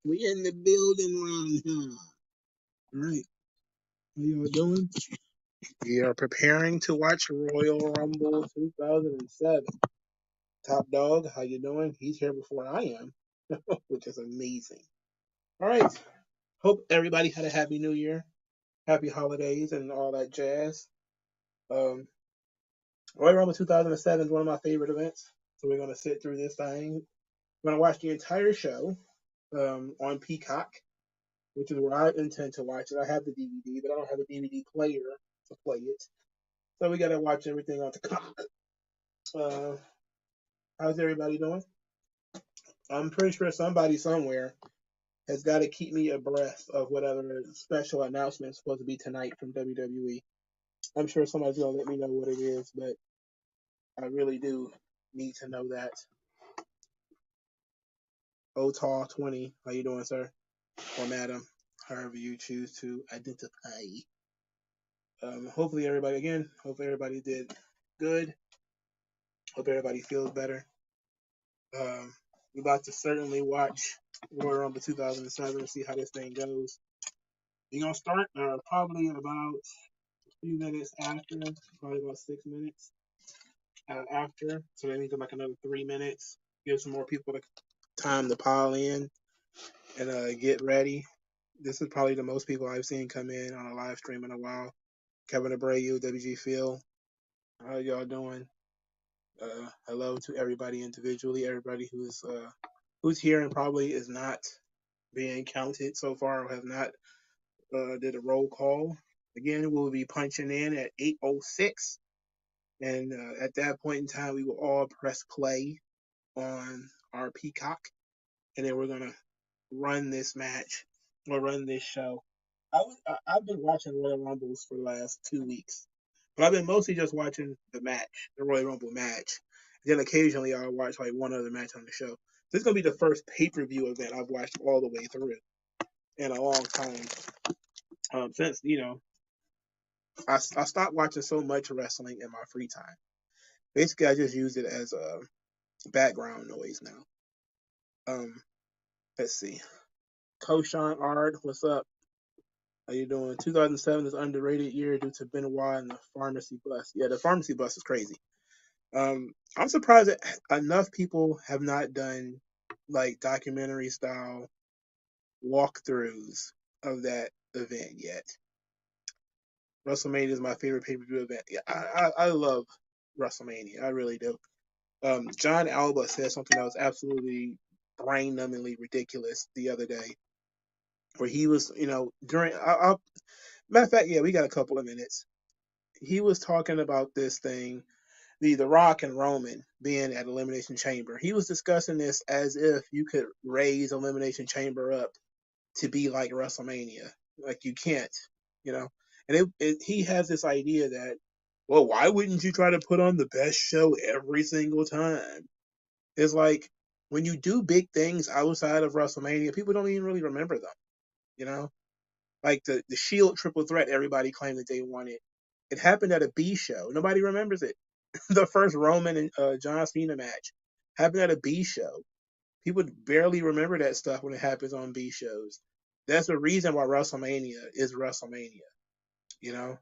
We in the building round here. All right. How y'all doing? We are preparing to watch Royal Rumble 2007. Top Dog, how you doing? He's here before I am, which is amazing. All right. Hope everybody had a happy new year, happy holidays, and all that jazz. Um, Royal Rumble 2007 is one of my favorite events, so we're gonna sit through this thing. We're gonna watch the entire show on Peacock, which is where I intend to watch it. I have the DVD, but I don't have a DVD player to play it. So we gotta watch everything on the cock. Uh, how's everybody doing? I'm pretty sure somebody somewhere has got to keep me abreast of whatever special announcement is supposed to be tonight from WWE. I'm sure somebody's gonna let me know what it is, but I really do need to know that. Otall 20, how you doing, sir? Or madam, however you choose to identify. Hopefully everybody hope everybody did good. Hope everybody feels better. We're about to certainly watch Royal Rumble 2007 and see how this thing goes. We're gonna start probably in about a few minutes after, probably about 6 minutes after. So that means like another 3 minutes. Give some more people time to pile in and get ready. This is probably the most people I've seen come in on a live stream in a while. Kevin Abreu, WG Phil, how y'all doing? Hello to everybody individually, everybody who's here and probably is not being counted so far or have not did a roll call. Again, we'll be punching in at 8:06, and at that point in time, we will all press play on our Peacock, and then we're gonna run this match or run this show. I've been watching Royal Rumbles for the last 2 weeks, but I've been mostly just watching the match, the Royal Rumble match. Then occasionally I'll watch like one other match on the show. This is gonna be the first pay-per-view event I've watched all the way through in a long time. Since I stopped watching so much wrestling in my free time. Basically, I just use it as a background noise now. Let's see. Koshan Ard, what's up? How you doing? 2007 is underrated year due to Benoit and the pharmacy bus. Yeah, the pharmacy bus is crazy. I'm surprised that enough people have not done like documentary style walkthroughs of that event yet. WrestleMania is my favorite pay-per-view event. Yeah, I love WrestleMania. I really do. John Alba said something that was absolutely brain-numbingly ridiculous the other day, where he was, during. Matter of fact, yeah, we got a couple of minutes. He was talking about this thing, the Rock and Roman being at Elimination Chamber. He was discussing this as if you could raise Elimination Chamber up to be like WrestleMania. Like you can't, you know. And he has this idea that, well, why wouldn't you try to put on the best show every single time? It's like when you do big things outside of WrestleMania, people don't even really remember them. You know, like the Shield Triple Threat, everybody claimed that they wanted. It happened at a B show. Nobody remembers it. The first Roman and John Cena match happened at a B show. People barely remember that stuff when it happens on B shows. That's the reason why WrestleMania is WrestleMania. You know,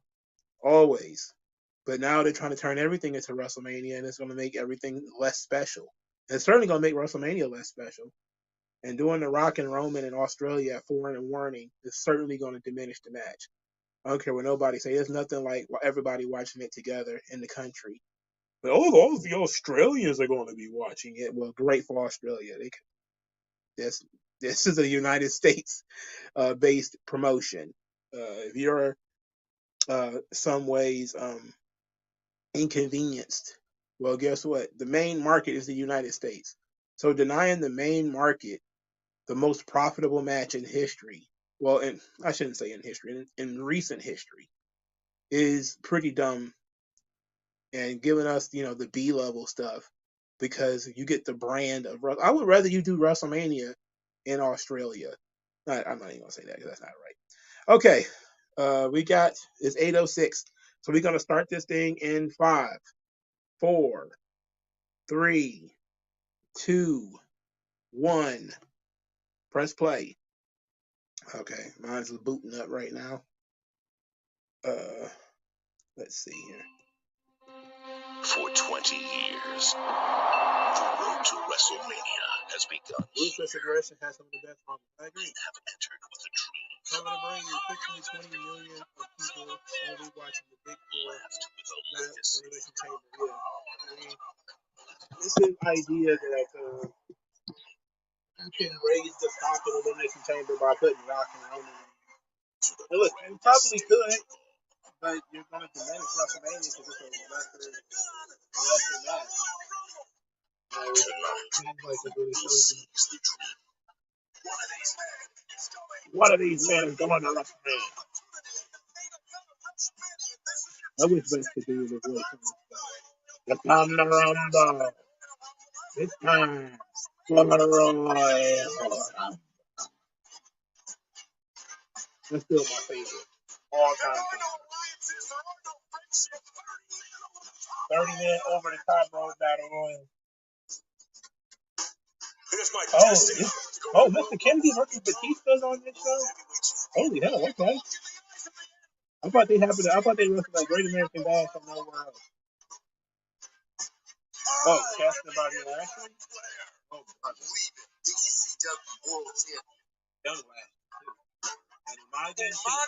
always. But now they're trying to turn everything into WrestleMania, and it's going to make everything less special. And it's certainly going to make WrestleMania less special. And doing the Rock and Roman in Australia at 4 in the morning is certainly going to diminish the match. I don't care what nobody say. There's nothing like everybody watching it together in the country. But all the Australians are going to be watching it. Well, great for Australia. This is a United States based promotion. If you're some ways inconvenienced, well, guess what? The main market is the United States. So denying the main market the most profitable match in history, well, I shouldn't say in history, in recent history, is pretty dumb and giving us, the B level stuff because you get the brand of. I would rather you do WrestleMania in Australia. I'm not even gonna say that because that's not right. Okay, we got it's 8:06, so we're gonna start this thing in 5, 4, 3, 2, 1. Press play. Okay, mine's booting up right now. Let's see here. For 20 years, the road to WrestleMania has begun. Ruthless Aggression has some of the best moments. I agree. We have entered with a dream. Coming to bring you 15 to 20 million of people only watching the Big Four. Elimination Chamber. Yeah. I mean, this is the idea that you can raise the stock of the Elimination Chamber by putting Rock and Roman in. And look, you probably could, but you're going to diminish WrestleMania because it's a lesser match. One of these men is going to WrestleMania. I wish Vince could do the voice. The time to rumble. It's time for the Royal. That's still my favorite. All time favorite. 30-minute over the top road battle royal. Mr. Kennedy versus Batista's on this show? Holy hell, okay. I thought they wrestled like Great American Bash from nowhere else. Oh, Casting Bobby Lashley? Oh, Young Lashley, too. And Umaga and Cena,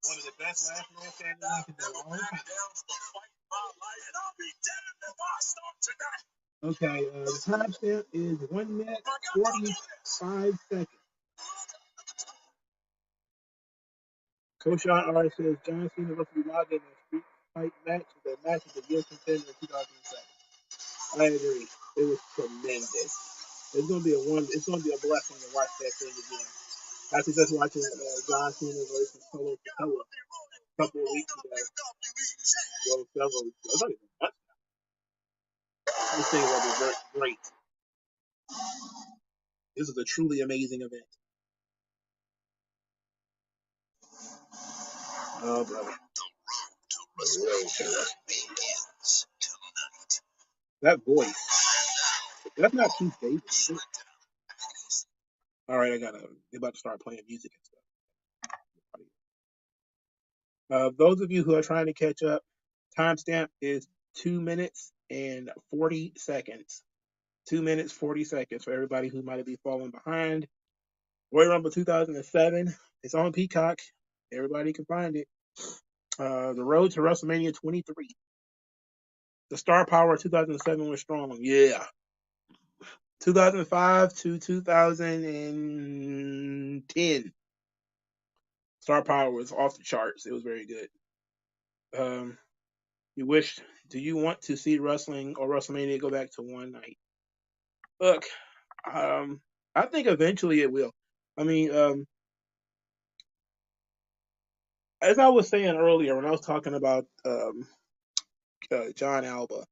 one of the best last man standing matches in a long time. Okay, the timestamp is 1 minute 45 seconds. Coach R says John Cena versus Umaga in a street fight match is a match of the year contender in 2007. I agree. It was tremendous. It's gonna be a blessing to watch that thing again. After just watching John Cena versus Solo Sikoa a couple of weeks ago. Well, several weeks ago. It's not even a month now. This thing was great. This is a truly amazing event. Oh, brother. That voice. That's not Keith David, is it? All right, they're about to start playing music and stuff. Those of you who are trying to catch up, timestamp is 2 minutes and 40 seconds. 2 minutes, 40 seconds for everybody who might be falling behind. Royal Rumble 2007. It's on Peacock. Everybody can find it. The road to WrestleMania 23. The star power of 2007 was strong. Yeah. 2005 to 2010. Star power was off the charts. It was very good. Do you want to see wrestling or WrestleMania go back to one night? Look, I think eventually it will. I mean, as I was saying earlier when I was talking about John Alba,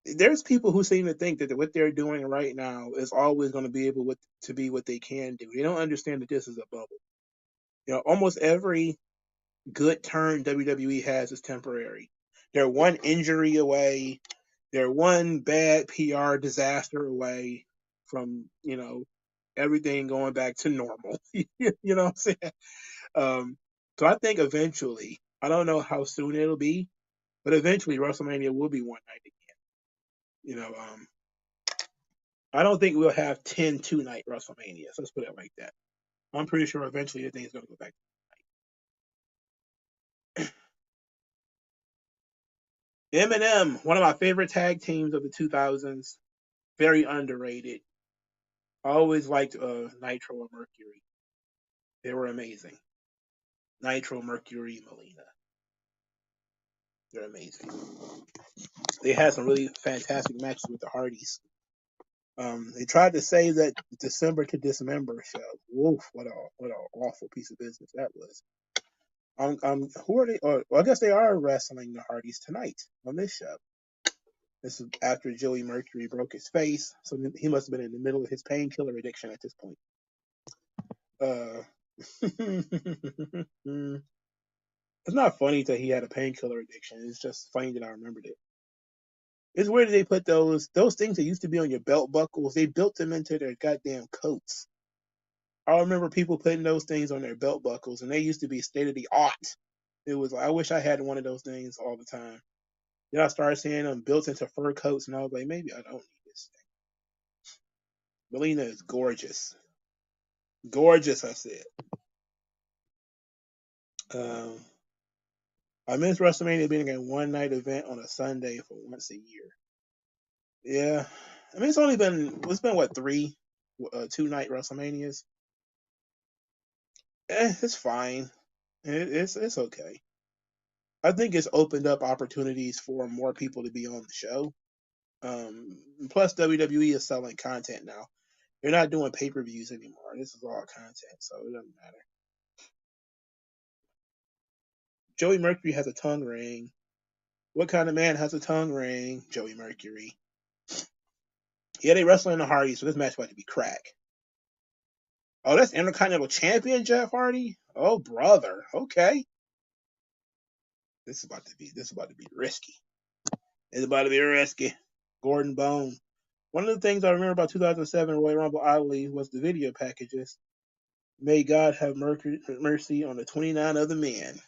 there's people who seem to think that what they're doing right now is always going to be able to be what they can do. They don't understand that this is a bubble. Almost every good turn WWE has is temporary. They're one injury away. They're one bad PR disaster away from, everything going back to normal. You know what I'm saying? So I think eventually, I don't know how soon it'll be, but eventually WrestleMania will be one night again. I don't think we'll have 10 two-night WrestleManias. Let's put it like that. I'm pretty sure eventually the thing's going to go back to night. Eminem, one of my favorite tag teams of the 2000s. Very underrated. I always liked Nitro and Mercury. They were amazing. Nitro, Mercury, Melina. They're amazing. They had some really fantastic matches with the Hardys. They tried to say that December to Dismember show. Woof! What an awful piece of business that was. Who are they? Well, I guess they are wrestling the Hardys tonight on this show. This is after Joey Mercury broke his face, so he must have been in the middle of his painkiller addiction at this point. It's not funny that he had a painkiller addiction. It's just funny that I remembered it. It's weird that they put those things that used to be on your belt buckles. They built them into their goddamn coats. I remember people putting those things on their belt buckles, and they used to be state of the art. It was like, I wish I had one of those things all the time. Then I started seeing them built into fur coats, and I was like, maybe I don't need this thing. Melina is gorgeous, gorgeous. I said. Um, I miss WrestleMania being a one night event on a Sunday for once a year. Yeah, I mean it's been what 2 night WrestleManias. It's fine. It's okay. I think it's opened up opportunities for more people to be on the show. Plus WWE is selling content now. They're not doing pay-per-views anymore. This is all content, so it doesn't matter. Joey Mercury has a tongue ring. What kind of man has a tongue ring? Joey Mercury. Yeah, they wrestling the Hardys, so this match about to be crack. Oh, that's Intercontinental Champion Jeff Hardy. Oh, brother. Okay, this is about to be risky. It's about to be risky. Gordon Bone. One of the things I remember about 2007 Royal Rumble oddly was the video packages. May God have mercy on the 29 other men.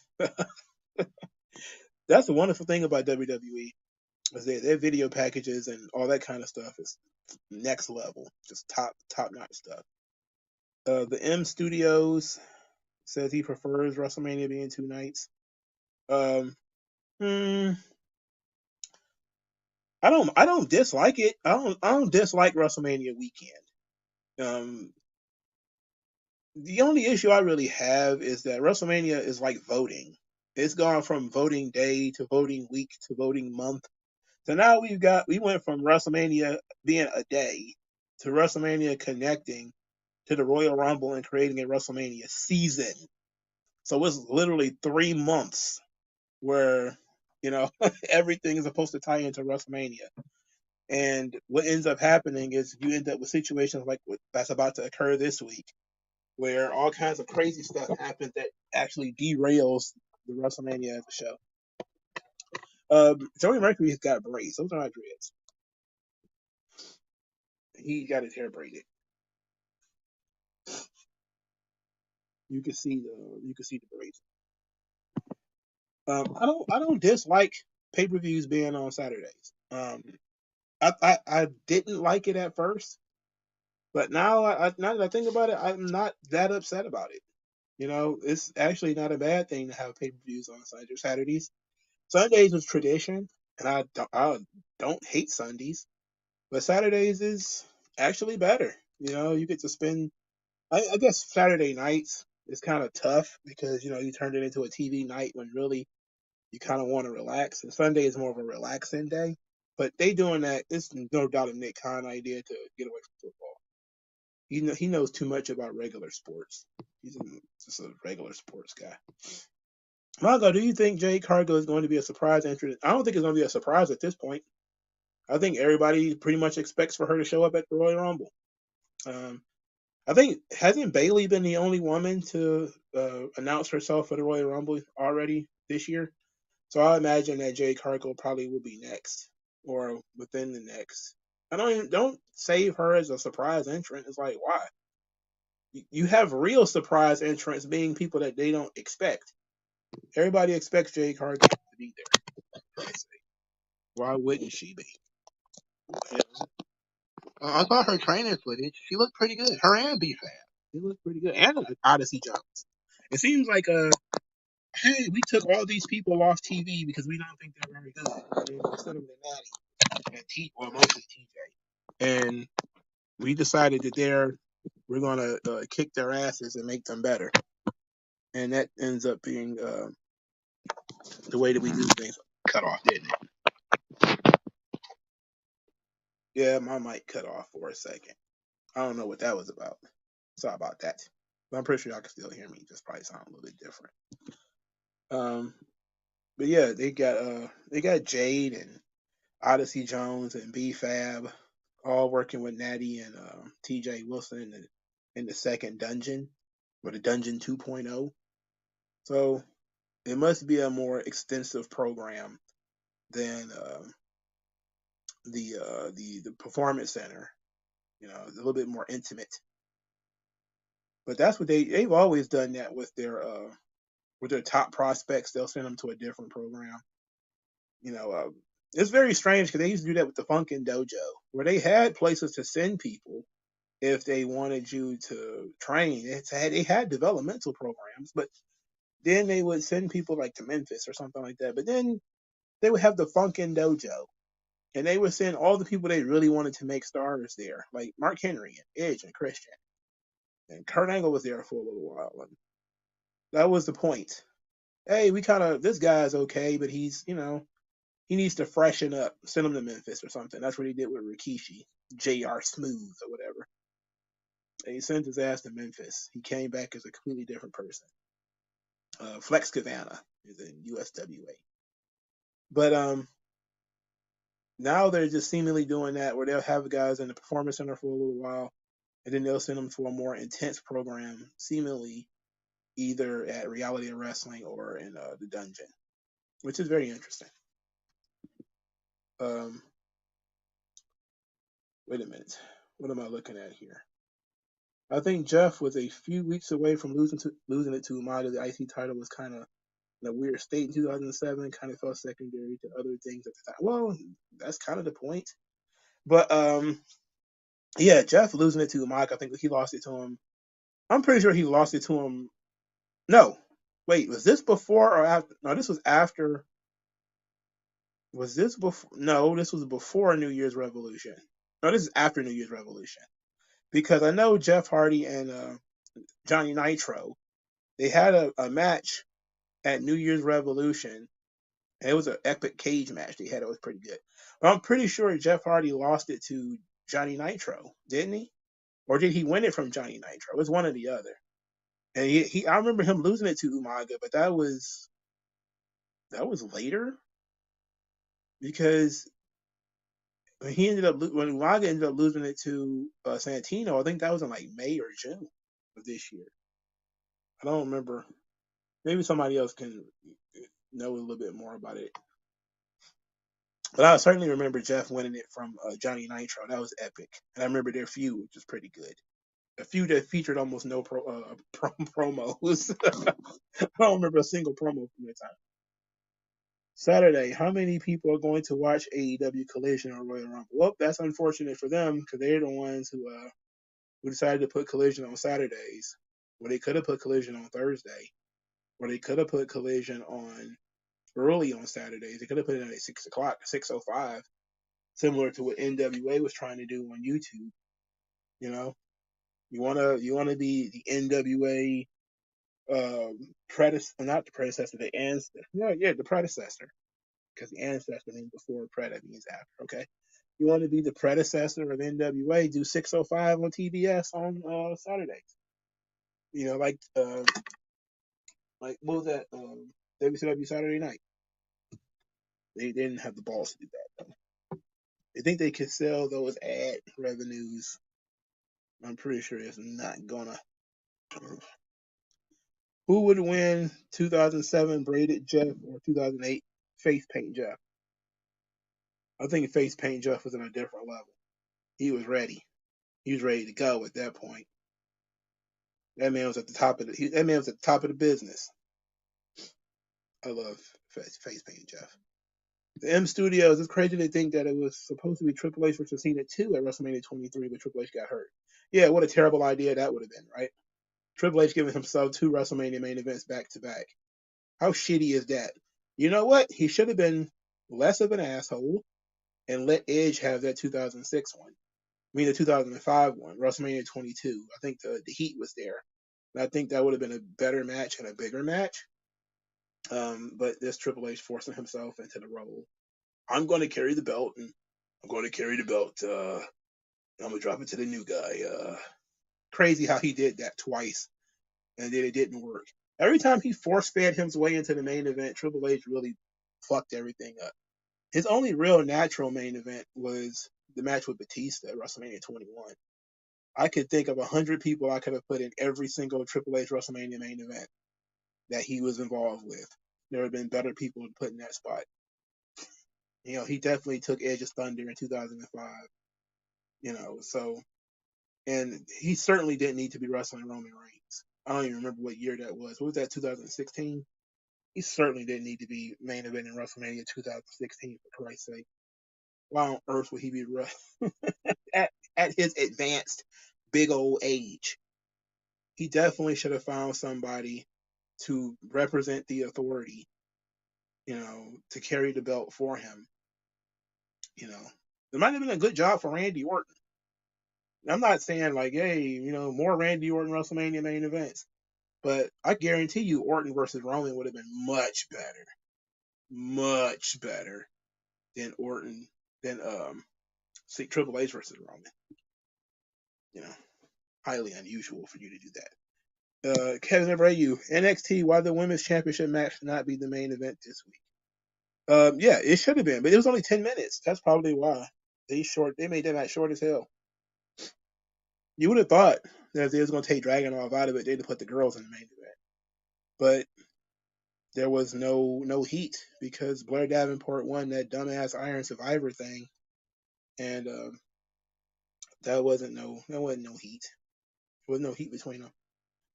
That's the wonderful thing about WWE is their video packages and all that kind of stuff is next level, just top notch stuff. The M Studios says he prefers WrestleMania being 2 nights. Um, hmm, I don't dislike it. I don't dislike WrestleMania weekend. Um, the only issue I really have is that WrestleMania is like voting. It's gone from voting day to voting week to voting month. So now we went from WrestleMania being a day to WrestleMania connecting to the Royal Rumble and creating a WrestleMania season. So it's literally 3 months where everything is supposed to tie into WrestleMania. And what ends up happening is you end up with situations like that's about to occur this week, where all kinds of crazy stuff happens that actually derails the WrestleMania as a show. Joey Mercury's got braids. Those are not dreads. He got his hair braided. You can see the braids. I don't dislike pay-per-views being on Saturdays. I didn't like it at first, but now that I think about it, I'm not that upset about it. It's actually not a bad thing to have pay-per-views on Saturdays. Sundays was tradition, and I don't hate Sundays, but Saturdays is actually better. You get to spend. I guess Saturday nights is kind of tough because you turned it into a TV night when really you kind of want to relax, and Sunday is more of a relaxing day. But they doing that. It's no doubt a Nick Khan idea to get away from football. He knows too much about regular sports. He's just a regular sports guy. Mongo, do you think Jade Cargill is going to be a surprise entrant? I don't think it's going to be a surprise at this point. I think everybody pretty much expects for her to show up at the Royal Rumble. Um, I think hasn't Bayley been the only woman to announce herself for the Royal Rumble already this year? So I imagine that Jade Cargill probably will be next or within the next. I don't save her as a surprise entrant. It's like why? You have real surprise entrants being people that they don't expect. Everybody expects Jade Cargill to be there. Why wouldn't she be? Yeah. I saw her training footage. She looked pretty good. Her and B-Fab. They look pretty good. And Odyssey Jones. It seems like hey, we took all these people off TV because we don't think they're very good. And we sent them to Natty and mostly TJ. And we decided that we're gonna kick their asses and make them better. And that ends up being the way that we do things. Cut off, didn't it? Yeah, my mic cut off for a second. I don't know what that was about. Sorry about that. But I'm pretty sure y'all can still hear me. Just probably sound a little bit different. Um, but yeah, they got Jade and Odyssey Jones and B Fab all working with Natty and TJ Wilson in the second dungeon or the dungeon 2.0. So it must be a more extensive program than the performance center. You know, a little bit more intimate. But that's what they've always done that with their top prospects. They'll send them to a different program. You know, it's very strange because they used to do that with the Funkin' Dojo, where they had places to send people if they wanted you to train. They had developmental programs, but then they would send people like to Memphis or something like that. But then they would have the Funkin' Dojo, and they would send all the people they really wanted to make stars there, like Mark Henry and Edge and Christian. And Kurt Angle was there for a little while, and that was the point. Hey, this guy's okay, but he needs to freshen up. Send him to Memphis or something. That's what he did with Rikishi, J.R. Smooth or whatever. And he sent his ass to Memphis. He came back as a completely different person. Flex Cavana is in USWA, but now they're just seemingly doing that where they'll have guys in the performance center for a little while, and then they'll send them to a more intense program, seemingly either at Reality of Wrestling or in the Dungeon, which is very interesting. Um, Wait a minute. What am I looking at here? I think Jeff was a few weeks away from losing it to Umaga. The IC title was kind of in a weird state in 2007. Kind of felt secondary to other things at the time. Well, that's kind of the point. But yeah, Jeff losing it to Umaga. I think he lost it to him. I'm pretty sure he lost it to him. No, wait, was this before or after? No, this was after. Was this before? No, this was before New Year's Revolution. No, this is after New Year's Revolution because I know Jeff Hardy and Johnny Nitro. They had a match at New Year's Revolution, and it was an epic cage match they had. It was pretty good. But I'm pretty sure Jeff Hardy lost it to Johnny Nitro, didn't he? Or did he win it from Johnny Nitro? It was one or the other. And I remember him losing it to Umaga, but that was later because when Umaga ended up losing it to Santino. I think that was in like May or June of this year. I don't remember. Maybe somebody else can know a little bit more about it. But I certainly remember Jeff winning it from Johnny Nitro. That was epic. And I remember their feud, which was pretty good. A feud that featured almost no promos. I don't remember a single promo from that time. Saturday, how many people are going to watch AEW Collision or Royal Rumble? Well, that's unfortunate for them because they're the ones who decided to put Collision on Saturdays, where they could have put Collision on Thursday, where they could have put Collision on early on Saturdays. They could have put it at 6 o'clock, 6:05, similar to what NWA was trying to do on YouTube. You know, you wanna be the NWA not the predecessor, the ancestor. Yeah, the predecessor, because the ancestor means before, preda means after. Okay, you want to be the predecessor of NWA? Do 6:05 on TBS on Saturdays. You know, like what was that? WCW Saturday Night. They didn't have the balls to do that though. They think they could sell those ad revenues. I'm pretty sure it's not gonna. Who would win 2007 braided Jeff or 2008 face paint Jeff? I think face paint Jeff was on a different level. He was ready. He was ready to go at that point. That man was at the top of the business. I love face paint Jeff. The M Studios, it's crazy to think that it was supposed to be Triple H versus Cena 2 at WrestleMania 23, but Triple H got hurt. Yeah, what a terrible idea that would have been, right? Triple H giving himself 2 WrestleMania main events back to back. How shitty is that? You know what? He should have been less of an asshole and let Edge have that 2006 one. I mean, the 2005 one, WrestleMania 22. I think the heat was there. And I think that would have been a better match and a bigger match. But this Triple H forcing himself into the role. I'm going to carry the belt, and I'm going to carry the belt. I'm going to drop it to the new guy. Crazy how he did that twice, and then it didn't work. Every time he force fed his way into the main event, Triple H really fucked everything up. His only real natural main event was the match with Batista at WrestleMania 21. I could think of 100 people I could have put in every single Triple H WrestleMania main event that he was involved with. There have been better people to put in that spot. He definitely took Edge's thunder in 2005. So and he certainly didn't need to be wrestling Roman Reigns. I don't even remember what year that was. What was that? 2016. He certainly didn't need to be main eventing WrestleMania 2016 for Christ's sake. Why on earth would he be at his advanced big old age? He definitely should have found somebody to represent the authority, to carry the belt for him. It might have been a good job for Randy Orton. I'm not saying like, hey, more Randy Orton WrestleMania main events, but I guarantee you Orton versus Roman would have been much better than Orton than Triple H versus Roman. Highly unusual for you to do that. Kevin Abreu, NXT, why the women's championship match should not be the main event this week? Yeah, it should have been, but it was only 10 minutes. That's probably why. They made that match short as hell. You would have thought that if they was going to take Dragunov out of it, they'd have put the girls in the main event. But there was no heat because Blair Davenport won that dumbass Iron Survivor thing, and that wasn't no heat. There was no heat between them.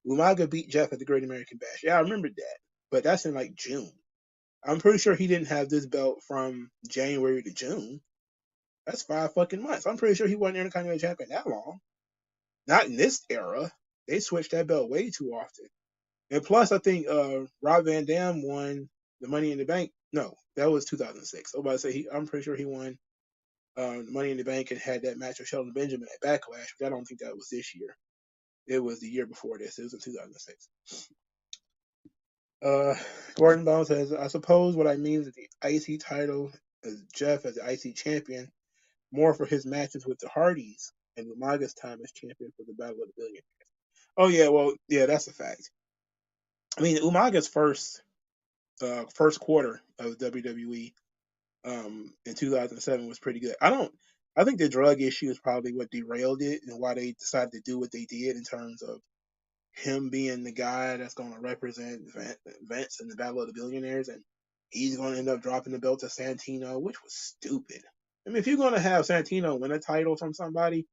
Umaga beat Jeff at the Great American Bash. Yeah, I remembered that, but that's in like June. I'm pretty sure he didn't have this belt from January to June. That's 5 fucking months. I'm pretty sure he wasn't Intercontinental Champion that long. Not in this era. They switched that belt way too often. And plus, I think Rob Van Dam won the Money in the Bank. No, that was 2006. I was about to say I'm pretty sure he won Money in the Bank and had that match with Shelton Benjamin at Backlash, but I don't think that was this year. It was the year before this. It was in 2006. Gordon Bones says, I suppose what I mean is that the IC title as Jeff as the IC champion more for his matches with the Hardys and Umaga's time as champion for the Battle of the Billionaires. Oh yeah, well yeah, that's a fact. I mean, Umaga's first quarter of WWE in 2007 was pretty good. I think the drug issue is probably what derailed it and why they decided to do what they did in terms of him being the guy that's going to represent Vince in the Battle of the Billionaires, and he's going to end up dropping the belt to Santino, which was stupid. I mean, if you're going to have Santino win a title from somebody,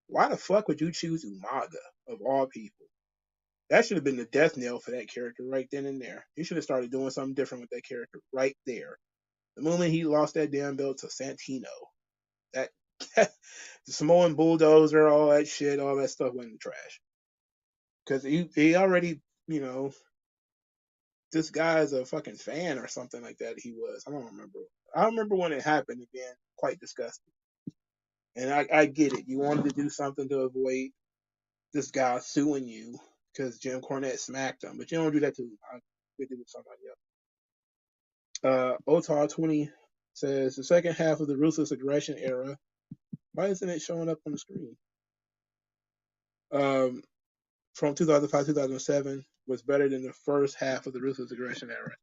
why the fuck would you choose Umaga of all people? That should have been the death knell for that character right then and there. He should have started doing something different with that character right there. The moment he lost that damn belt to Santino, that the Samoan bulldozer, all that shit, all that stuff went in the trash. Because he already, this guy's a fucking fan or something like that. He was. I don't remember. I remember when it happened. It being quite disgusting. And I get it. You wanted to do something to avoid this guy suing you because Jim Cornette smacked him, but you don't do that to him. I did it with somebody else. Otar20 says the second half of the Ruthless Aggression era. Why isn't it showing up on the screen? From 2005 2007 was better than the first half of the Ruthless Aggression era.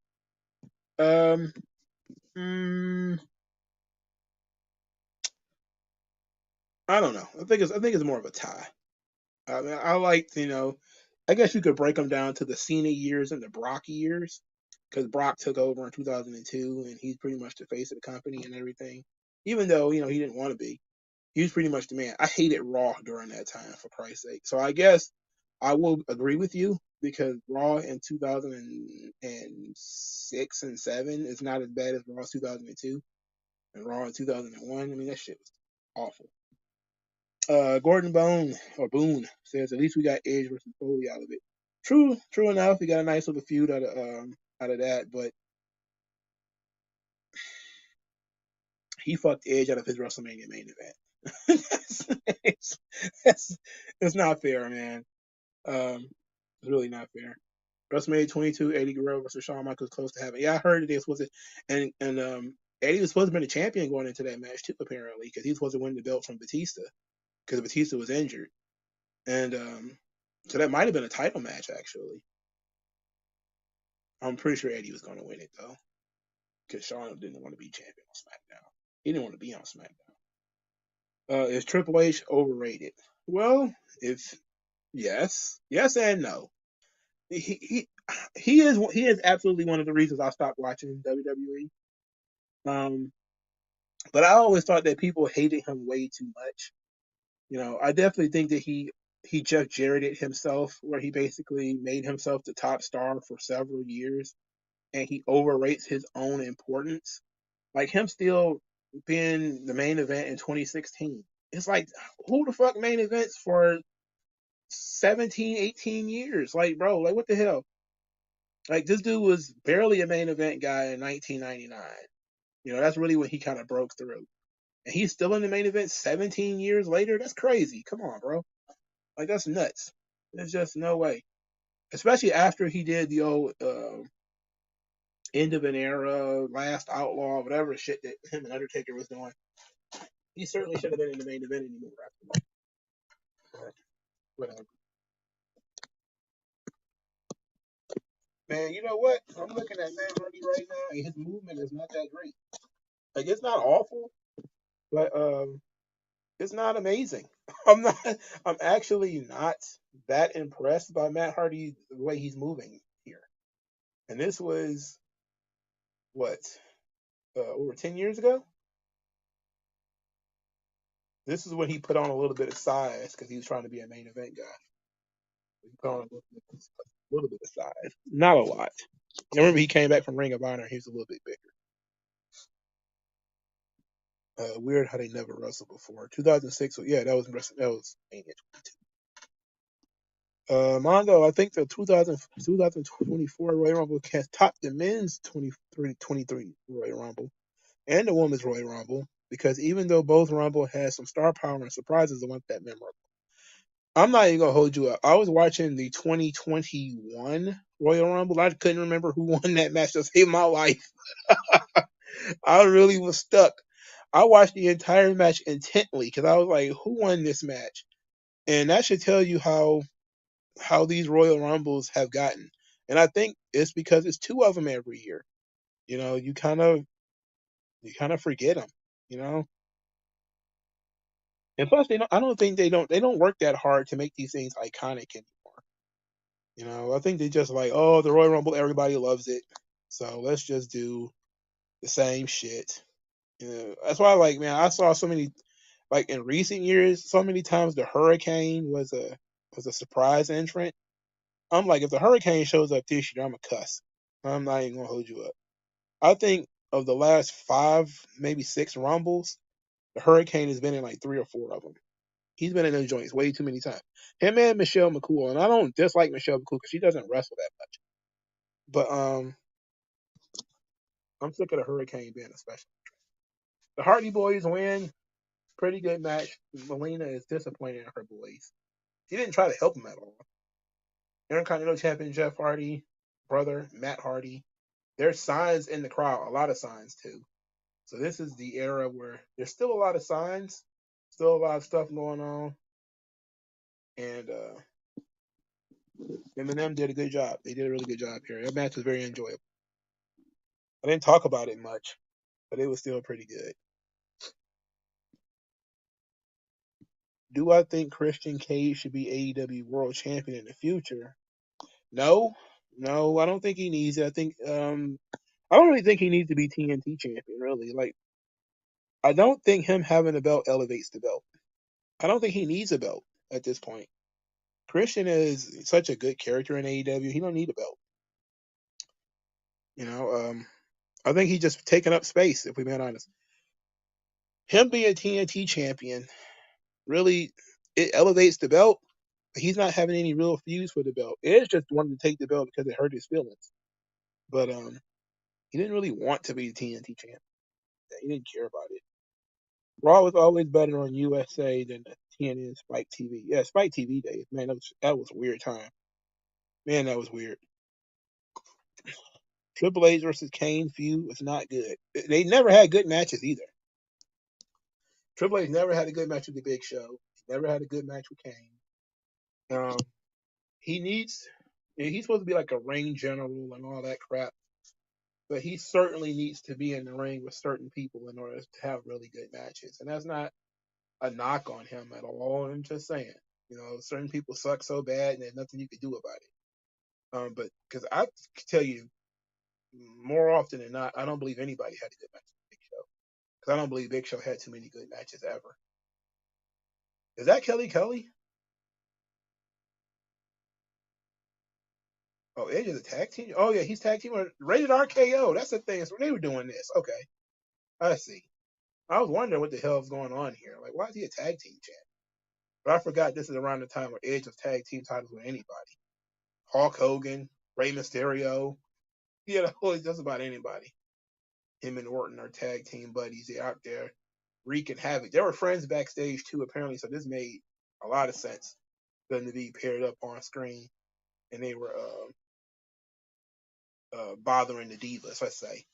I don't know. I think it's more of a tie. I mean, I liked, I guess you could break them down to the Cena years and the Brock years, because Brock took over in 2002 and he's pretty much the face of the company and everything. Even though he didn't want to be, he was pretty much the man. I hated Raw during that time, for Christ's sake. So I guess I will agree with you because Raw in 2006 and 7 is not as bad as Raw 2002 and Raw in 2001. I mean, that shit was awful. Gordon Boone says at least we got Edge versus Foley out of it. True enough. We got a nice little feud out of that, but he fucked Edge out of his WrestleMania main event. That's not fair, man. It's really not fair. WrestleMania 22, Eddie Guerrero versus Shawn Michaels close to having. Yeah, I heard that they was supposed to, and Eddie was supposed to be the champion going into that match too, apparently, because he was supposed to win the belt from Batista because Batista was injured, and so that might have been a title match actually. I'm pretty sure Eddie was going to win it though, because Shawn didn't want to be champion on SmackDown. He didn't want to be on SmackDown. Is Triple H overrated? Well, if yes and no. He he is absolutely one of the reasons I stopped watching WWE. But I always thought that people hated him way too much. I definitely think that he Jeff Jarretted himself, where he basically made himself the top star for several years, and he overrates his own importance. Like him still being the main event in 2016. It's like, who the fuck main events for 17, 18 years? Like, bro, like what the hell? Like this dude was barely a main event guy in 1999. That's really when he kind of broke through. And he's still in the main event 17 years later. That's crazy. Come on, bro. Like that's nuts. There's just no way. Especially after he did the old end of an era, last outlaw, whatever shit that him and Undertaker was doing. He certainly should have been in the main event anymore after that. But whatever. Man, you know what? I'm looking at Matt Hardy right now, and his movement is not that great. Like it's not awful, but it's not amazing. I'm not. I'm actually not that impressed by Matt Hardy the way he's moving here. And this was what over 10 years ago. This is when he put on a little bit of size because he was trying to be a main event guy. He put on a little bit of size, not a lot. I remember he came back from Ring of Honor. He was a little bit bigger. Weird how they never wrestled before. 2006. Yeah, that was Mania. Mongo, I think the 2024 Royal Rumble has topped the men's 23 Royal Rumble and the women's Royal Rumble because even though both Rumble has some star power and surprises, it wasn't that memorable. I'm not even gonna hold you up. I was watching the 2021 Royal Rumble. I couldn't remember who won that match to save my life. I really was stuck. I watched the entire match intently because I was like, "Who won this match?" And that should tell you how these Royal Rumbles have gotten. And I think it's because it's two of them every year. You kind of forget them. You know, and plus they don't. I don't think they don't work that hard to make these things iconic anymore. I think they just like, oh, the Royal Rumble, everybody loves it, so let's just do the same shit. That's why, like, man, I saw so many, like in recent years, so many times the Hurricane was a surprise entrant. I'm like, if the Hurricane shows up this year, I'm a cuss. I'm not even gonna hold you up. I think of the last five, maybe six Rumbles, the Hurricane has been in like three or four of them. He's been in those joints way too many times. Him and Michelle McCool, and I don't dislike Michelle McCool because she doesn't wrestle that much. But I'm sick of the Hurricane being a special. The Hardy Boys win. Pretty good match. Melina is disappointed in her boys. She didn't try to help him at all. Intercontinental Champion Jeff Hardy, brother Matt Hardy. There's signs in the crowd, a lot of signs too. So this is the era where there's still a lot of signs, still a lot of stuff going on, and Eminem did a good job. They did a really good job here. That match was very enjoyable. I didn't talk about it much, but it was still pretty good. Do I think Christian Cage should be AEW World Champion in the future? No, no, I don't think he needs it. I don't really think he needs to be TNT champion. Really, like I don't think him having a belt elevates the belt. I don't think he needs a belt at this point. Christian is such a good character in AEW. He don't need a belt. You know, I think he's just taking up space. If we're being honest, him being TNT champion really it elevates the belt. He's not having any real feuds for the belt. Edge just wanted to take the belt because it hurt his feelings. But he didn't really want to be the TNT champ. He didn't care about it. Raw was always better on USA than the TNT and Spike TV. Yeah, Spike TV days. Man, that was a weird time. Man, that was weird. Triple H versus Kane feud was not good. They never had good matches either. Triple H never had a good match with the Big Show. Never had a good match with Kane. Um, he needs. He's supposed to be like a ring general and all that crap, but he certainly needs to be in the ring with certain people in order to have really good matches. And that's not a knock on him at all. I'm just saying, certain people suck so bad and there's nothing you can do about it. But because I can tell you more often than not, I don't believe anybody had a good match with the Big Show. because I don't believe Big Show had too many good matches ever. Is that Kelly Kelly? Oh, Edge is a tag team. Oh yeah, he's tag team or rated RKO. That's the thing. So they were doing this. Okay, I see. I was wondering what the hell is going on here. Like, why is he a tag team champ? But I forgot this is around the time where Edge was tag team titles with anybody. Hulk Hogan, Rey Mysterio, you know, just about anybody. Him and Orton are tag team buddies. They're out there wreaking havoc. They were friends backstage too, apparently, so this made a lot of sense for them to be paired up on screen. And they were bothering the divas, let's say.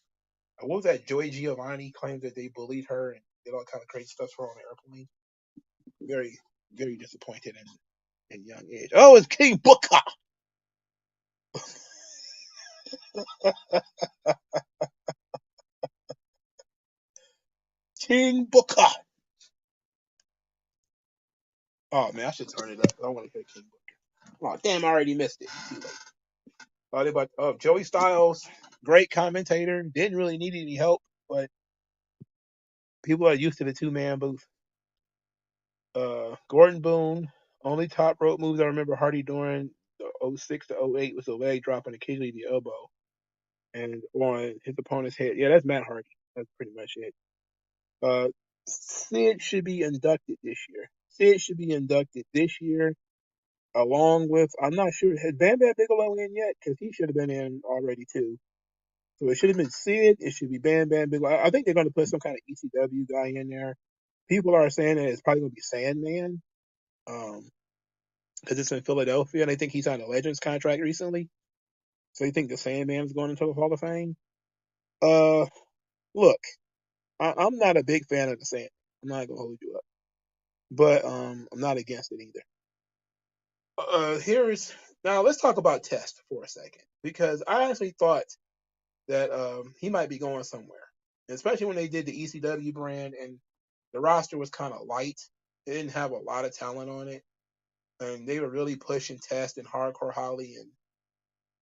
What was that? Joy Giovanni claimed that they bullied her and did all kind of crazy stuff for her on the airplane. Very, very disappointed in young Edge. Oh, it's King Booker. King Booker. Oh man, I should turn it up. I want to hear King Booker. Oh damn, I already missed it. Too late. But Joey Styles, great commentator. Didn't really need any help, but people are used to the two-man booth. Gordon Boone, only top rope moves I remember Hardy doing the 06 to 08 was the leg drop and occasionally the elbow. And on his opponent's head. Yeah, that's Matt Hardy. That's pretty much it. Uh, Sid should be inducted this year. Sid should be inducted this year, along with, I'm not sure, has Bam Bam Bigelow in yet? Because he should have been in already too. So it should have been Sid. It should be Bam Bam Bigelow. I think they're going to put some kind of ECW guy in there. People are saying that it's probably going to be Sandman, because it's in Philadelphia, and I think he signed a Legends contract recently. So you think the Sandman's going into the Hall of Fame? Uh, Look, I'm not a big fan of the Sandman. I'm not gonna hold you up, but I'm not against it either. Here's Now let's talk about Test for a second because I actually thought that he might be going somewhere, especially when they did the ECW brand and the roster was kind of light. It didn't have a lot of talent on it, and they were really pushing Test and Hardcore Holly, and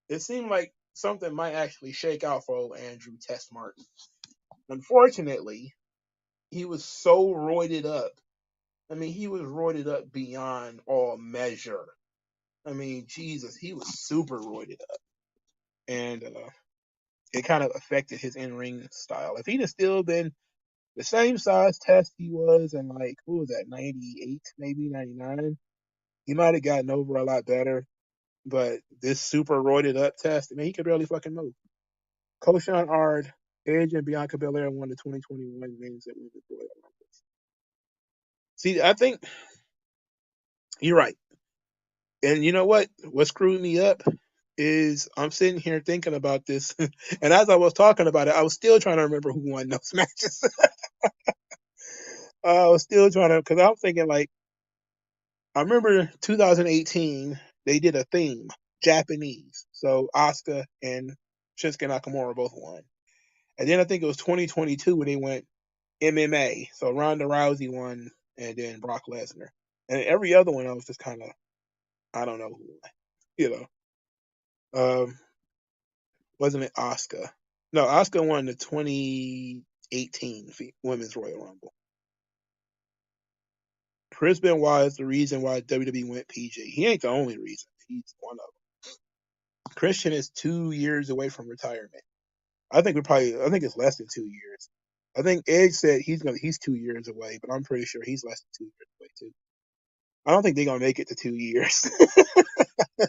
it seemed like something might actually shake out for old Andrew Test Martin. Unfortunately, he was so roided up. I mean, he was roided up beyond all measure. I mean, Jesus, he was super roided up, and it kind of affected his in-ring style. If he'd have still been the same size Test he was in, like, who was that, 98, maybe 99, he might have gotten over a lot better. But this super roided up Test, I mean, he could barely fucking move. Koshan Ard, Edge, and Bianca Belair won the 2021 Men's and Women's Royal Rumbles. See, I think you're right. And you know what? What screwed me up is I'm sitting here thinking about this, and as I was talking about it, I was still trying to remember who won those matches. I was still trying to, because I'm thinking like, I remember 2018 they did a theme Japanese, so Asuka and Shinsuke Nakamura both won, and then I think it was 2022 when they went MMA, so Ronda Rousey won, and then Brock Lesnar, and every other one I was just kind of, I don't know who won, you know. Wasn't it Asuka? No, Asuka won the 2018 Women's Royal Rumble. Chris Benoit is the reason why WWE went PG. He ain't the only reason. He's one of them. Christian is 2 years away from retirement. I think it's less than 2 years. I think Edge said he's 2 years away, but I'm pretty sure he's less than 2 years away too. I don't think they're gonna make it to 2 years.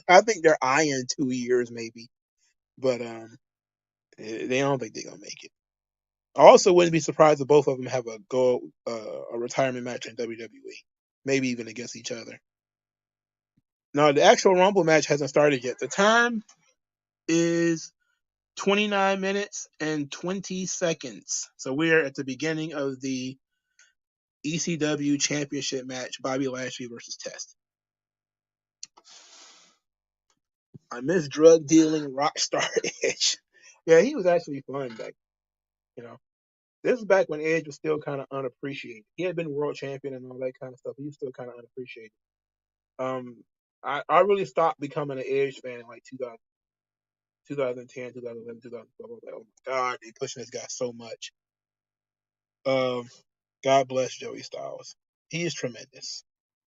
I think they're eyeing 2 years maybe, but they don't think they're gonna make it. I also wouldn't be surprised if both of them have a retirement match in WWE, maybe even against each other. Now the actual Rumble match hasn't started yet. The time is 29 minutes and 20 seconds. So we're at the beginning of the ECW Championship match, Bobby Lashley versus Test. I miss drug dealing rock star Edge. Yeah, he was actually fun back. You know, this is back when Edge was still kind of unappreciated. He had been world champion and all that kind of stuff. But he was still kind of unappreciated. I really stopped becoming an Edge fan in like 2000, 2010, 2011, 2012. I was like, oh my God, they pushing this guy so much. God bless Joey Styles. He is tremendous.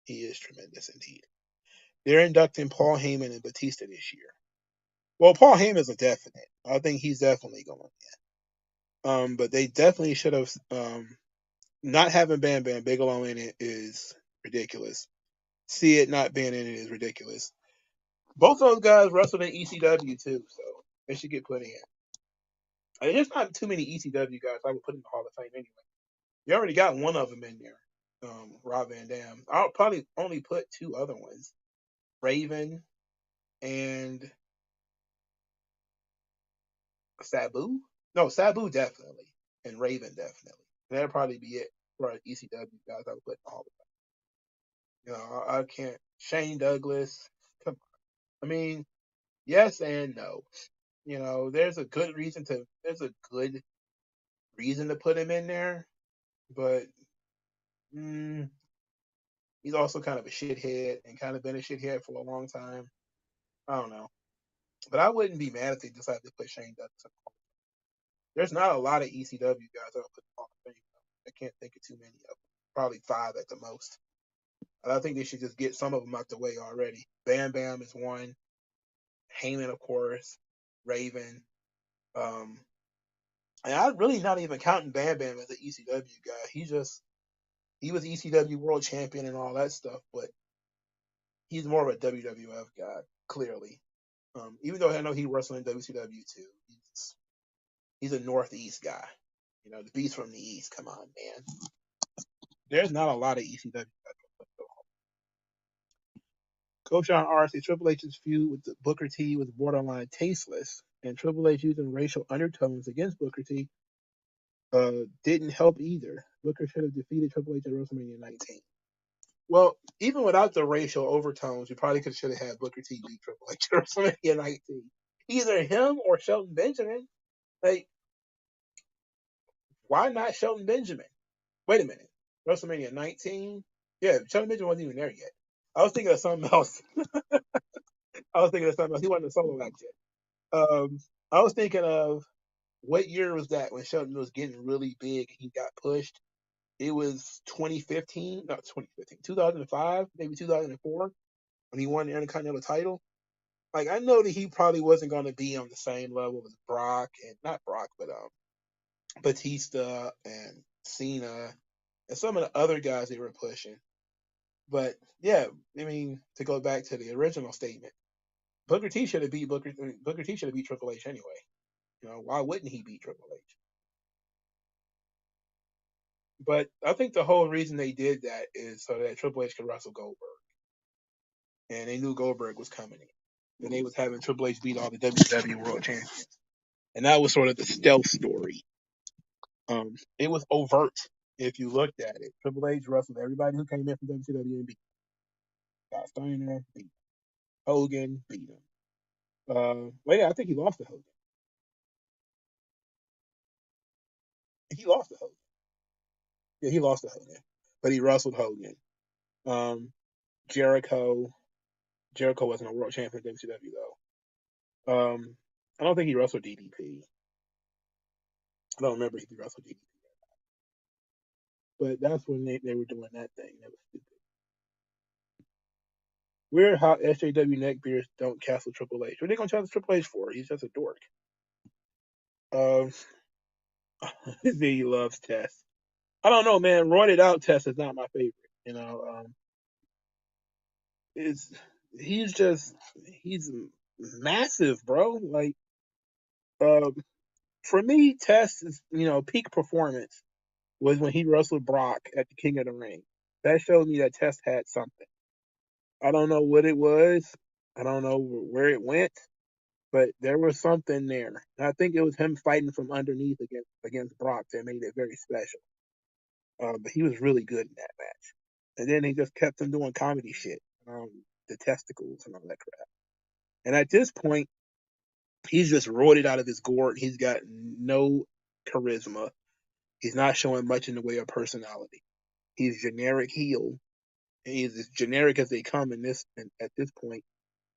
He is tremendous indeed. They're inducting Paul Heyman and Batista this year. Well, Paul Heyman is a definite. I think he's definitely going. But they definitely should have. Not having Bam Bam Bigelow in it is ridiculous. See it not being in it is ridiculous. Both of those guys wrestled in ECW too, so they should get put in. I mean, there's not too many ECW guys I would put in the Hall of Fame anyway. You already got one of them in there, Rob Van Dam. I'll probably only put two other ones, Raven and Sabu. No, Sabu definitely, and Raven definitely. That'd probably be it for ECW guys I would put in the Hall of Fame. I can't. Shane Douglas. Come on. I mean, yes and no. There's a good reason to put him in there, but mm, he's also kind of a shithead and kind of been a shithead for a long time. I don't know. But I wouldn't be mad if they decided to put Shane Douglas in. There's not a lot of ECW guys that will put in the Hall of Fame. I can't think of too many of them. Probably five at the most. I think they should just get some of them out the way already. Bam Bam is one. Heyman, of course. Raven. Um, and I'm really not even counting Bam Bam as an ECW guy. He was ECW world champion and all that stuff, but he's more of a WWF guy, clearly. Even though I know he wrestled in WCW too. He's a Northeast guy. The beast from the East. Come on, man. There's not a lot of ECW guys. Coach on RC Triple H's feud with Booker T was borderline tasteless, and Triple H using racial undertones against Booker T didn't help either. Booker should have defeated Triple H at WrestleMania 19. Well, even without the racial overtones, you probably should have had Booker T beat Triple H at WrestleMania 19. Either him or Shelton Benjamin. Like, why not Shelton Benjamin? Wait a minute. WrestleMania 19? Yeah, Shelton Benjamin wasn't even there yet. I was thinking of something else. He wasn't a solo act yet. I was thinking of what year was that when Shelton was getting really big and he got pushed? It was 2015, not 2015, 2005, maybe 2004, when he won the Intercontinental title. Like, I know that he probably wasn't going to be on the same level as Brock, and not Brock, but Batista and Cena and some of the other guys they were pushing. But yeah, I mean, to go back to the original statement, Booker T should have beat Triple H anyway. Why wouldn't he beat Triple H? But I think the whole reason they did that is so that Triple H could wrestle Goldberg, and they knew Goldberg was coming in. And they was having Triple H beat all the WWE World Champions, and that was sort of the stealth story. It was overt if you looked at it. Triple H wrestled everybody who came in from WCW and beat him. Scott Steiner beat him. Hogan beat him. Well, yeah, I think he lost to Hogan. He lost to Hogan. Yeah, he lost to Hogan, but he wrestled Hogan. Um, Jericho. Jericho wasn't a world champion in WCW though. I don't think he wrestled DDP. I don't remember if he wrestled DDP. But that's when they were doing that thing. That was stupid. Weird how SJW neckbeards don't castle Triple H. What are they gonna castle Triple H for? He's just a dork. Um, he loves Test. I don't know, man. Roided out Test is not my favorite. It's he's massive, bro. Like, um, for me, Test is peak performance was when he wrestled Brock at the King of the Ring. That showed me that Test had something. I don't know what it was. I don't know where it went, but there was something there. And I think it was him fighting from underneath against Brock that made it very special. But he was really good in that match. And then they just kept him doing comedy shit, the testicles and all that crap. And at this point, he's just roided out of his gourd. He's got no charisma. He's not showing much in the way of personality. He's generic heel. And he's as generic as they come at this point.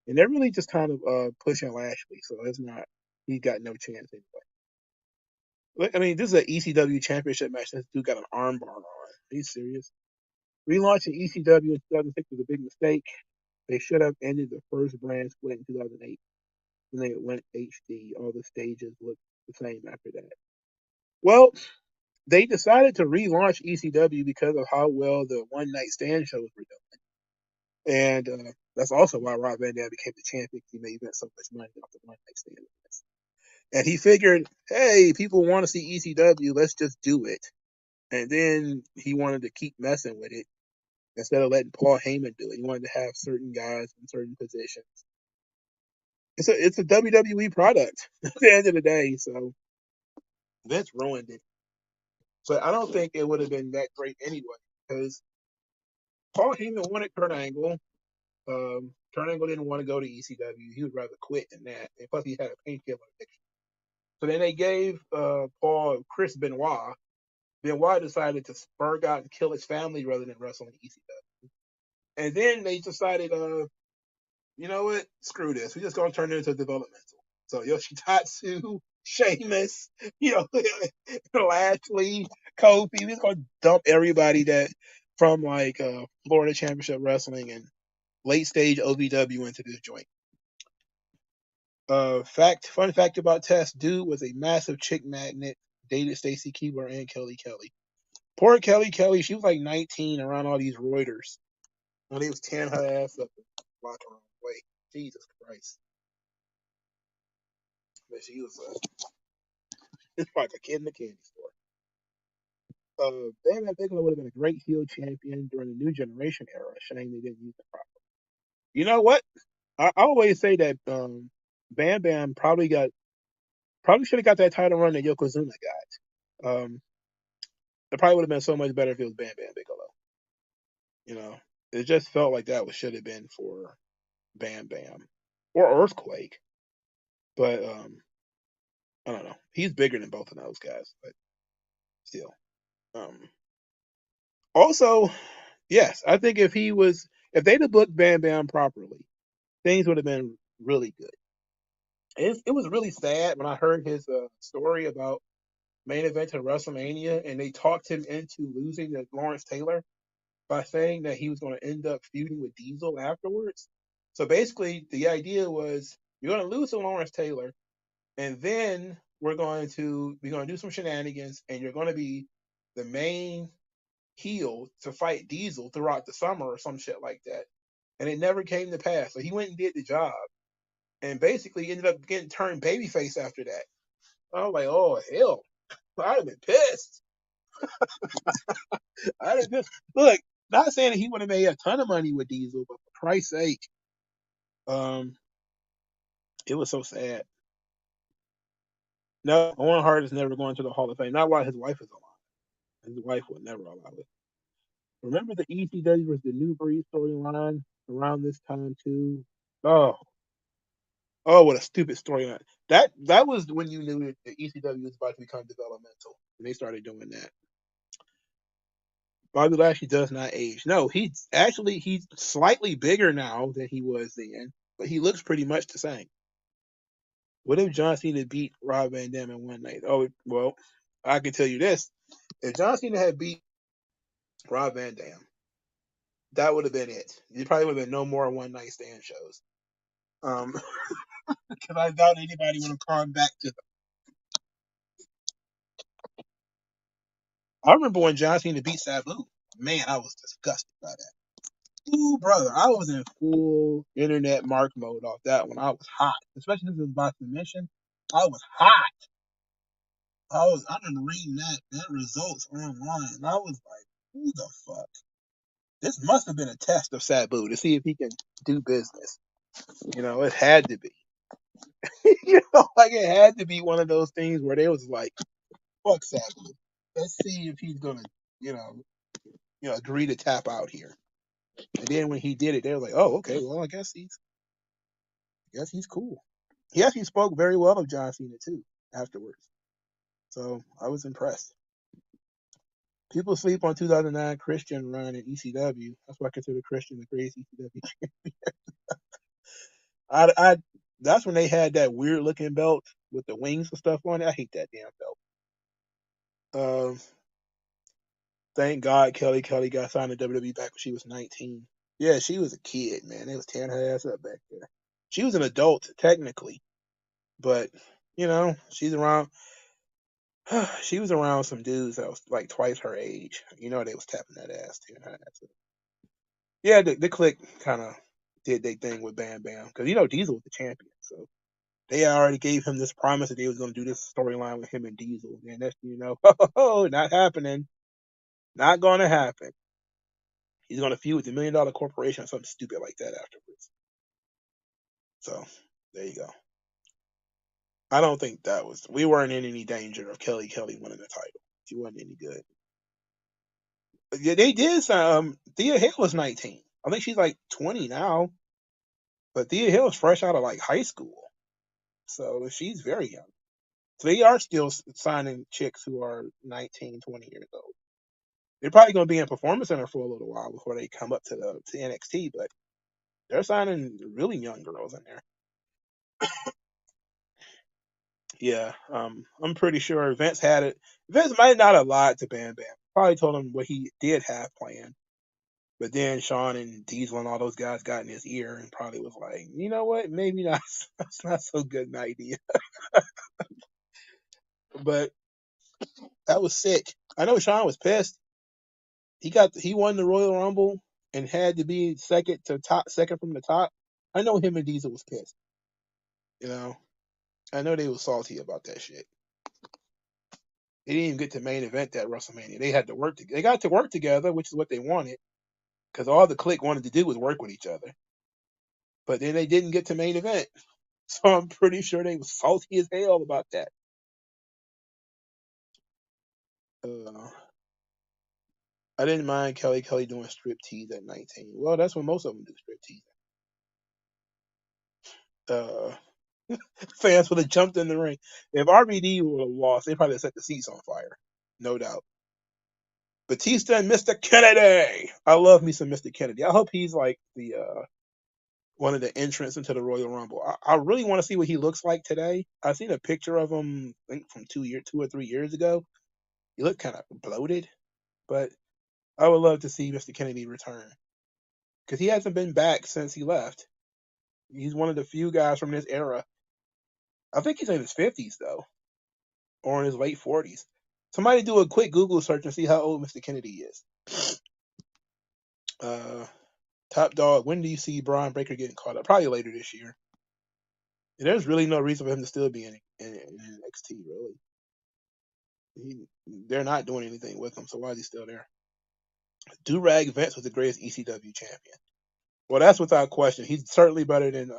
And they're really just kind of pushing Lashley, so it's not. He's got no chance anyway. I mean, this is an ECW championship match. This dude got an armbar on. Are you serious? Relaunching ECW in 2006 was a big mistake. They should have ended the first brand split in 2008 when they went HD. All the stages looked the same after that. Well, they decided to relaunch ECW because of how well the one night stand shows were doing. And that's also why Rob Van Dam became the champion. He made so much money off the one night stand. And he figured, hey, people want to see ECW. Let's just do it. And then he wanted to keep messing with it instead of letting Paul Heyman do it. He wanted to have certain guys in certain positions. It's a WWE product at the end of the day. So Vince ruined it. But I don't think it would have been that great anyway because Paul Heyman wanted Kurt Angle. Kurt Angle didn't want to go to ECW. He would rather quit than that. And plus, he had a painkiller addiction. So then they gave Paul Chris Benoit. Benoit decided to spurg out and kill his family rather than wrestle in ECW. And then they decided, you know what? Screw this. We're just going to turn it into developmental. So Yoshitatsu, Sheamus, you know, Lashley, Kofi. We're just going to dump everybody that from like Florida Championship Wrestling and late stage OVW into this joint. Fun fact about Test: dude was a massive chick magnet. Dated Stacy Keibler and Kelly Kelly. Poor Kelly Kelly, she was like 19 around all these Reuters when they was tearing her ass up and locker room way. Jesus Christ. But she was it's like a kid in the candy store. Bam Bam Bigelow would have been a great heel champion during the New Generation era. Shame they didn't use it properly. You know what? I always say that Bam Bam probably should have got that title run that Yokozuna got. It probably would have been so much better if it was Bam Bam Bigelow. You know, it just felt like that should have been for Bam Bam or Earthquake. But I don't know. He's bigger than both of those guys, but still. Um, Also, yes, I think if they'd have booked Bam Bam properly, things would have been really good. It was really sad when I heard his story about main event at WrestleMania, and they talked him into losing to Lawrence Taylor by saying that he was going to end up feuding with Diesel afterwards. So basically, the idea was you're going to lose to Lawrence Taylor, and then we're going to do some shenanigans, and you're going to be the main heel to fight Diesel throughout the summer or some shit like that. And it never came to pass. So he went and did the job, and basically ended up getting turned babyface after that. I was like, oh hell, I'd have been pissed. I'd have been look. Not saying that he would have made a ton of money with Diesel, but for Christ's sake, um, it was so sad. No, Owen Hart is never going to the Hall of Fame. Not while his wife is alive. His wife would never allow it. Remember the ECW was the New Breed storyline around this time too. Oh, oh, what a stupid storyline. That was when you knew that the ECW was about to become developmental, and they started doing that. Bobby Lashley does not age. No, he's slightly bigger now than he was then, but he looks pretty much the same. What if John Cena beat Rob Van Dam in one night? Oh well, I can tell you this: if John Cena had beat Rob Van Dam, that would have been it. You probably would have been no more one night stand shows. Um, because I doubt anybody would have gone back to. I remember when John Cena beat Sabu. Man, I was disgusted by that. Ooh, brother, I was in full internet mark mode off that one. I was hot, especially since it was about submission. I was hot. I remember reading that results online, and I was like, who the fuck? This must have been a test of Sabu to see if he can do business. You know, it had to be. Like it had to be one of those things where they was like, fuck Sabu. Let's see if he's gonna, you know, agree to tap out here. And then when he did it, they were like, "Oh, okay. Well, I guess he's cool." He actually spoke very well of John Cena too afterwards, so I was impressed. People sleep on 2009 Christian run in ECW. That's why I consider Christian the greatest ECW. That's when they had that weird looking belt with the wings and stuff on it. I hate that damn belt. Um, thank God Kelly got signed to WWE back when she was 19. Yeah, she was a kid, man. They was tearing her ass up back there. She was an adult technically, but she's around. She was around some dudes that was like twice her age. They was tapping that ass, tearing her ass up. Yeah, the Click kind of did their thing with Bam Bam because Diesel was the champion, so they already gave him this promise that they was going to do this storyline with him and Diesel, and that's not happening, not going to happen. He's going to feud with the $1 Million Corporation or something stupid like that afterwards. So there you go. I don't think we weren't in any danger of Kelly winning the title. She wasn't any good. Yeah, they did. Thea Hale was 19. I think she's like 20 now, but Thea Hale is fresh out of like high school, so she's very young. So they are still signing chicks who are 19, 20 years old. They're probably going to be in Performance Center for a little while before they come up to NXT, but they're signing really young girls in there. Yeah, I'm pretty sure Vince had it. Vince might not have lied to Bam Bam. Probably told him what he did have planned. But then Shawn and Diesel and all those guys got in his ear and probably was like, you know what? Maybe not. That's not so good an idea. But that was sick. I know Shawn was pissed. He won the Royal Rumble and had to be second from the top. I know him and Diesel was pissed. You know, I know they was salty about that shit. They didn't even get to main event that WrestleMania. They had to work. They got to work together, which is what they wanted, because all the Clique wanted to do was work with each other. But then they didn't get to main event, so I'm pretty sure they was salty as hell about that. Uh, I didn't mind Kelly doing striptease at 19. Well, that's what most of them do, striptease. Uh, Fans would have jumped in the ring. If RVD would have lost, they probably set the seats on fire, no doubt. Batista and Mr. Kennedy. I love me some Mr. Kennedy. I hope he's like the one of the entrants into the Royal Rumble. I really want to see what he looks like today. I seen a picture of him, I think from 2 or 3 years ago. He looked kind of bloated, but I would love to see Mr. Kennedy return because he hasn't been back since he left. He's one of the few guys from this era. I think he's in his 50s though, or in his late 40s. Somebody do a quick Google search and see how old Mr. Kennedy is. Uh, Top dog. When do you see Braun Breaker getting caught up? Probably later this year. And there's really no reason for him to still be in NXT. Really, they're not doing anything with him, so why is he still there? Durag Vince was the greatest ECW champion. Well, that's without question. He's certainly better than.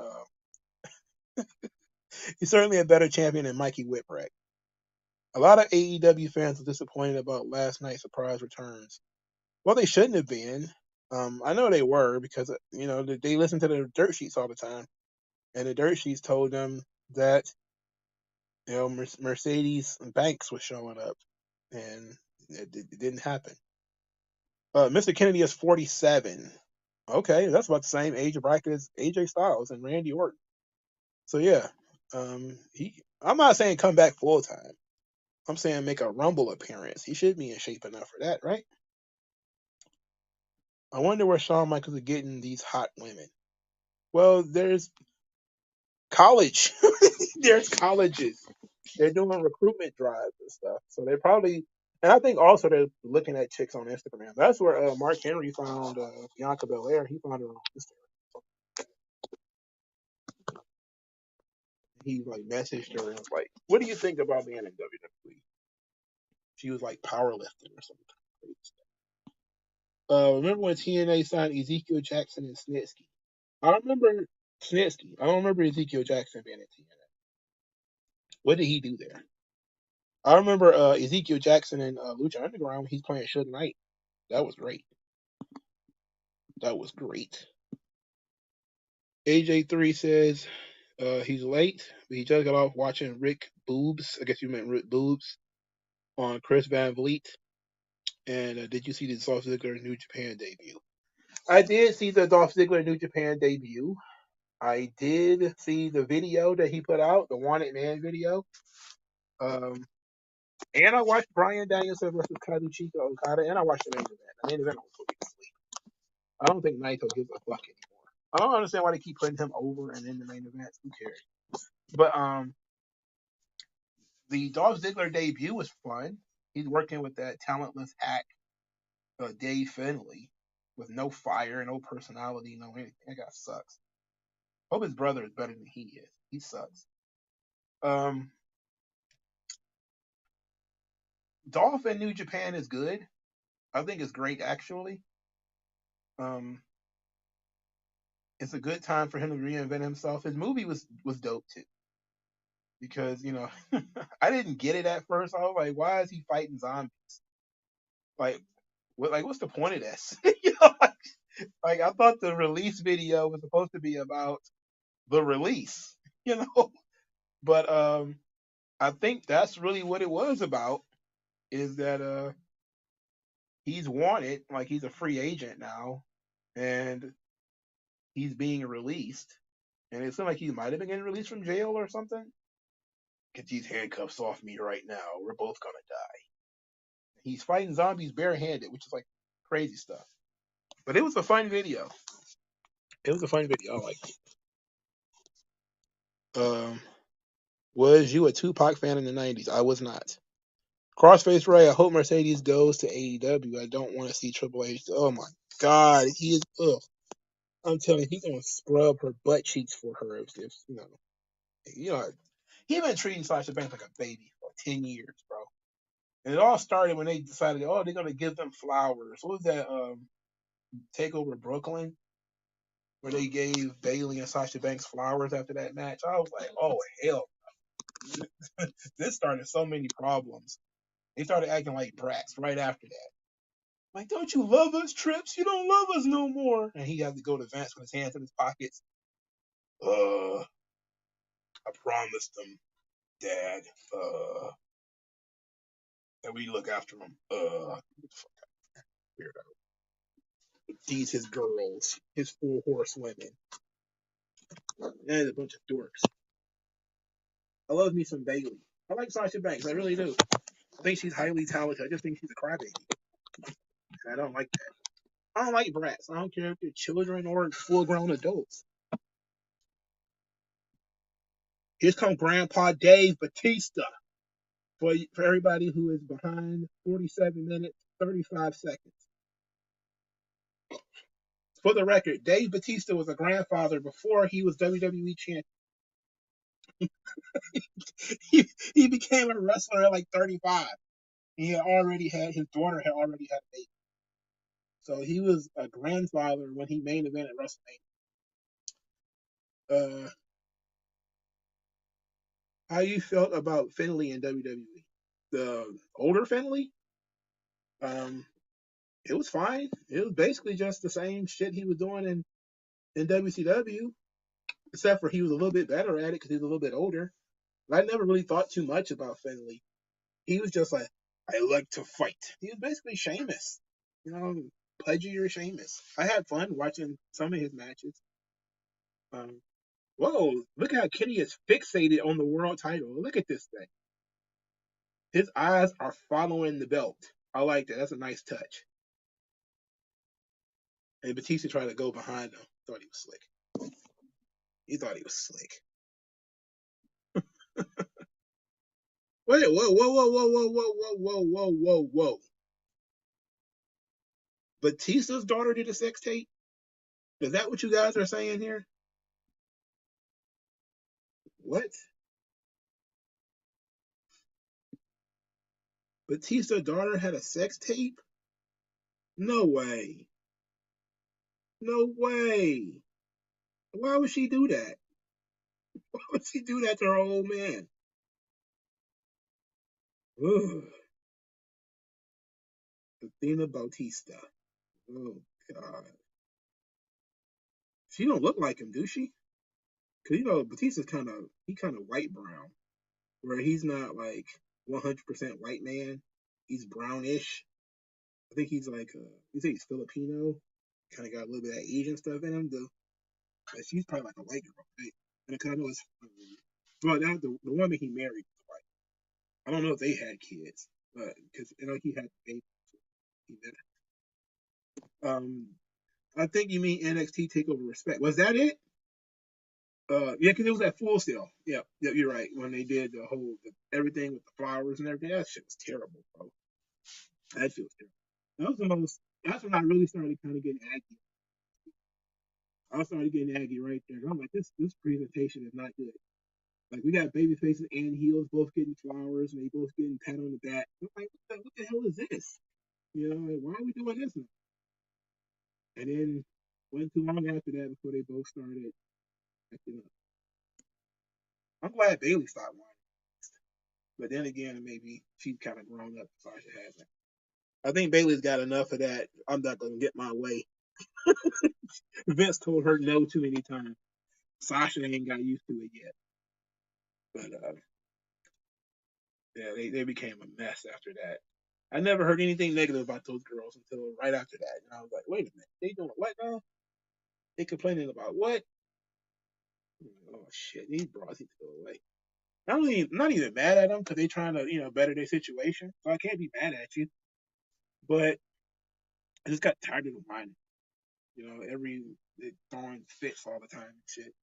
He's certainly a better champion than Mikey Whipwreck. A lot of AEW fans were disappointed about last night's surprise returns. Well, they shouldn't have been. I know they were because they listen to the dirt sheets all the time, and the dirt sheets told them that Mercedes Banks was showing up, and it didn't happen. Mr. Kennedy is 47. Okay, that's about the same age bracket as AJ Styles and Randy Orton. So yeah, I'm not saying come back full time. I'm saying make a Rumble appearance. He should be in shape enough for that, right? I wonder where Shawn Michaels is getting these hot women. Well, there's college. There's colleges. They're doing recruitment drives and stuff. So they're probably, and I think also they're looking at chicks on Instagram. That's where Mark Henry found Bianca Belair. He found her on Instagram. He like messaged her and was like, "What do you think about being in WWE?" She was like powerlifting or something. Remember when TNA signed Ezekiel Jackson and Snitsky? I remember Snitsky. I don't remember Ezekiel Jackson being in TNA. What did he do there? I remember Ezekiel Jackson in Lucha Underground. He's playing Suge Knight. That was great. That was great. AJ3 says he's late, but he just got off watching Rick Boobs. I guess you meant Rick Boobs on Chris Van Vliet. And did you see the Dolph Ziggler New Japan debut? I did see the Dolph Ziggler New Japan debut. I did see the video that he put out, the Wanted Man video. Um, And I watched Bryan Danielson versus Kazuchika Okada, and I watched the main event. The main event was put me to sleep. I don't think Naito gives a fuck anymore. I don't understand why they keep putting him over and in the main event. Who cares? But the Dolph Ziggler debut was fun. He's working with that talentless hack, Dave Finlay, with no fire, no personality, no anything. That guy sucks. Hope his brother is better than he is. He sucks. Um, Dolph in New Japan is good. I think it's great actually. Um, it's a good time for him to reinvent himself. His movie was dope too because I didn't get it at first. I was like, why is he fighting zombies? Like, what's the point of this? Like I thought the release video was supposed to be about the release, you know. But I think that's really what it was about. Is that he's wanted, like he's a free agent now, and he's being released, and it seemed like he might have been getting released from jail or something. Get these handcuffs off me right now. We're both gonna die. He's fighting zombies barehanded, which is like crazy stuff. But it was a fun video. It was a fun video. I liked it. Was you a Tupac fan in the '90s? I was not. Crossface Ray, I hope Mercedes goes to AEW. I don't want to see Triple H. Oh my God, he is. Ugh. I'm telling you, he's gonna scrub her butt cheeks for her if you know. He been treating Sasha Banks like a baby for 10 years, bro. And it all started when they decided, oh, they're gonna give them flowers. What was that? Takeover Brooklyn, where they gave Bailey and Sasha Banks flowers after that match. I was like, oh hell, this started so many problems. They started acting like brats right after that. Like, don't you love us, Trips? You don't love us no more. And he had to go to Vance with his hands in his pockets. I promised them, Dad, that we look after him. Weirdo. These his girls, his 4 horsewomen. And a bunch of dorks. I love me some Bailey. I like Sasha Banks. I really do. I think she's highly talented. I just think she's a crybaby. And I don't like that. I don't like brats. I don't care if they're children or full grown adults. Here's come Grandpa Dave Batista for everybody who is behind 47 minutes, 35 seconds. For the record, Dave Batista was a grandfather before he was WWE champion. He became a wrestler at like 35. He had already had his daughter had already had a baby. So he was a grandfather when he main evented WrestleMania. How you felt about Finley in WWE? The older Finley? Um, it was fine. It was basically just the same shit he was doing in WCW, except for he was a little bit better at it because he was a little bit older. But I never really thought too much about Finley. He was just like, I like to fight. He was basically Sheamus, you know, pudgy or Sheamus. I had fun watching some of his matches. Um, whoa, look how Kenny is fixated on the world title. Look at this thing. His eyes are following the belt. I like that. That's a nice touch. And Batista tried to go behind him. Thought he was slick. He thought he was slick. Wait, whoa, whoa, whoa, whoa, whoa, whoa, whoa, whoa, whoa, whoa, whoa. Batista's daughter did a sex tape? Is that what you guys are saying here? What? Batista's daughter had a sex tape? No way. No way. Why would she do that? Why would she do that to her old man? Ugh. Athena Bautista. Oh God. She don't look like him, do she? Cause Batista's kind of white brown, where he's not like 100% white man. He's brownish. I think he's like you say he's Filipino. Kind of got a little bit of that Asian stuff in him, though. But she's probably like a white girl, right? And I know it's well, now the woman he married was white. I don't know if they had kids, but because he had baby. He did. I think you mean NXT Takeover Respect. Was that it? Yeah, because it was at Full Sail. Yeah, you're right. When they did everything with the flowers and everything, that shit was terrible, bro. That shit was terrible. That was the most. That's when I really started kind of getting aggy. I started getting aggy right there. I'm like, this presentation is not good. Like we got baby faces and heels both getting flowers and they both getting pat on the back. I'm like, what the hell is this? You know, like, why are we doing this now? And then wasn't too long after that before they both started acting up. I'm glad Bailey stopped whining. But then again, maybe she's kind of grown up. Sasha hasn't. I think Bailey's got enough of that. I'm not gonna get my way. Vince told her no too many times. Sasha ain't got used to it yet. But yeah, they became a mess after that. I never heard anything negative about those girls until right after that. And I was like, wait a minute, they doing what now? They complaining about what? Oh shit, these bras need to go away. Not even mad at them because they trying to better their situation. So I can't be mad at you. But I just got tired of the whining. Throwing fits all the time and shit.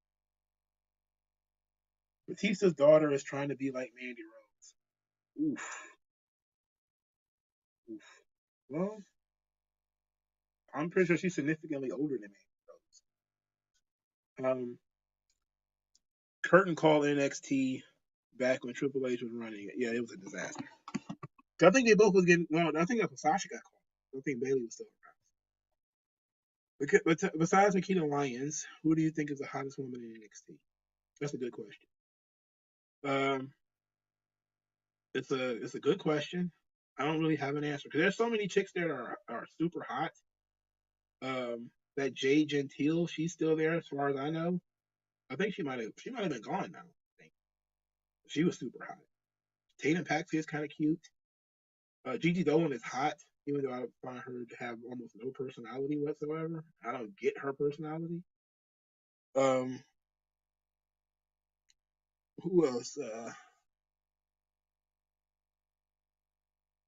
Batista's daughter is trying to be like Mandy Rose. Oof. Oof. Well, I'm pretty sure she's significantly older than Mandy Rose. Curtin called NXT back when Triple H was running it. Yeah, it was a disaster. I think they both was getting. Well, I think that's when Sasha got called. I don't think Bailey was still around. But besides Nikita Lyons, who do you think is the hottest woman in NXT? That's a good question. Um, it's a good question. I don't really have an answer because there's so many chicks there that are super hot. That Jay Gentile, she's still there as far as I know. I think she might have been gone now. I think she was super hot. Tatum Paxley is kind of cute. Gigi Dolan is hot, even though I find her to have almost no personality whatsoever. I don't get her personality. Um, who else?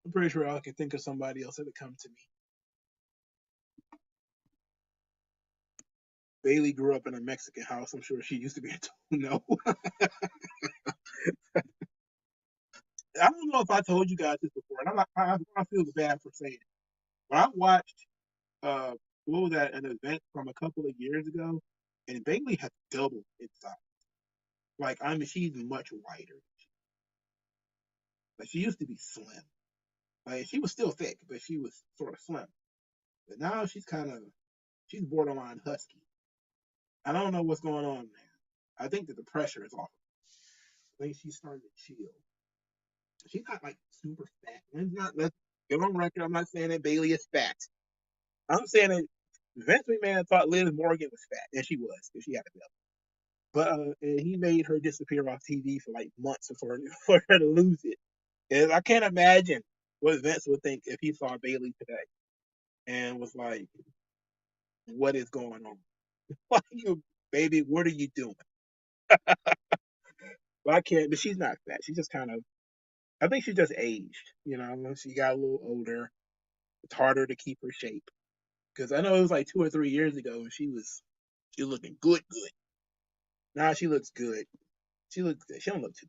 I'm pretty sure I can think of somebody else that would come to me. Bailey grew up in a Mexican house. I'm sure she used to be a no. I don't know if I told you guys this before, and I feel bad for saying it. But I watched what was that? An event from a couple of years ago, and Bailey has doubled in size. Like I mean, she's much wider. Like she used to be slim. Like she was still thick, but she was sort of slim. But now she's borderline husky. I don't know what's going on, man. I think that the pressure is off. I think she's starting to chill. She's not like super fat. Let's get on record. I'm not saying that Bailey is fat. I'm saying that Vince McMahon thought Liz Morgan was fat, and she was, because she had a belly. But and he made her disappear off TV for like months for her to lose it. And I can't imagine what Vince would think if he saw Bailey today and was like, "What is going on? Like, you, baby, what are you doing?" But I can't. But she's not fat. She just kind of. I think she just aged. She got a little older. It's harder to keep her shape because I know it was like 2 or 3 years ago and she was looking good, good. Now she looks good. She looks good. She don't look too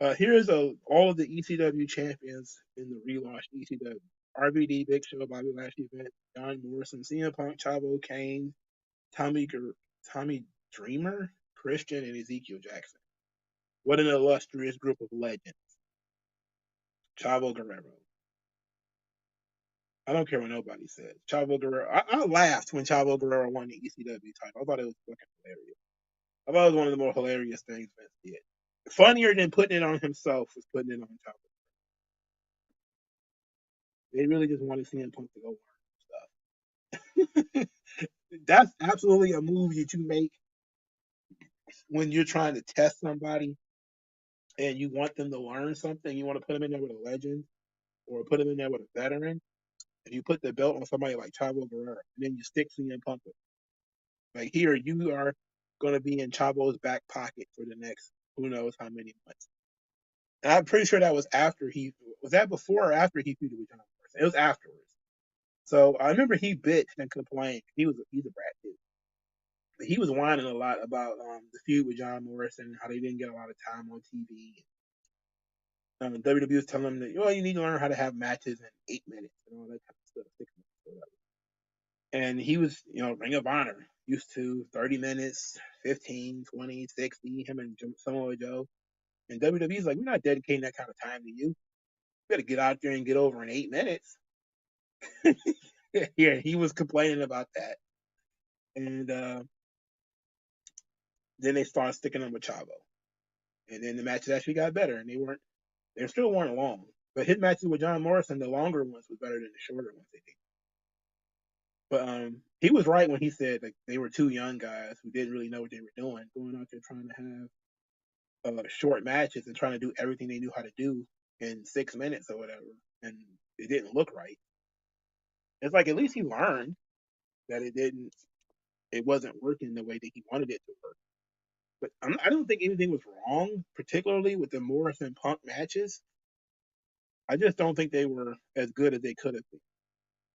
bad. Here's all of the ECW champions in the relaunched ECW. RVD, Big Show, Bobby Lashley, Vince, John Morrison, CM Punk, Chavo, Kane, Tommy Dreamer, Christian, and Ezekiel Jackson. What an illustrious group of legends. Chavo Guerrero. I don't care what nobody says. Chavo Guerrero. I laughed when Chavo Guerrero won the ECW title. I thought it was fucking hilarious. I thought it was one of the more hilarious things Vince did. Funnier than putting it on himself was putting it on Chavo. They really just wanted CM Punk to go learn stuff. That's absolutely a move that you make when you're trying to test somebody and you want them to learn something. You want to put them in there with a legend or put them in there with a veteran. And you put the belt on somebody like Chavo Guerrero, and then you stick CM Punk with it. Like here, you are going to be in Chavo's back pocket for the next who knows how many months. And I'm pretty sure that was after was that before or after he feuded with John Morrison? It was afterwards. So I remember he bitched and complained. He's a brat too. But he was whining a lot about the feud with John Morrison, how they didn't get a lot of time on TV. WWE was telling him that, well, you need to learn how to have matches in 8 minutes and all that kind of stuff, 6 minutes or whatever. And he was, Ring of Honor, used to 30 minutes, 15, 20, 60, him and Samoa Joe. And WWE's like, we're not dedicating that kind of time to you. You got to get out there and get over in 8 minutes. Yeah, he was complaining about that. And then they started sticking him with Chavo. And then the matches actually got better, and they still weren't long. But his matches with John Morrison, the longer ones, was better than the shorter ones they did. But he was right when he said like they were two young guys who didn't really know what they were doing, going out there trying to have short matches and trying to do everything they knew how to do in 6 minutes or whatever, and it didn't look right. It's like at least he learned that it wasn't working the way that he wanted it to work. But I don't think anything was wrong, particularly with the Morrison Punk matches. I just don't think they were as good as they could have been.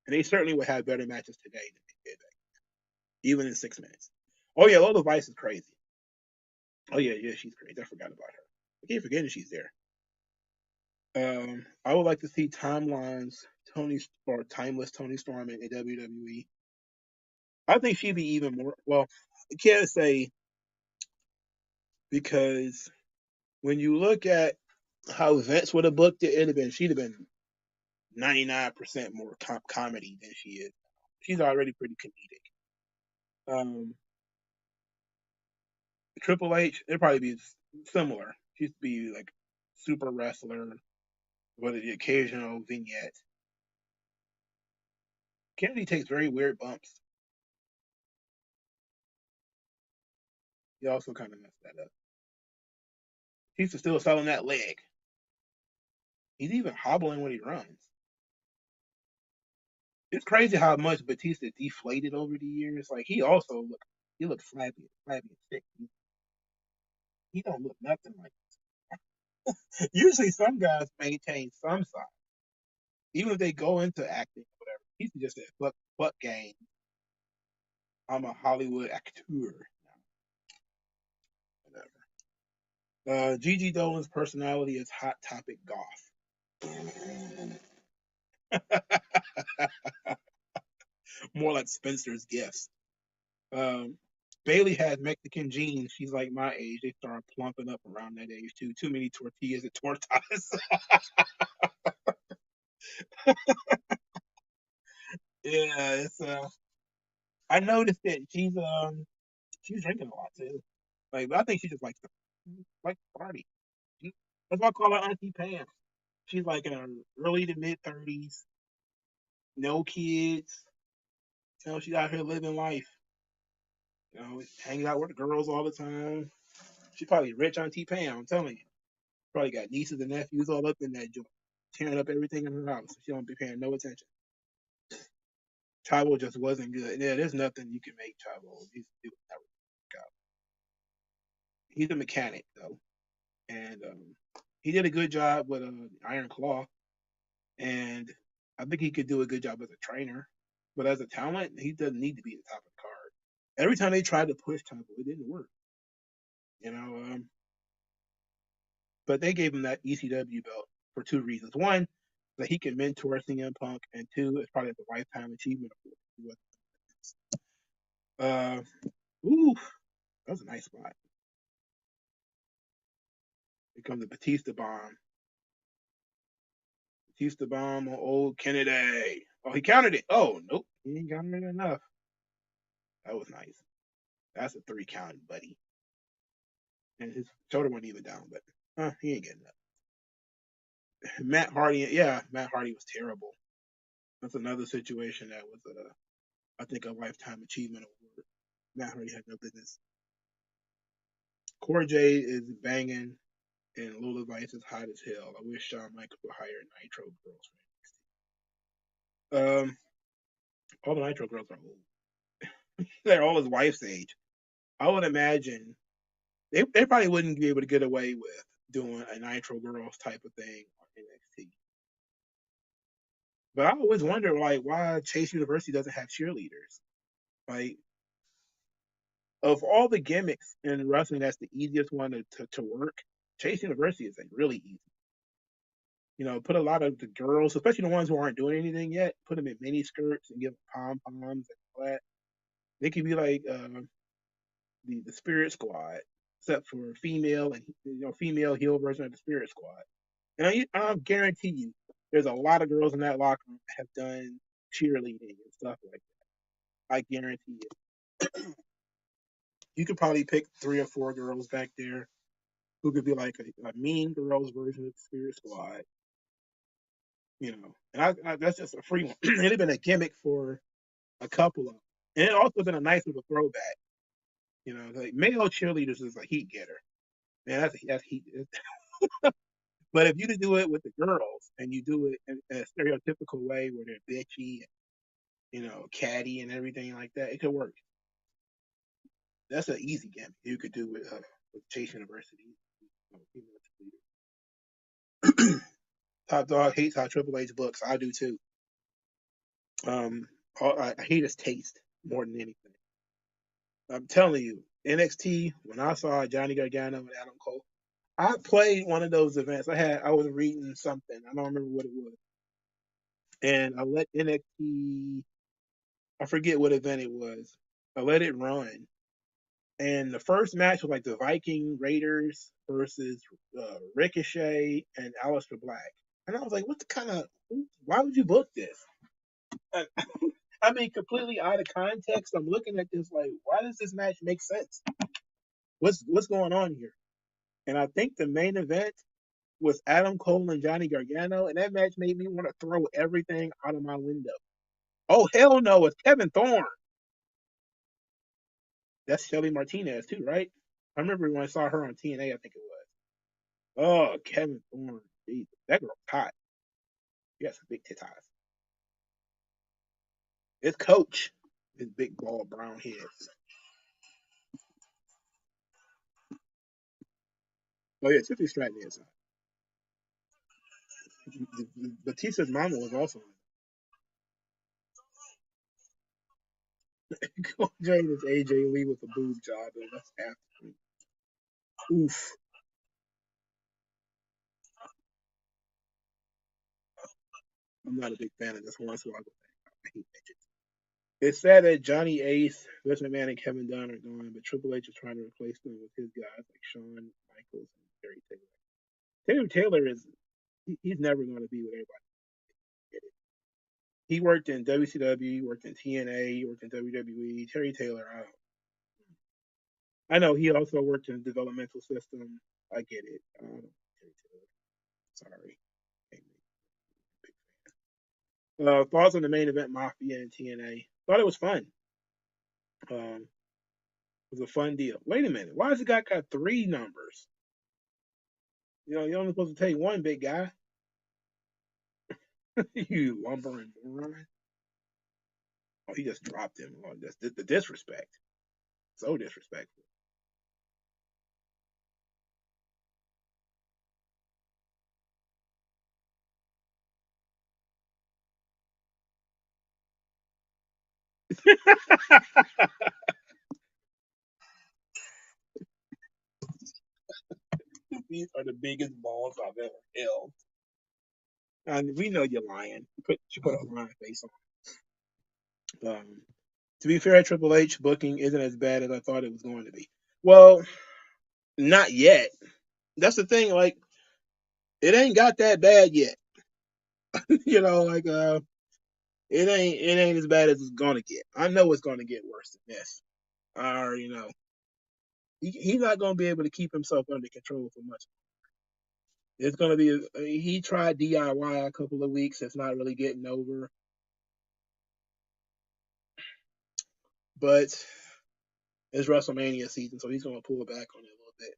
And they certainly would have better matches today than they did back then, even in 6 minutes. Oh yeah, Lola Vice is crazy. Oh yeah, she's crazy. I forgot about her. I keep forgetting she's there. I would like to see timeless Tony Storm in WWE. I think she'd be even more. Well, I can't say because when you look at how Vince would have booked it, she'd have been 99% more comedy than she is. She's already pretty comedic. Um, Triple H, it'd probably be similar. She used to be like super wrestler with the occasional vignette. Kennedy takes very weird bumps. He also kind of messed that up. He's still selling that leg. He's even hobbling when he runs. It's crazy how much Batista deflated over the years. Like he looks flabby and thick. He don't look nothing like this. Usually some guys maintain some size, even if they go into acting or whatever. He's just said, "Buck game. I'm a Hollywood actor." Whatever. Gigi Dolan's personality is hot topic goth. More like Spencer's gifts. Um, Bailey had Mexican genes. She's like my age. They start plumping up around that age too. Too many tortillas and tortas. Yeah, it's I noticed that she's drinking a lot too. Like I think she just likes to party. That's why I call her Auntie Pam. She's like in her early to mid 30s, no kids. She's out here living life. Hanging out with the girls all the time. She's probably rich Auntie Pam. I'm telling you. Probably got nieces and nephews all up in that joint, tearing up everything in her house. She don't be paying no attention. Chavo just wasn't good. Yeah, there's nothing you can make Chavo. It would never work out. He's a mechanic though, and he did a good job with Iron Claw, and I think he could do a good job as a trainer. But as a talent, he doesn't need to be at the top of the card. Every time they tried to push Chavo, it didn't work. You know, but they gave him that ECW belt for two reasons. One, that he can mentor CM Punk, and two, it's probably the lifetime achievement award. Uh, ooh, that was a nice spot. Here comes the Batista bomb. Batista bomb on old Kennedy. Oh, he counted it. Oh, nope, he ain't counted it enough. That was nice. That's a 3 count, buddy. And his shoulder wasn't even down, but he ain't getting up. Matt Hardy, yeah, Matt Hardy was terrible. That's another situation that was I think a lifetime achievement award. Matt Hardy had no business. Core J is banging, and Lola Vice is hot as hell. I wish Shawn Michaels would hire Nitro girls for NXT. All the Nitro girls are old. They're all his wife's age. I would imagine they probably wouldn't be able to get away with doing a Nitro Girls type of thing on NXT. But I always wonder, like, why Chase University doesn't have cheerleaders. Like, of all the gimmicks in wrestling, that's the easiest one to work. Chase University is like really easy. You know, put a lot of the girls, especially the ones who aren't doing anything yet, put them in mini skirts and give them pom poms and all that. They could be like the Spirit Squad, except for female and female heel version of the Spirit Squad. And I guarantee you, there's a lot of girls in that locker room that have done cheerleading and stuff like that. I guarantee you. You could probably pick 3 or 4 girls back there who could be like a mean girls version of the Spirit Squad. You know, and that's just a free one. It'd have been a gimmick for a couple of them. And it also been a nice little throwback. You know, like male cheerleaders is a heat getter. Man, that's heat. But if you do it with the girls and you do it in a stereotypical way where they're bitchy and catty and everything like that, it could work. That's an easy gimmick you could do with Chase University. Top Dog hates how Triple H books. I do too. I hate his taste more than anything. I'm telling you, NXT. When I saw Johnny Gargano and Adam Cole, I played one of those events. I was reading something. I don't remember what it was, and I let NXT. I forget what event it was. I let it run, and the first match was like the Viking Raiders versus Ricochet and Aleister Black. And I was like, what the kind of? Why would you book this? I mean, completely out of context. I'm looking at this like, why does this match make sense? What's going on here? And I think the main event was Adam Cole and Johnny Gargano, and that match made me want to throw everything out of my window. Oh hell no, it's Kevin Thorne. That's Shelly Martinez too, right? I remember when I saw her on TNA, I think it was. Oh, Kevin Thorne. Jesus, that girl's hot. She got some big titties. It's Coach. His big bald brown head. Oh yeah, Tiffany Stratton is hot. Batista's mama was also Jane is AJ Lee with a boob job, and that's after. Oof. I'm not a big fan of this one, so I hate midgets. It's sad that Johnny Ace, Vince McMahon, and Kevin Dunn are gone, but Triple H is trying to replace them with his guys like Shawn Michaels and Terry Taylor. Terry Taylor he's never going to be with everybody. He worked in WCW, he worked in TNA, he worked in WWE. Terry Taylor, I know he also worked in the developmental system. I get it. Terry Taylor. Sorry. Thoughts on the main event, Mafia and TNA. Thought it was fun. It was a fun deal. Wait a minute. Why has the guy got 3 numbers? You're only supposed to take one, big guy. You lumbering moron. Oh, he just dropped him. Oh, that's the disrespect. So disrespectful. These are the biggest balls I've ever held. And we know you're lying. You put a lying face on. To be fair, Triple H booking isn't as bad as I thought it was going to be. Well, not yet. That's the thing. Like, it ain't got that bad yet. Like it ain't as bad as it's gonna get. I know it's gonna get worse than this. I already know. He's not gonna be able to keep himself under control for much. It's gonna be. He tried DIY a couple of weeks. It's not really getting over. But it's WrestleMania season, so he's gonna pull back on it a little bit.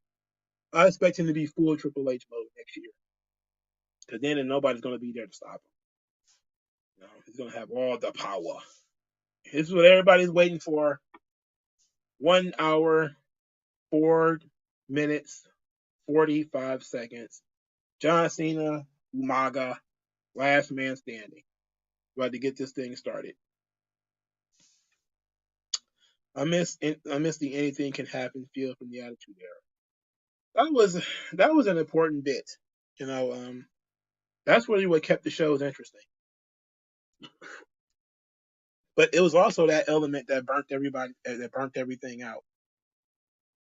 I expect him to be full Triple H mode next year, because then nobody's gonna be there to stop him. He's gonna have all the power. This is what everybody's waiting for. 1 hour, 4 minutes, 45 seconds. John Cena, Umaga, last man standing. About to get this thing started. I miss the anything can happen feel from the Attitude Era. That was an important bit. You know, that's really what kept the shows interesting. But it was also that element that burnt everything out.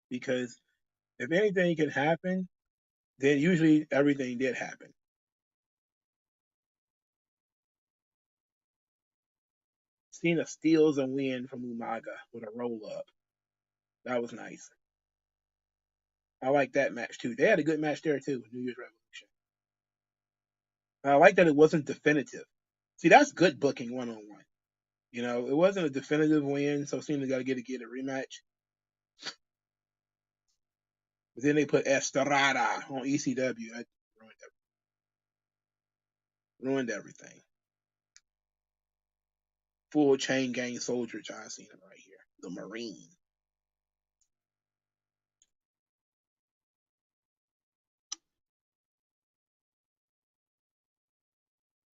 Because if anything can happen, then usually everything did happen. Cena steals a win from Umaga with a roll up. That was nice. I like that match too. They had a good match there too, New Year's Revolution. I like that it wasn't definitive. See, that's good booking 1-on-1. You know, it wasn't a definitive win, so Cena got to get a rematch. But then they put Estrada on ECW. That ruined everything. Full chain gang soldier John Cena right here. The Marine.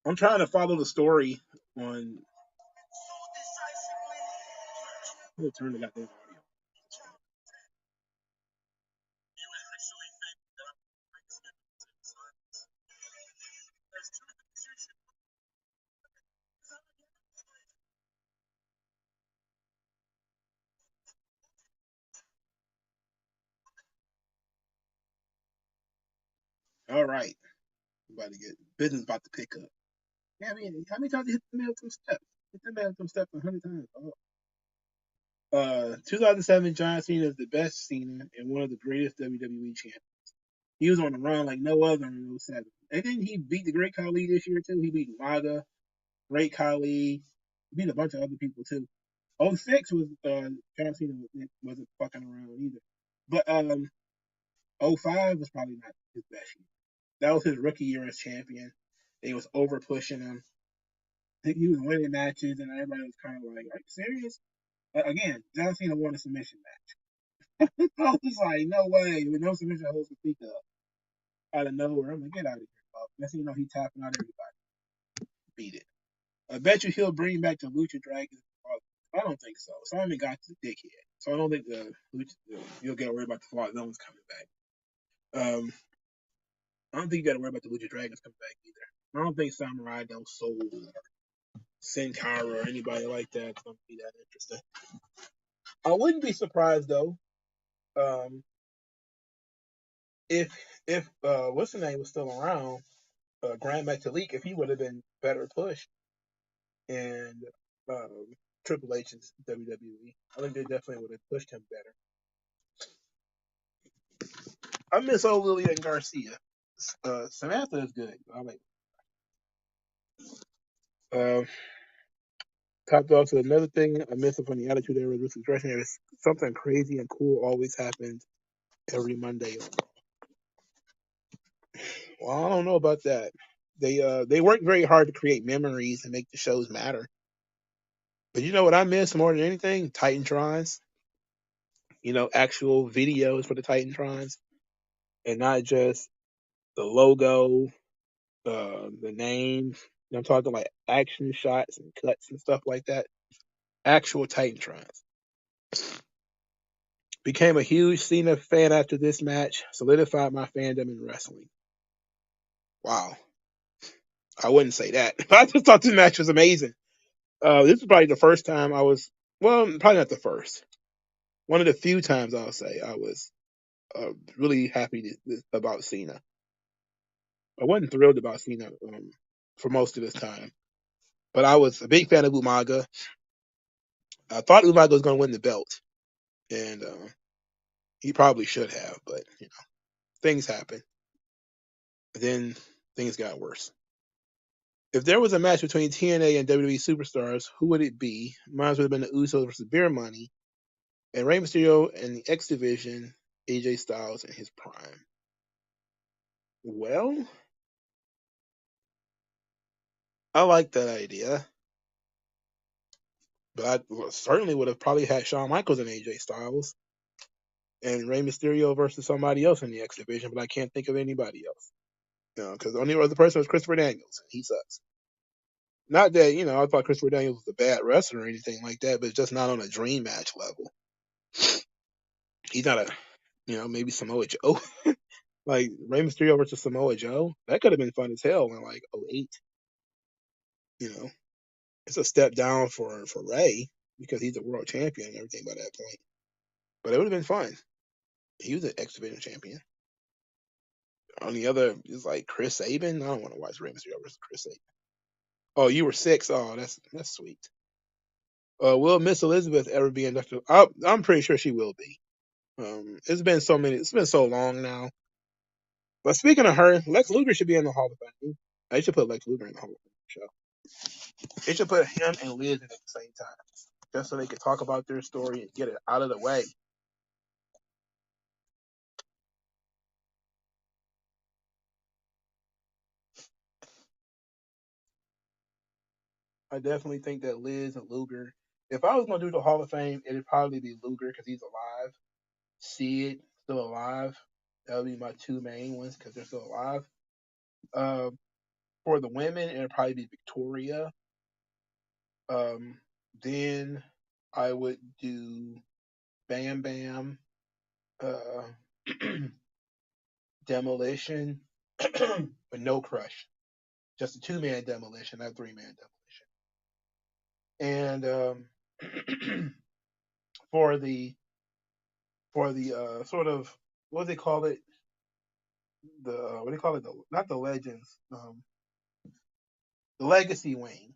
I'm trying to follow the story on. I'll turn the goddamn audio. All right. About to get business about to pick up. Yeah, I mean, how many times you hit the man with some steps? Hit the man with some steps 100 times. 2007, John Cena is the best Cena and one of the greatest WWE champions. He was on the run like no other in '07. And then he beat the Great Khali this year too. He beat Umaga, Great Khali. He beat a bunch of other people too. '06 was John Cena wasn't fucking around either. But '05 was probably not his best year. That was his rookie year as champion. He was over pushing him. He was winning matches, and everybody was kind of like, "Are you serious?" Again, John Cena won a submission match. I was like, "No way!" With no submission holds to speak of. Out of nowhere, I'm like, "Get out of here, Bob." Next thing you know, he tapping out everybody. Beat it. I bet you he'll bring back the Lucha Dragons. I don't think so. Simon got the dickhead, so I don't think you'll get worried about the Flawed Zones coming back. I don't think you got to worry about the Lucha Dragons coming back either. I don't think Samurai Del Sol or Sin Cara or anybody like that is going to be that interesting. I wouldn't be surprised though, um, if what's the name was still around, Grand Metalik, if he would have been better pushed and um, Triple H's WWE. I think they definitely would have pushed him better. I miss old Lillian Garcia. Samantha is good. I like. Uh, Topped off to another thing I miss from the Attitude Era, this aggression era. Something crazy and cool always happens every Monday. Well, I don't know about that. They work very hard to create memories and make the shows matter. But you know what I miss more than anything? Titantrons. You know, actual videos for the Titantrons, and not just the logo, the name. You know, I'm talking like action shots and cuts and stuff like that. Actual Titantrons. Became a huge Cena fan after this match. Solidified my fandom in wrestling. Wow. I wouldn't say that. I just thought this match was amazing. This is probably the first time I was, well, probably not the first. One of the few times I'll say I was really happy about Cena. I wasn't thrilled about Cena for most of this time, but I was a big fan of Umaga. I thought Umaga was going to win the belt, and he probably should have, but you know, things happen. Then things got worse. If there was a match between TNA and WWE superstars, who would it be? Mine would have been the Usos versus Beer Money, and Rey Mysterio and the X Division, AJ Styles in his prime. Well, I like that idea, but I certainly would have probably had Shawn Michaels and AJ Styles. and Rey Mysterio versus somebody else in the X division, but I can't think of anybody else. Because the only other person was Christopher Daniels, and he sucks. Not that I thought Christopher Daniels was a bad wrestler or anything like that, but it's just not on a dream match level. He's not maybe Samoa Joe. Like Rey Mysterio versus Samoa Joe, that could have been fun as hell in like '08. It's a step down for Rey because he's a world champion and everything by that point. But it would have been fun. He was an X Division champion. On the other is like Chris Sabin. I don't want to watch Rey Mysterio versus Chris Sabin. Oh, you were 6. Oh, that's sweet. Will Miss Elizabeth ever be inducted? I'm pretty sure she will be. It's been so long now. But speaking of her, Lex Luger should be in the Hall of Fame. They should put Lex Luger in the Hall of Fame show. They should put him and Liz in at the same time, just so they could talk about their story and get it out of the way. I definitely think that Liz and Luger. If I was gonna do the Hall of Fame, it'd probably be Luger because he's alive. Sid still alive. That would be my two main ones because they're still alive. Uh, for the women, it'd probably be Victoria. Um, then I would do Bam Bam, uh, Demolition, but no Crush. Just a 2-man Demolition, not a 3-man Demolition. And for the sort of what do they call it? What do they call it? Not the Legends, the Legacy wing.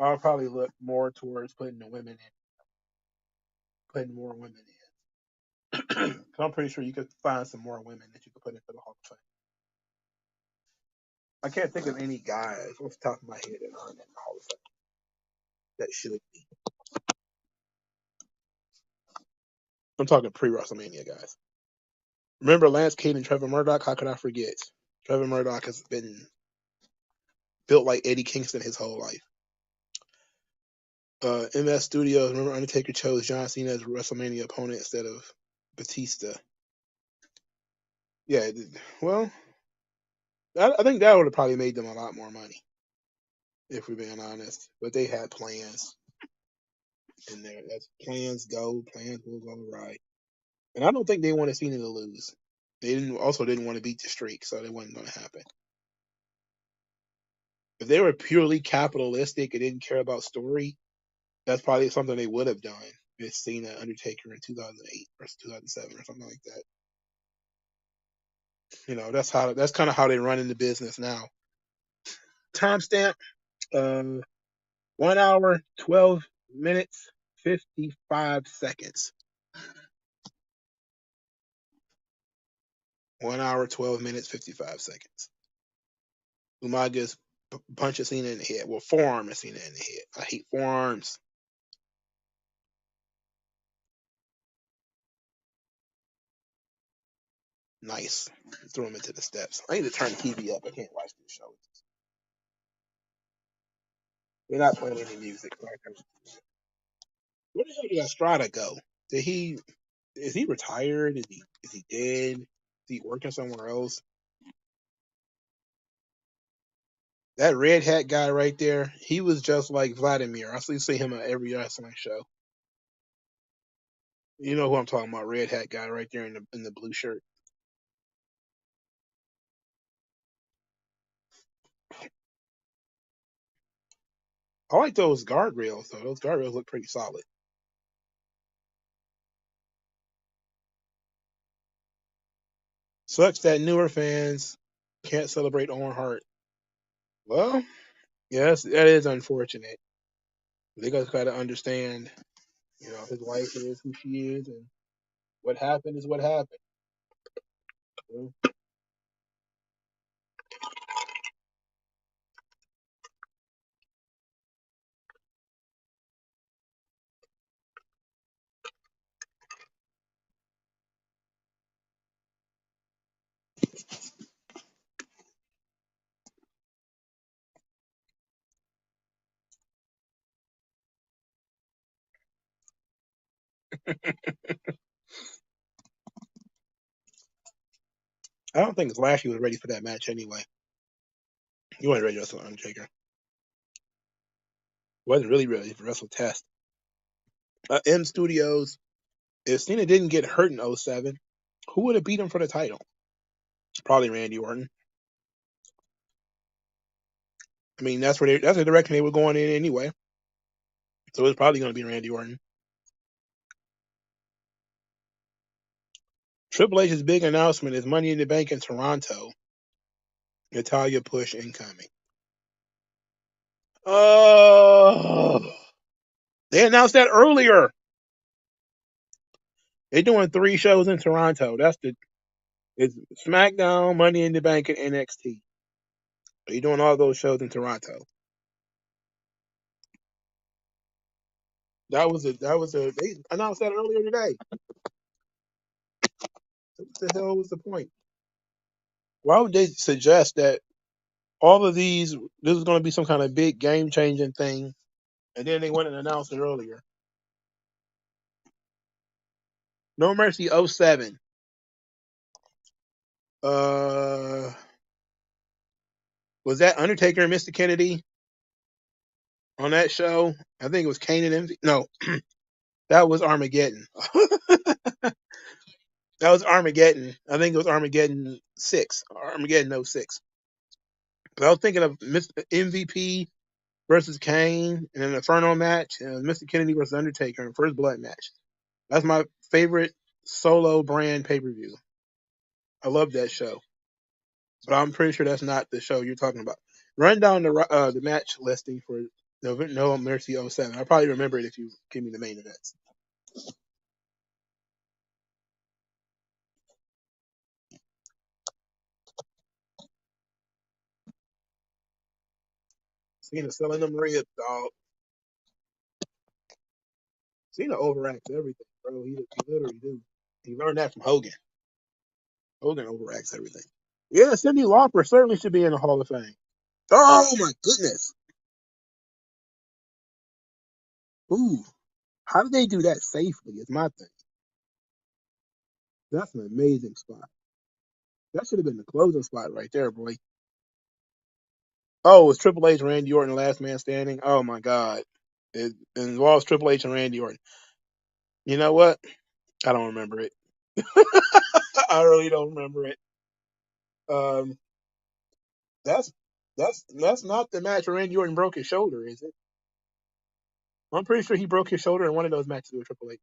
I'll probably look more towards putting the women in, putting more women in. 'Cause I'm pretty sure you could find some more women that you could put into the Hall of Fame. I can't think of any guys off the top of my head that aren't in the Hall of Fame that should be. I'm talking pre-WrestleMania guys. Remember Lance Cade and Trevor Murdoch? How could I forget? Trevor Murdoch has been built like Eddie Kingston his whole life. MS Studios, remember Undertaker chose John Cena as a WrestleMania opponent instead of Batista. Yeah, well, I think that would have probably made them a lot more money, if we're being honest. But they had plans in there. As plans go, plans will go right. And I don't think they wanted Cena to lose. They didn't want to beat the streak, so that wasn't going to happen. If they were purely capitalistic and didn't care about story, that's probably something they would have done. With Cena Undertaker in 2008 or 2007 or something like that. That's kind of how they run in the business now. Timestamp: 1 hour 12 minutes 55 seconds. 1 hour 12 minutes 55 seconds. Umaga's punches Cena in the head. Well, forearm is Cena in the head. I hate forearms. Nice. Throw him into the steps. I need to turn the TV up. I can't watch this show. They're not playing any music. Where the hell did Estrada go? Did he? Is he retired? Is he dead? Is he working somewhere else? That red hat guy right there, he was just like Vladimir. I still see him at every wrestling show. You know who I'm talking about? Red hat guy right there in the blue shirt. I like those guardrails though. Those guardrails look pretty solid. Sucks that newer fans can't celebrate Owen Hart. Well, yes, that is unfortunate. They gotta understand, his wife is who she is, and what happened is what happened. You I don't think Lashley was ready for that match anyway. He wasn't ready to wrestle Undertaker. Wasn't really ready for Wrestle Test. M Studios, if Cena didn't get hurt in '07, who would have beat him for the title? Probably Randy Orton. I mean, that's the direction they were going in anyway. So it's probably going to be Randy Orton. Triple H's big announcement is Money in the Bank in Toronto. Natalia push incoming. Oh, they announced that earlier. They're doing 3 shows in Toronto. It's SmackDown, Money in the Bank, and NXT. They're doing all those shows in Toronto. They announced that earlier today. What the hell was the point? Why would they suggest that all of this is going to be some kind of big game changing thing, and then they went and announced it earlier? No Mercy '07. Was that Undertaker and Mr. Kennedy on that show? I think it was Kane and MV. No, that was Armageddon. That was Armageddon. I think it was Armageddon 6. Armageddon '06. But I was thinking of MVP versus Kane in an Inferno match, and Mr. Kennedy versus Undertaker in First Blood match. That's my favorite solo brand pay-per-view. I love that show. But I'm pretty sure that's not the show you're talking about. Run down the match listing for No Mercy '07. I'll probably remember it if you give me the main events. Cena selling them ribs, dog. Cena overacts everything, bro. He literally do. He learned that from Hogan. Hogan overacts everything. Yeah, Cyndi Lauper certainly should be in the Hall of Fame. Oh my goodness. Ooh, how did they do that safely? Is my thing. That's an amazing spot. That should have been the closing spot right there, boy. Oh, it was Triple H, Randy Orton, last man standing. Oh my God. It involves Triple H and Randy Orton. You know what? I don't remember it. I really don't remember it. Um, that's that's not the match where Randy Orton broke his shoulder, is it? I'm pretty sure he broke his shoulder in one of those matches with Triple H.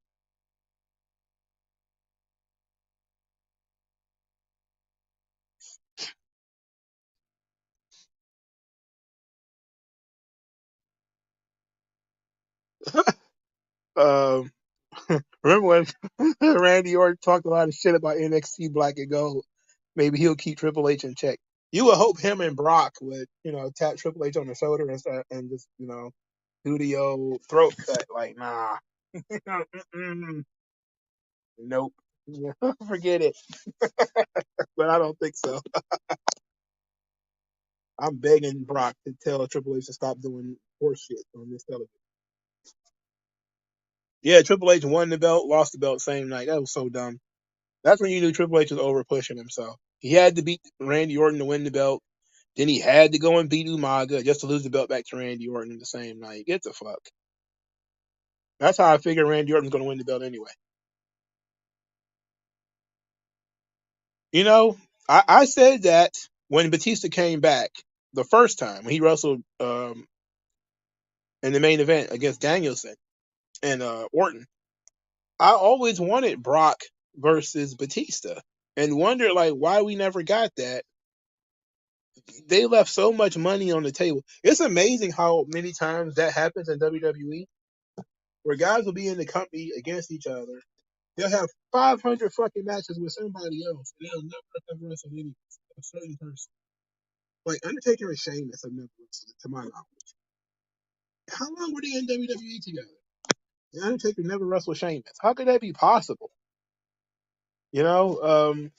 Um, remember when Randy Orton talked a lot of shit about NXT Black and Gold? Maybe he'll keep Triple H in check. You would hope him and Brock would, tap Triple H on the shoulder and start and just, do the old throat cut. Like, nah, nope, forget it. But I don't think so. I'm begging Brock to tell Triple H to stop doing horse shit on this television. Yeah, Triple H won the belt, lost the belt same night. That was so dumb. That's when you knew Triple H was over pushing himself. He had to beat Randy Orton to win the belt. Then he had to go and beat Umaga just to lose the belt back to Randy Orton the same night. Get the fuck. That's how I figured Randy Orton was going to win the belt anyway. I said that when Batista came back the first time, when he wrestled in the main event against Danielson and Orton, I always wanted Brock versus Batista and wondered like why we never got that. They left so much money on the table. It's amazing how many times that happens in WWE, where guys will be in the company against each other. They'll have 500 fucking matches with somebody else, and they'll never ever wrestle a certain person. Like Undertaker and Sheamus have never wrestled, to my knowledge. How long were they in WWE together? The Undertaker never wrestled Sheamus. How could that be possible? You know,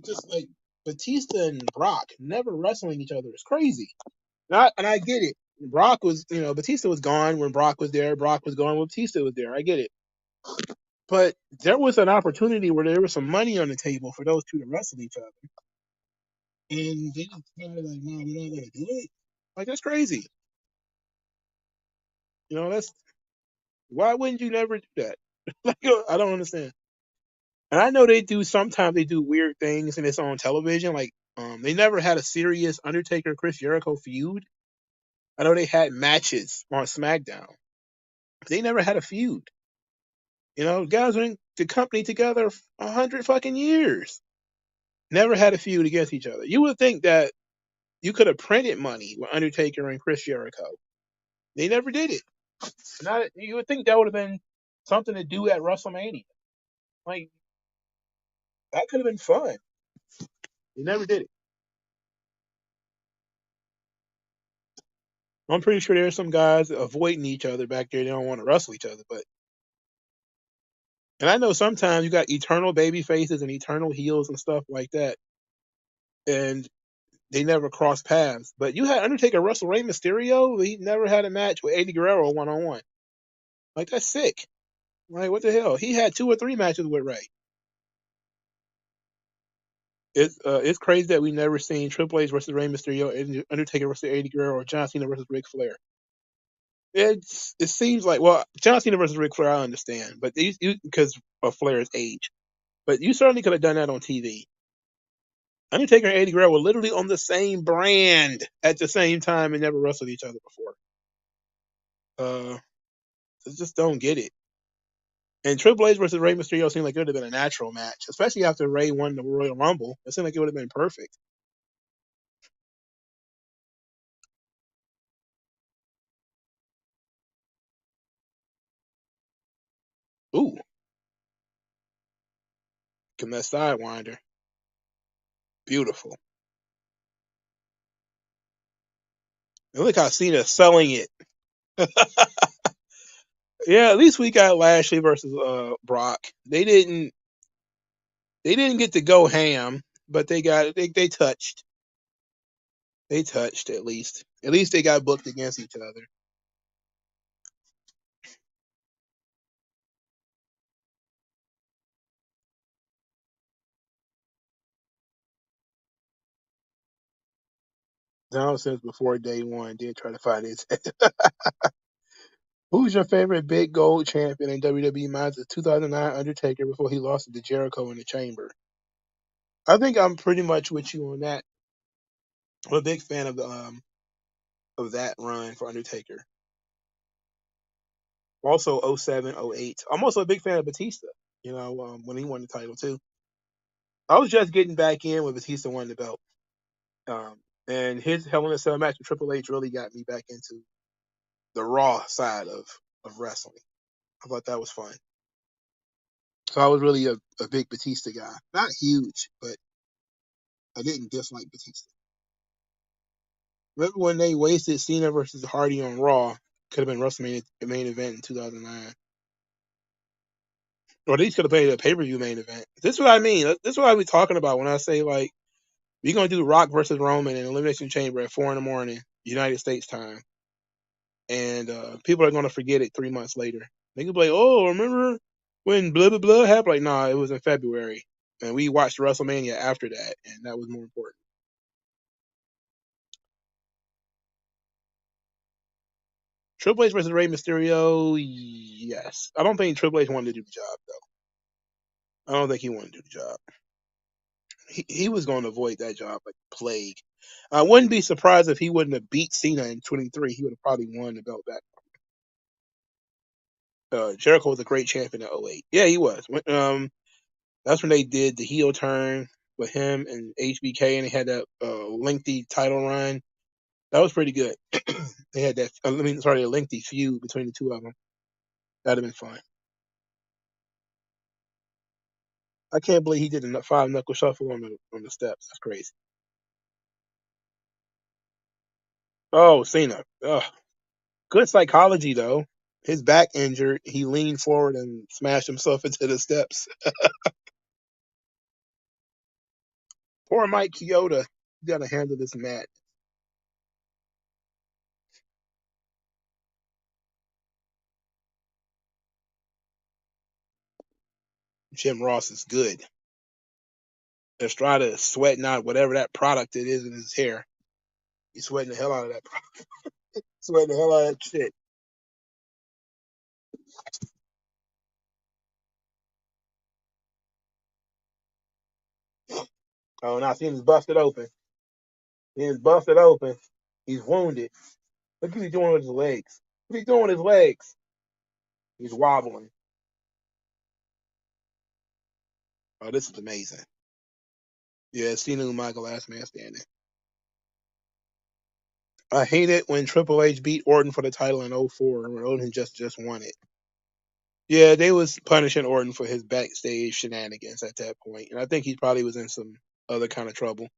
just like Batista and Brock never wrestling each other is crazy. And I get it. Brock was, Batista was gone when Brock was there. Brock was gone when Batista was there. I get it. But there was an opportunity where there was some money on the table for those two to wrestle each other, and they just kind of like, no, we're not gonna do it. Like that's crazy. That's why wouldn't you never do that? Like I don't understand. And I know they do sometimes they do weird things and it's on television. Like they never had a serious Undertaker Chris Jericho feud. I know they had matches on SmackDown. But they never had a feud. Guys were in the company together 100 fucking years. Never had a feud against each other. You would think that you could have printed money with Undertaker and Chris Jericho. They never did it. Not you would think that would have been something to do at WrestleMania. Like that could have been fun. They never did it. I'm pretty sure there's some guys avoiding each other back there. They don't want to wrestle each other, but and I know sometimes you got eternal baby faces and eternal heels and stuff like that, and they never cross paths. But you had Undertaker wrestle Rey Mysterio. He never had a match with Eddie Guerrero 1-on-1. Like that's sick. Like what the hell? He had 2 or 3 matches with Rey. It's crazy that we never seen Triple H versus Rey Mysterio, and Undertaker versus Eddie Guerrero, or John Cena versus Ric Flair. It seems like John Cena versus Ric Flair I understand, but because of Flair's age, but you certainly could have done that on TV. Undertaker and Eddie Guerrero were literally on the same brand at the same time and never wrestled each other before. I just don't get it. And Triple H versus Rey Mysterio seemed like it would have been a natural match, especially after Rey won the Royal Rumble. It seemed like it would have been perfect. Ooh, come that sidewinder, beautiful. And look how Cena's selling it. Yeah, at least we got Lashley versus Brock. They didn't get to go ham, but they touched. They touched at least. At least they got booked against each other. Down since before day one, did try to fight his head. Who's your favorite big gold champion in WWE? Mine's the 2009 Undertaker before he lost it to Jericho in the Chamber. I think I'm pretty much with you on that. I'm a big fan of the of that run for Undertaker. Also 07, 08. I'm also a big fan of Batista. When he won the title too. I was just getting back in when Batista won the belt. And his Hell in a Cell match with Triple H really got me back into the Raw side of wrestling. I thought that was fun. So I was really a big Batista guy. Not huge, but I didn't dislike Batista. Remember when they wasted Cena versus Hardy on Raw? Could have been WrestleMania main event in 2009. Or at least could have played a pay-per-view main event. This is what I mean. This is what I be talking about when I say, like, we're going to do Rock versus Roman in Elimination Chamber at 4 in the morning, United States time. And people are going to forget it 3 months later. They can be like, oh, remember when blah, blah, blah happened? Like, nah, it was in February. And we watched WrestleMania after that, and that was more important. Triple H versus Rey Mysterio, yes. I don't think Triple H wanted to do the job, though. I don't think he wanted to do the job. He was going to avoid that job like plague. I wouldn't be surprised if he wouldn't have beat Cena in 23. He would have probably won the belt back. Jericho was a great champion in '08. Yeah, he was. That's when they did the heel turn with him and HBK, and they had that lengthy title run. That was pretty good. They had that. A lengthy feud between the two of them. That'd have been fun. I can't believe he did a 5 knuckle shuffle on the steps. That's crazy. Oh, Cena. Ugh. Good psychology though. His back injured. He leaned forward and smashed himself into the steps. Poor Mike Chioda. You got to handle this match. Jim Ross is good. Estrada is sweating out whatever that product it is in his hair. He's sweating the hell out of that product. Sweating the hell out of that shit. Oh, now Cena's busted open. Cena's busted open. He's wounded. Look what he's doing with his legs. What he's doing with his legs? He's wobbling. Oh, this is amazing. Yeah, Cena Umaga last man standing. I hate it when Triple H beat Orton for the title in '04 when Orton just won it. Yeah, they was punishing Orton for his backstage shenanigans at that point, and I think he probably was in some other kind of trouble.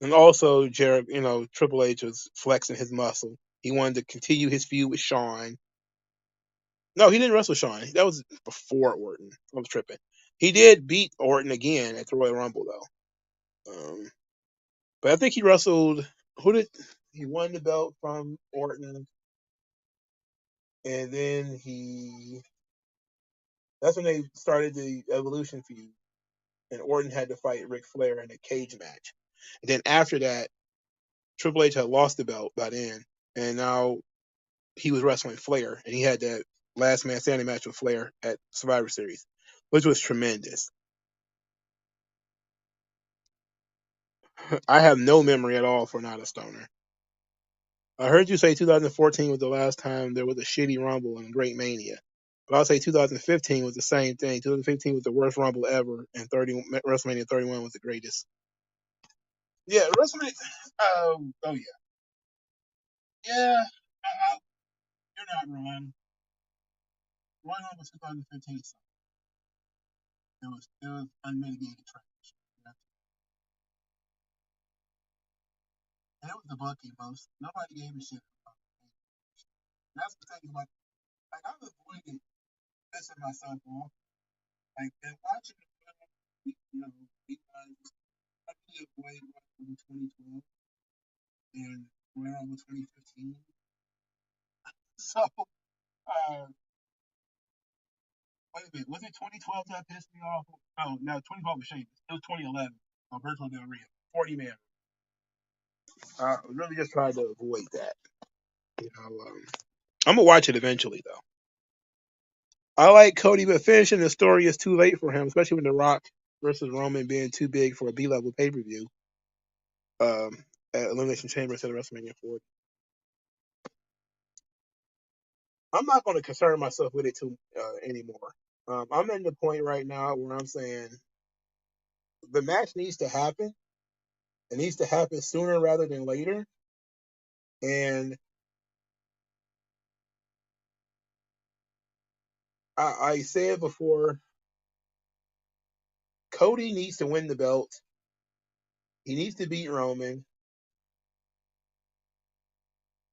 And also, Triple H was flexing his muscle. He wanted to continue his feud with Shawn. No, he didn't wrestle Shawn. That was before Orton. I was tripping. He did beat Orton again at the Royal Rumble, though. But I think he wrestled. Who did he won the belt from Orton? And then that's when they started the Evolution feud. And Orton had to fight Ric Flair in a cage match. And then after that, Triple H had lost the belt by then. And now he was wrestling Flair. And he had that last man standing match with Flair at Survivor Series, which was tremendous. I have no memory at all for Not a Stoner. I heard you say 2014 was the last time there was a shitty Rumble and Great Mania. But I'll say 2015 was the same thing. 2015 was the worst Rumble ever, and WrestleMania 31 was the greatest. Yeah, WrestleMania. Oh yeah, yeah. You're not wrong. Royal Rumble 2015. It was unmitigated trash. And it was the booking most. Nobody gave a shit about it. That's the thing about like I was avoiding pissing myself off. Like and watching the film, because I really avoided Rumble 2012 and Royal Rumble 2015. So wait a minute, was it 2012 that pissed me off? Oh no, 2012 was Sheamus. It was 2011. Alberto Del Rio, 40 man. I really just tried to avoid that. You know, I'm gonna watch it eventually though. I like Cody, but finishing the story is too late for him, especially with The Rock versus Roman being too big for a B-level pay-per-view um, at Elimination Chamber instead of WrestleMania 40. I'm not going to concern myself with it too anymore. I'm at the point right now where I'm saying the match needs to happen. It needs to happen sooner rather than later. And I said before, Cody needs to win the belt. He needs to beat Roman.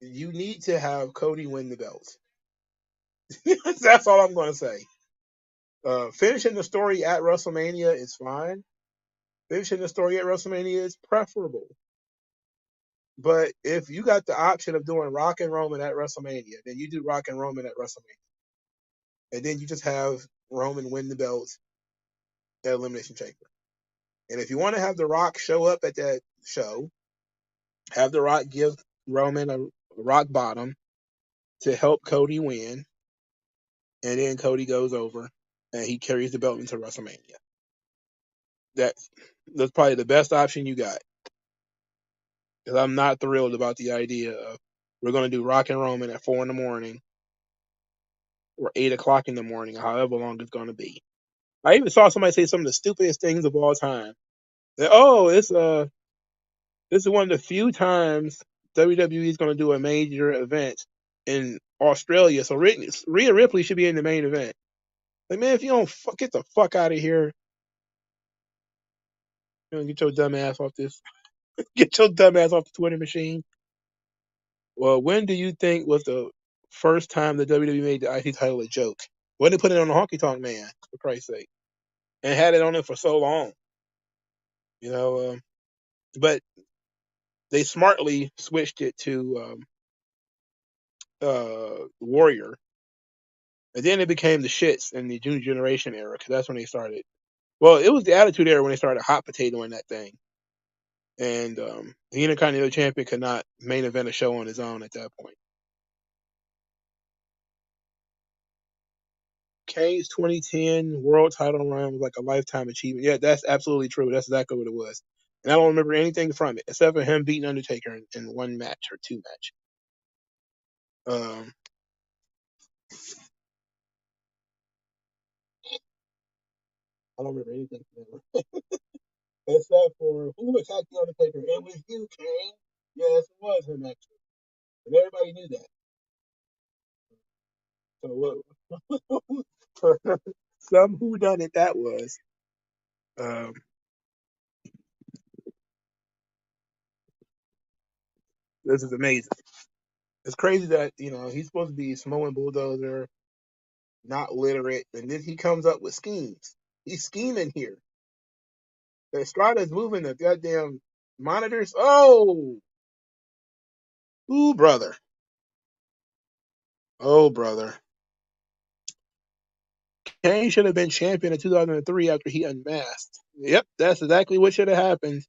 You need to have Cody win the belt. That's all I'm going to say. Finishing the story at WrestleMania is fine. Finishing the story at WrestleMania is preferable. But if you got the option of doing Rock and Roman at WrestleMania, then you do Rock and Roman at WrestleMania. And then you just have Roman win the belt at Elimination Chamber. And if you want to have The Rock show up at that show, have The Rock give Roman a rock bottom to help Cody win. And then Cody goes over and he carries the belt into WrestleMania. That's that's probably the best option you got. Because I'm not thrilled about the idea of we're going to do Rock and Roman at 4 in the morning or 8 o'clock in the morning, however long it's going to be. I even saw somebody say some of the stupidest things of all time. That, this is one of the few times WWE is going to do a major event in Australia, so Rhea Ripley should be in the main event. Like, man, if you don't get the fuck out of here, get your dumb ass off this. Get your dumb ass off the Twitter machine. Well, when do you think was the first time the WWE made the IC title a joke? When they put it on the Honky Tonk Man, for Christ's sake, and had it on it for so long, you know. But they smartly switched it to Warrior And then it became the shits in the Junior Generation era because that's when they started. Well, it was the Attitude Era when they started hot potatoing that thing. And the Intercontinental Champion could not main event a show on his own at that point. Kane's 2010 world title run was like a lifetime achievement. Yeah, that's absolutely true. That's exactly what it was. And I don't remember anything from it except for him beating Undertaker in one match or two match. I don't remember anything from that. Except for who attacked the Undertaker. It was you, Kane. Yes, it was him actually. And everybody knew that. So what? Some who done it that was. Um, this is amazing. It's crazy that he's supposed to be Samoan bulldozer, not literate, and then he comes up with schemes. He's scheming here. The Estrada's moving the goddamn monitors. Oh, ooh, brother. Oh, brother. Kane should have been champion in 2003 after he unmasked. Yep, that's exactly what should have happened.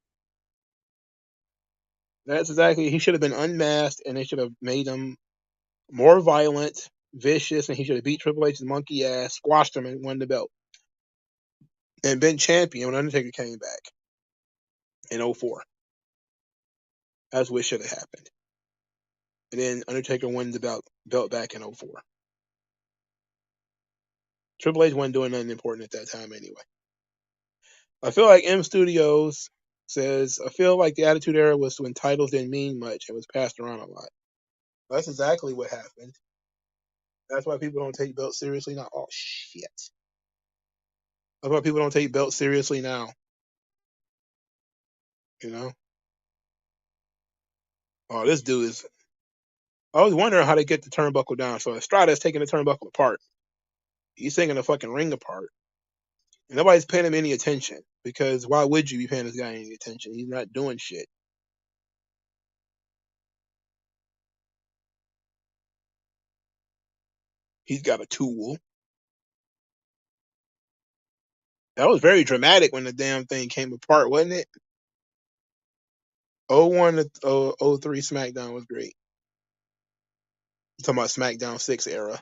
That's exactly. He should have been unmasked, and they should have made him more violent, vicious, and he should have beat Triple H's monkey ass, squashed him, and won the belt, and been champion when Undertaker came back in '04. That's what should have happened. And then Undertaker won the belt back in '04. Triple H wasn't doing nothing important at that time anyway. I feel like M Studios says, I feel like the Attitude Era was when titles didn't mean much and was passed around a lot. That's exactly what happened. That's why people don't take belts seriously now. Oh, shit. That's why people don't take belts seriously now. You know? Oh, this dude is. I was wondering how they get the turnbuckle down. So Estrada's taking the turnbuckle apart. He's taking the fucking ring apart. And nobody's paying him any attention because why would you be paying this guy any attention? He's not doing shit. He's got a tool. That was very dramatic when the damn thing came apart, wasn't it? '01 to '03 SmackDown was great. I'm talking about SmackDown 6 era.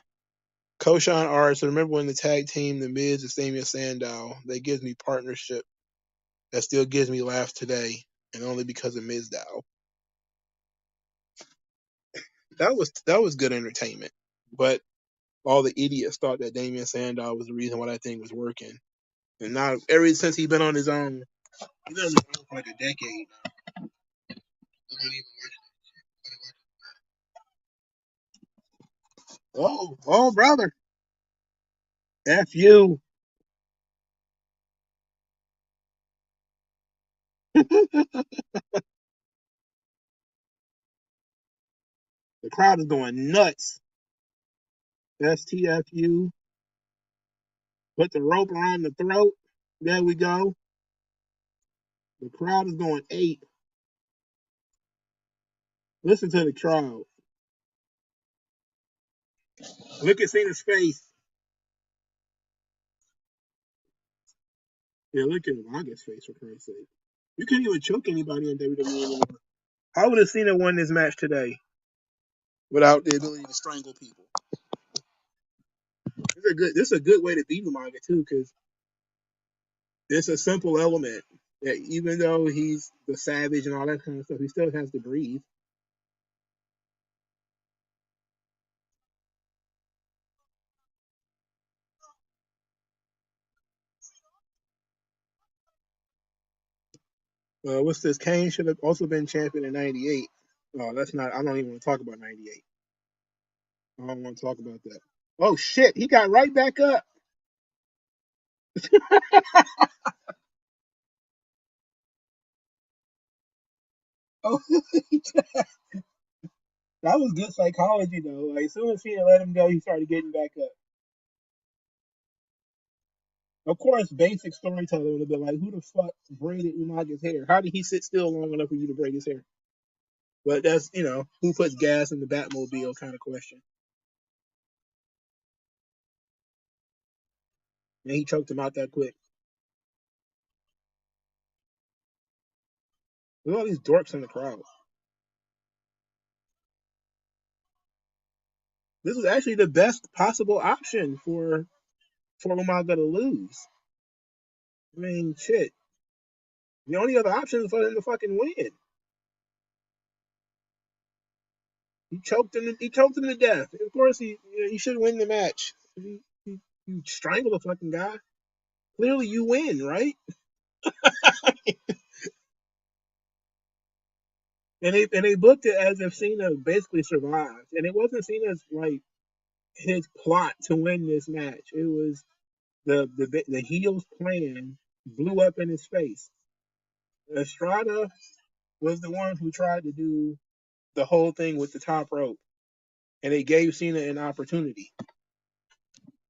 Koshan Arts, remember when the tag team, The Miz and Samuel Sandow, that gives me partnership. That still gives me laughs today, and only because of Mizdow. That was good entertainment. But all the idiots thought that Damian Sandow was the reason why that thing was working. And now, ever since he's been on his own, he's been on his own for like a decade now. Oh, brother. F you. The crowd is going nuts. STFU. Put the rope around the throat. There we go. The crowd is going ape. Listen to the crowd. Look at Cena's face. Yeah, look at Umaga's face, for Christ's sake. You can't even choke anybody in WWE anymore. How would have Cena won this match today without the ability to strangle people? This is a good way to beat Umaga too, because it's a simple element that even though he's the savage and all that kind of stuff, he still has to breathe. What's this? Kane should have also been champion in '98. Oh, that's not. I don't even want to talk about '98. I don't want to talk about that. Oh shit! He got right back up. Oh, that was good psychology though. Like as soon as Cena let him go, he started getting back up. Of course, basic storytelling would have been like, "Who the fuck braided Umaga's hair? How did he sit still long enough for you to braid his hair?" But that's who puts gas in the Batmobile kind of question. And he choked him out that quick. Look at all these dorks in the crowd. This was actually the best possible option for Umaga to lose. I mean, shit. The only other option is for him to fucking win. He choked him. He choked him to death. Of course, he should win the match. You strangle the fucking guy. Clearly, you win, right? And they booked it as if Cena basically survived, and it wasn't Cena's like his plot to win this match. It was the heel's plan blew up in his face. Estrada was the one who tried to do the whole thing with the top rope, and they gave Cena an opportunity,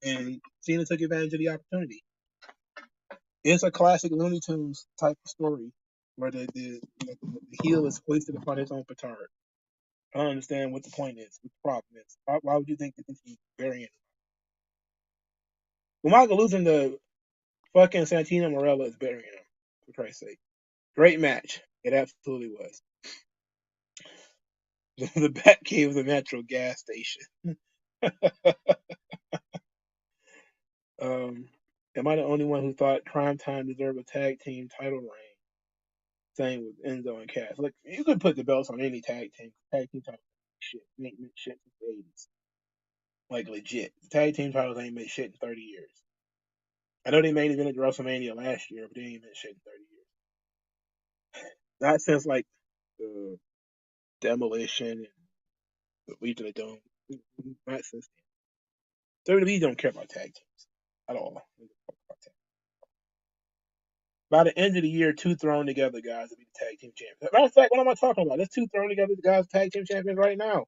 and Cena took advantage of the opportunity. It's a classic Looney Tunes type of story where the heel is hoisted upon his own petard. I don't understand what the point is, what the problem is. Why would you think that this is burying him? Umaga losing to fucking Santino Marella is burying him, for Christ's sake. Great match. It absolutely was. The Bat Cave of the Metro gas station. Am I the only one who thought Crime Time deserved a tag team title reign? Same with Enzo and Cass. Look, you could put the belts on any tag team. Tag team titles shit. Ain't meant shit since the 80s. Like legit. The tag team titles ain't meant shit in 30 years. I know they made it into WrestleMania last year, but they ain't meant shit in 30 years. Not since like the Demolition and the Legion of Doom. Not since then. WWE don't care about tag teams at all. By the end of the year, two thrown together guys will be the tag team champions. Matter of fact, what am I talking about? There's two thrown together guys tag team champions right now.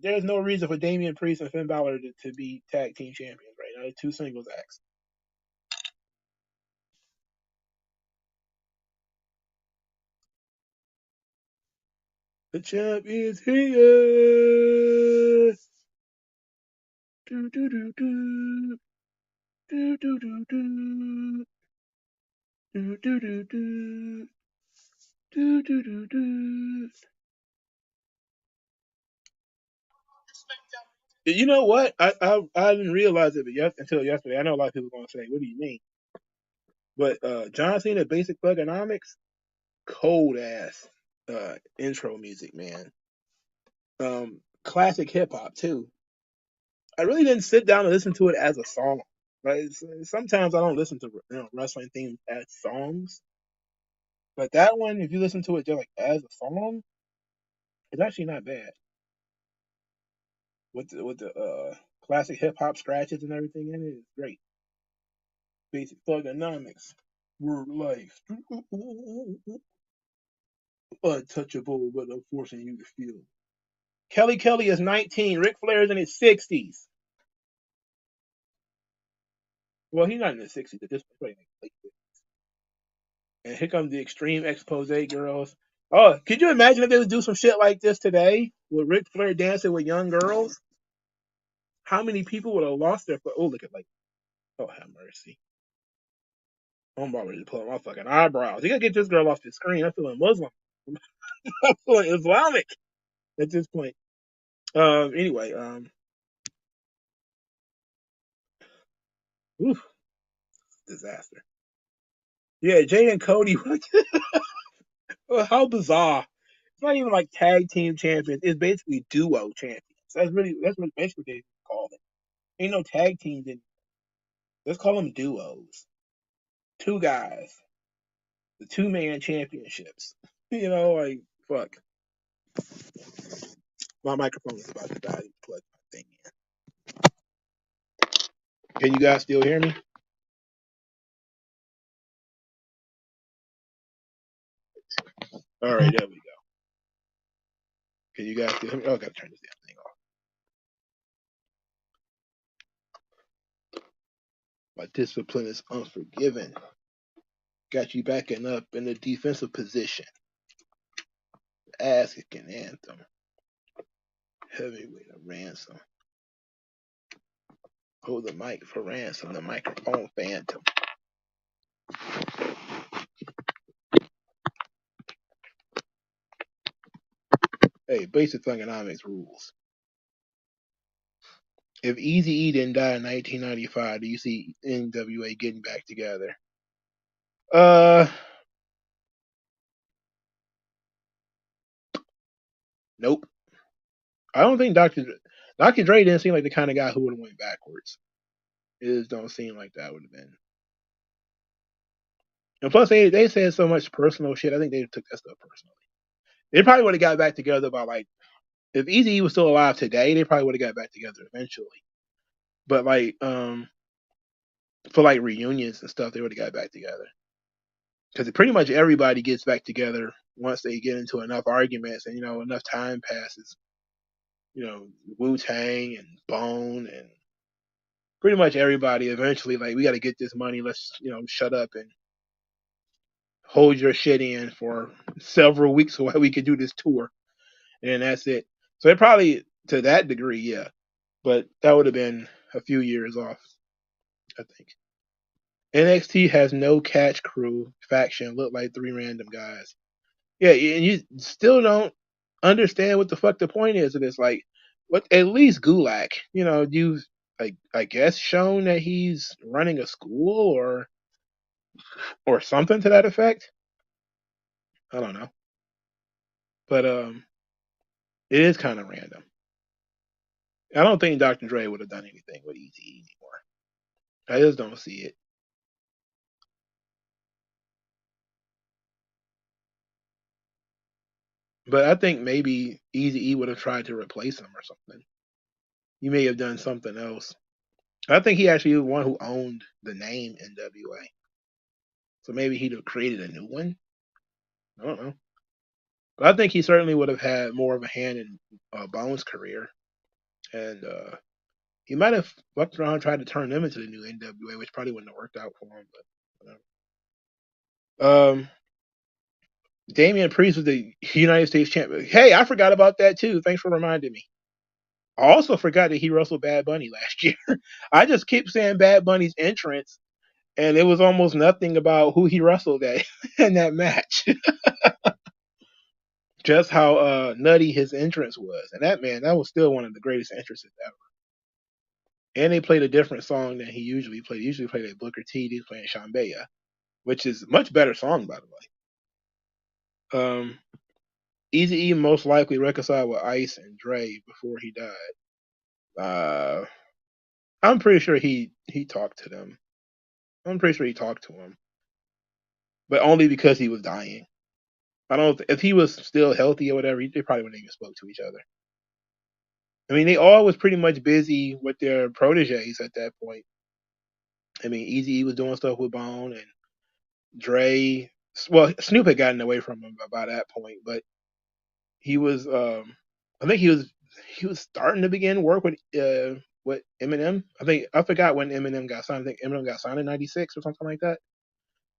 There's no reason for Damian Priest and Finn Balor to be tag team champions right now. They're two singles acts. The champ is here. Do, do, do, do. Do, do, do, do. Do, do, do, do. Do, do, do, do. You know what? I didn't realize it until yesterday. I know a lot of people are going to say, "What do you mean?" But John Cena Basic Thugonomics, cold ass intro music, man. Classic hip hop too. I really didn't sit down and listen to it as a song. Right? Sometimes I don't listen to wrestling themes as songs, but that one, if you listen to it just like as a song, it's actually not bad. With the classic hip hop scratches and everything in it, it's great. Basic Thugonomics, word life, untouchable, but I'm forcing you to feel. Kelly is 19. Ric Flair is in his 60s. Well, he's not in his 60s at this point. And here comes the extreme expose girls. Oh, could you imagine if they would do some shit like this today with Ric Flair dancing with young girls? How many people would have lost their? Oh, look at like, oh have mercy. I'm already pulling my fucking eyebrows. You gotta get this girl off the screen. I'm feeling Muslim. I'm feeling Islamic at this point. Anyway, oof, disaster. Yeah, Jay and Cody. How bizarre. It's not even like tag team champions. It's basically duo champions. That's what basically they call it. Ain't no tag teams in. Let's call them duos. Two guys. The 2-man championships. Like fuck. My microphone is about to die. Plug my thing in. Can you guys still hear me? All right, there we go. Can you guys still hear me? Oh, I gotta turn this damn thing off. My discipline is unforgiving. Got you backing up in the defensive position. Ass kicking anthem. Heavyweight of ransom. Hold the mic for ransom, the microphone phantom. Hey, basic thugonomics rules. If Eazy-E didn't die in 1995, do you see NWA getting back together? Nope. I don't think Dr. Dre didn't seem like the kind of guy who would have went backwards. It just don't seem like that would have been. And plus, they said so much personal shit. I think they took that stuff personally. They probably would have got back together by like, if Eazy was still alive today, they probably would have got back together eventually. But like, for like reunions and stuff, they would have got back together. Because pretty much everybody gets back together once they get into enough arguments and enough time passes. Wu Tang and Bone and pretty much everybody eventually like, we got to get this money. Let's shut up and hold your shit in for several weeks while we could do this tour, and that's it. So it probably to that degree, yeah, but that would have been a few years off, I think. NXT has no catch crew faction. Look like three random guys. Yeah, and you still don't understand what the fuck the point is of this. Like, what? At least Gulak, you've I guess shown that he's running a school or something to that effect. I don't know, but it is kind of random. I don't think Dr. Dre would have done anything with Eazy anymore. I just don't see it. But I think maybe Eazy would have tried to replace him or something. He may have done something else. I think he actually was the one who owned the name NWA. So maybe he'd have created a new one. I don't know. But I think he certainly would have had more of a hand in Bone's career. And he might have fucked around and tried to turn them into the new NWA, which probably wouldn't have worked out for him. But whatever. Damian Priest was the United States champion. Hey, I forgot about that too. Thanks for reminding me. I also forgot that he wrestled Bad Bunny last year. I just keep saying Bad Bunny's entrance, and it was almost nothing about who he wrestled at in that match. Just how nutty his entrance was, and that was still one of the greatest entrances ever. And they played a different song than he usually played. He usually played a Booker T. He's playing Shambeya, which is a much better song, by the way. Easy E most likely reconciled with Ice and Dre before he died. Uh, I'm pretty sure he talked to them. I'm pretty sure he talked to him, but only because he was dying. I don't. If he was still healthy or whatever, they probably wouldn't even spoke to each other. I mean, they all was pretty much busy with their proteges at that point. I mean, Easy was doing stuff with Bone and Dre. Well, Snoop had gotten away from him by that point, but he was. I think he was starting to begin work with Eminem. I forgot when Eminem got signed. I think Eminem got signed in '96 or something like that.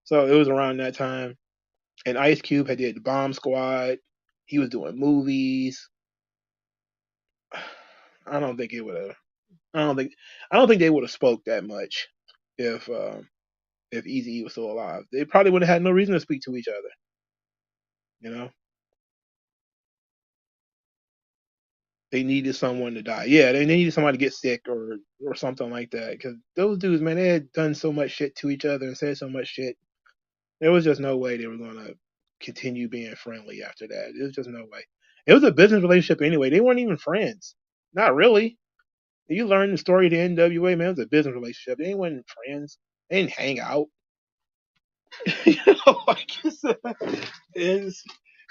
So it was around that time. And Ice Cube had did the Bomb Squad. He was doing movies. I don't think it would have. I don't think they would have spoke that much if Easy was still alive. They probably would have had no reason to speak to each other. You know, they needed someone to die. Yeah, they needed somebody to get sick or something like that. Because those dudes, man, they had done so much shit to each other and said so much shit. There was just no way they were gonna continue being friendly after that. There was just no way. It was a business relationship anyway. They weren't even friends. Not really. You learn the story of the NWA, man. It was a business relationship. They weren't friends. They didn't hang out. Like you said, it's,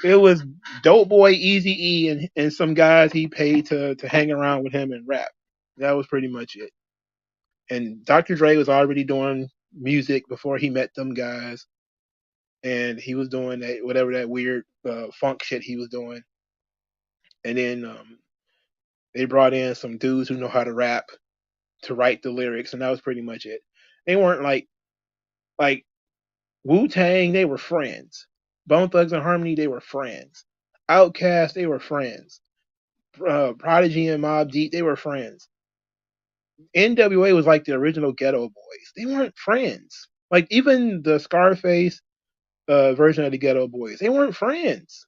it was Dope Boy, Easy E, and some guys he paid to hang around with him and rap. That was pretty much it. And Dr. Dre was already doing music before he met them guys, and he was doing that whatever that weird funk shit he was doing. And then they brought in some dudes who know how to rap to write the lyrics, and that was pretty much it. They weren't like Wu Tang. They were friends. Bone Thugs and Harmony. They were friends. Outkast. They were friends. Prodigy and Mobb Deep. They were friends. NWA was like the original Ghetto Boys. They weren't friends. Like even the Scarface version of the Ghetto Boys, they weren't friends.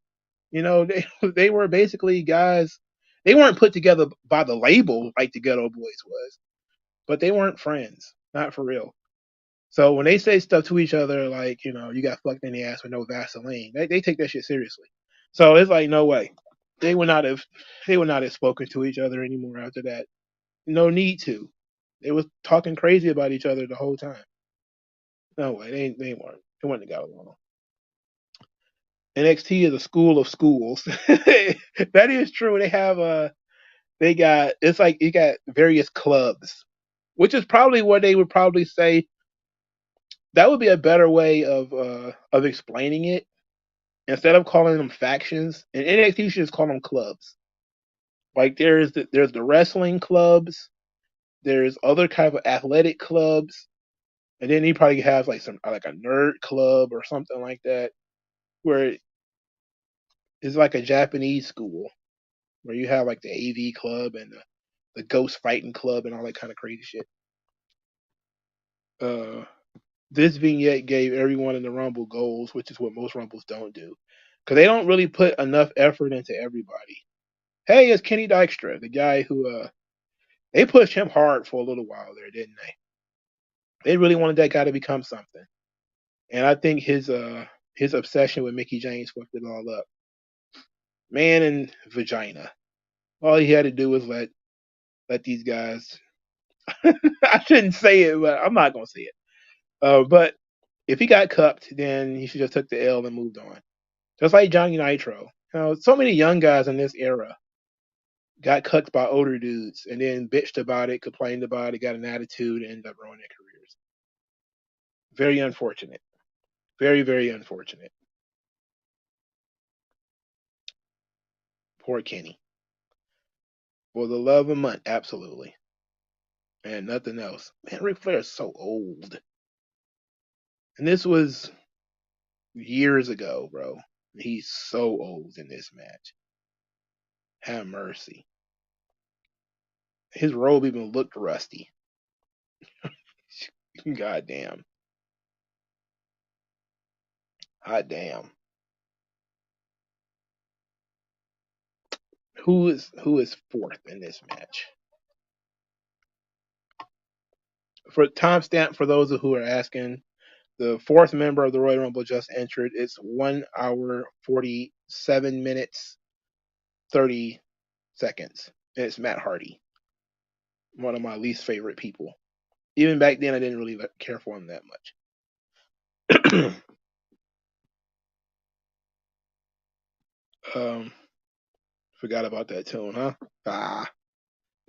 You know, they were basically guys. They weren't put together by the label like the Ghetto Boys was, but they weren't friends, not for real. So when they say stuff to each other like, you know, you got fucked in the ass with no Vaseline, they take that shit seriously. So it's like no way. They would not have they would not have spoken to each other anymore after that. No need to. They was talking crazy about each other the whole time. No way, they weren't. They wouldn't have got along. NXT is a school of schools. That is true. They have they got it's like you got various clubs, which is probably what they would probably say. That would be a better way of explaining it. Instead of calling them factions, in NXT you should just call them clubs. Like there's the wrestling clubs, there's other kind of athletic clubs, and then he probably has like some like a nerd club or something like that, where it's like a Japanese school where you have like the AV club and the ghost fighting club and all that kind of crazy shit. Uh, this vignette gave everyone in the Rumble goals, which is what most Rumbles don't do, because they don't really put enough effort into everybody. Hey, it's Kenny Dykstra, the guy who they pushed him hard for a little while there, didn't they? They really wanted that guy to become something, and I think his obsession with Mickey James fucked it all up. Man and vagina. All he had to do was let these guys. I shouldn't say it, but I'm not gonna say it. But if he got cupped, then he should just took the L and moved on. Just like Johnny Nitro. You know, so many young guys in this era got cucked by older dudes and then bitched about it, complained about it, got an attitude, and ended up ruining their careers. Very unfortunate. Very, very unfortunate. Poor Kenny. For the love of money, absolutely. And nothing else. Man, Ric Flair is so old. And this was years ago, bro. He's so old in this match. Have mercy. His robe even looked rusty. God damn. Hot damn. Who is fourth in this match? For timestamp for those who are asking, the fourth member of the Royal Rumble just entered. It's 1 hour 47 minutes 30 seconds. And it's Matt Hardy, one of my least favorite people. Even back then, I didn't really care for him that much. um, Forgot about that tune, huh? Ah.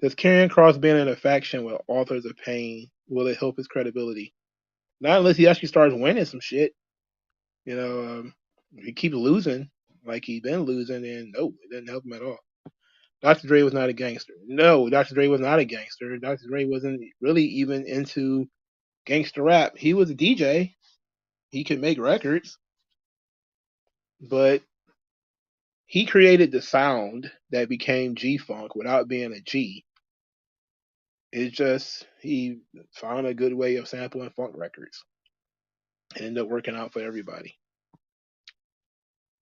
Does Karrion Kross being in a faction with Authors of Pain, will it help his credibility? Not unless he actually starts winning some shit. You know, he keeps losing like he's been losing, and no, it doesn't help him at all. Dr. Dre was not a gangster. No, Dr. Dre was not a gangster. Dr. Dre wasn't really even into gangster rap. He was a DJ. He could make records, but he created the sound that became G Funk without being a G. It's just he found a good way of sampling funk records and ended up working out for everybody.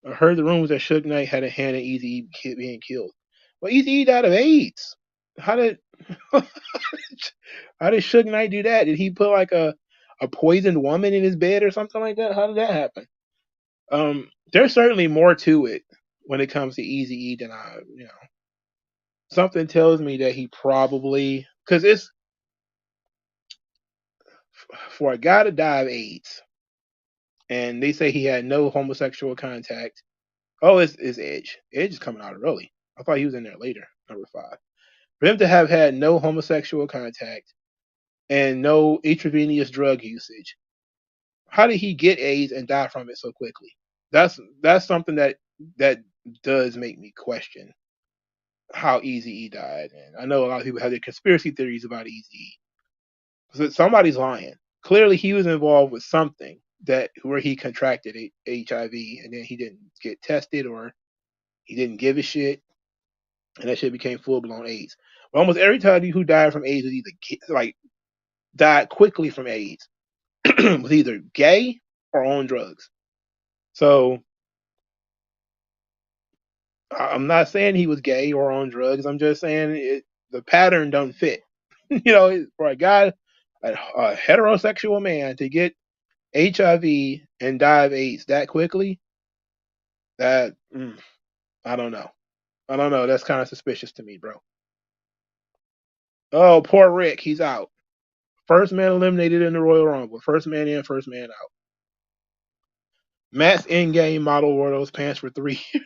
I heard the rumors that Suge Knight had a hand in Easy being killed. Well, Easy died of AIDS. How did how did Suge Knight do that? Did he put like a poisoned woman in his bed or something like that? How did that happen? There's certainly more to it when it comes to Easy E than I, you know. Something tells me that he probably because it's for a guy to die of AIDS, and they say he had no homosexual contact. Oh, it's Edge. Edge is coming out early. I thought he was in there later, number 5. For him to have had no homosexual contact and no intravenous drug usage, how did he get AIDS and die from it so quickly? That's something that does make me question how Easy E died. And I know a lot of people have their conspiracy theories about Easy E. So somebody's lying. Clearly, he was involved with something that where he contracted HIV and then he didn't get tested or he didn't give a shit, and that shit became full blown AIDS. Almost every time who died from AIDS was either died quickly from AIDS, was either gay or on drugs. So I'm not saying he was gay or on drugs. I'm just saying the pattern don't fit. For a guy, a heterosexual man, to get HIV and die of AIDS that quickly, that I don't know. I don't know. That's kind of suspicious to me, bro. Oh, poor Rick. He's out. First man eliminated in the Royal Rumble. First man in, first man out. Matt's in-game model wore those pants for 3 years.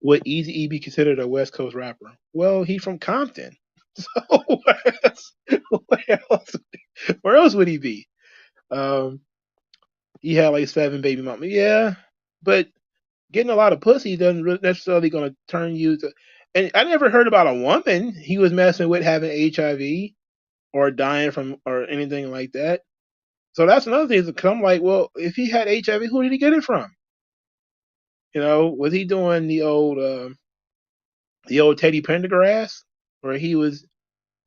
Would Eazy-E be considered a West Coast rapper? Well, he's from Compton. So where else, where else would he be? Um, he had like 7 baby mamas. Yeah, but getting a lot of pussy doesn't necessarily going to turn you to. And I never heard about a woman he was messing with having HIV or dying from or anything like that. So that's another thing. Cause I'm like, well, if he had HIV, who did he get it from? Was he doing the old Teddy Pendergrass, where he was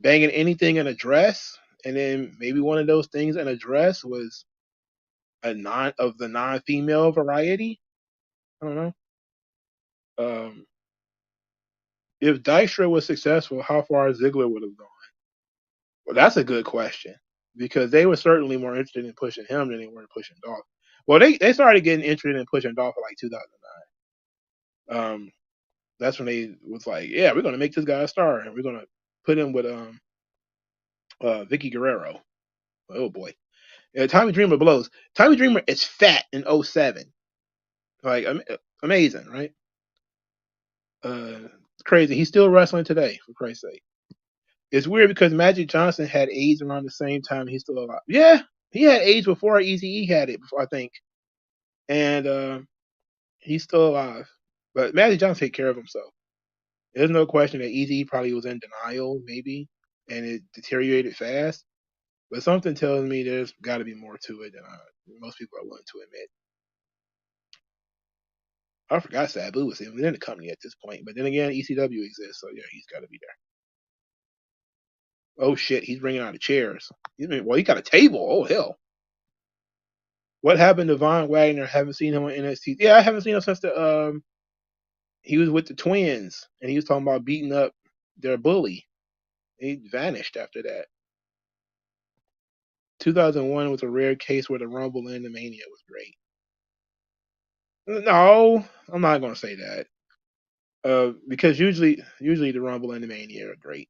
banging anything in a dress, and then maybe one of those things in a dress was the non-female variety? I don't know. Um, if Dykstra was successful, how far Ziggler would have gone? Well, that's a good question because they were certainly more interested in pushing him than they were in pushing Dolph. Well, they started getting interested in pushing Dolph in like 2009. That's when they was like, yeah, we're gonna make this guy a star and we're gonna put him with Vicky Guerrero. Oh boy, yeah, Tommy Dreamer blows. Tommy Dreamer is fat in '07. Like amazing, right? Uh, Crazy. He's still wrestling today, for Christ's sake. It's weird because Magic Johnson had AIDS around the same time. He's still alive. Yeah, he had AIDS before Eazy-E had it, before I think, and he's still alive. But Magic Johnson take care of himself. There's no question that Eazy probably was in denial, maybe, and it deteriorated fast. But something tells me there's got to be more to it than most people are willing to admit. I forgot Sabu was even in the company at this point, but then again, ECW exists, so yeah, he's got to be there. Oh shit, he's bringing out the chairs. He got a table. Oh hell. What happened to Von Wagner? Haven't seen him on NXT. Yeah, I haven't seen him since he was with the Twins, and he was talking about beating up their bully. He vanished after that. 2001 was a rare case where the Rumble and the Mania was great. No, I'm not going to say that. Because usually the Rumble and the Mania are great.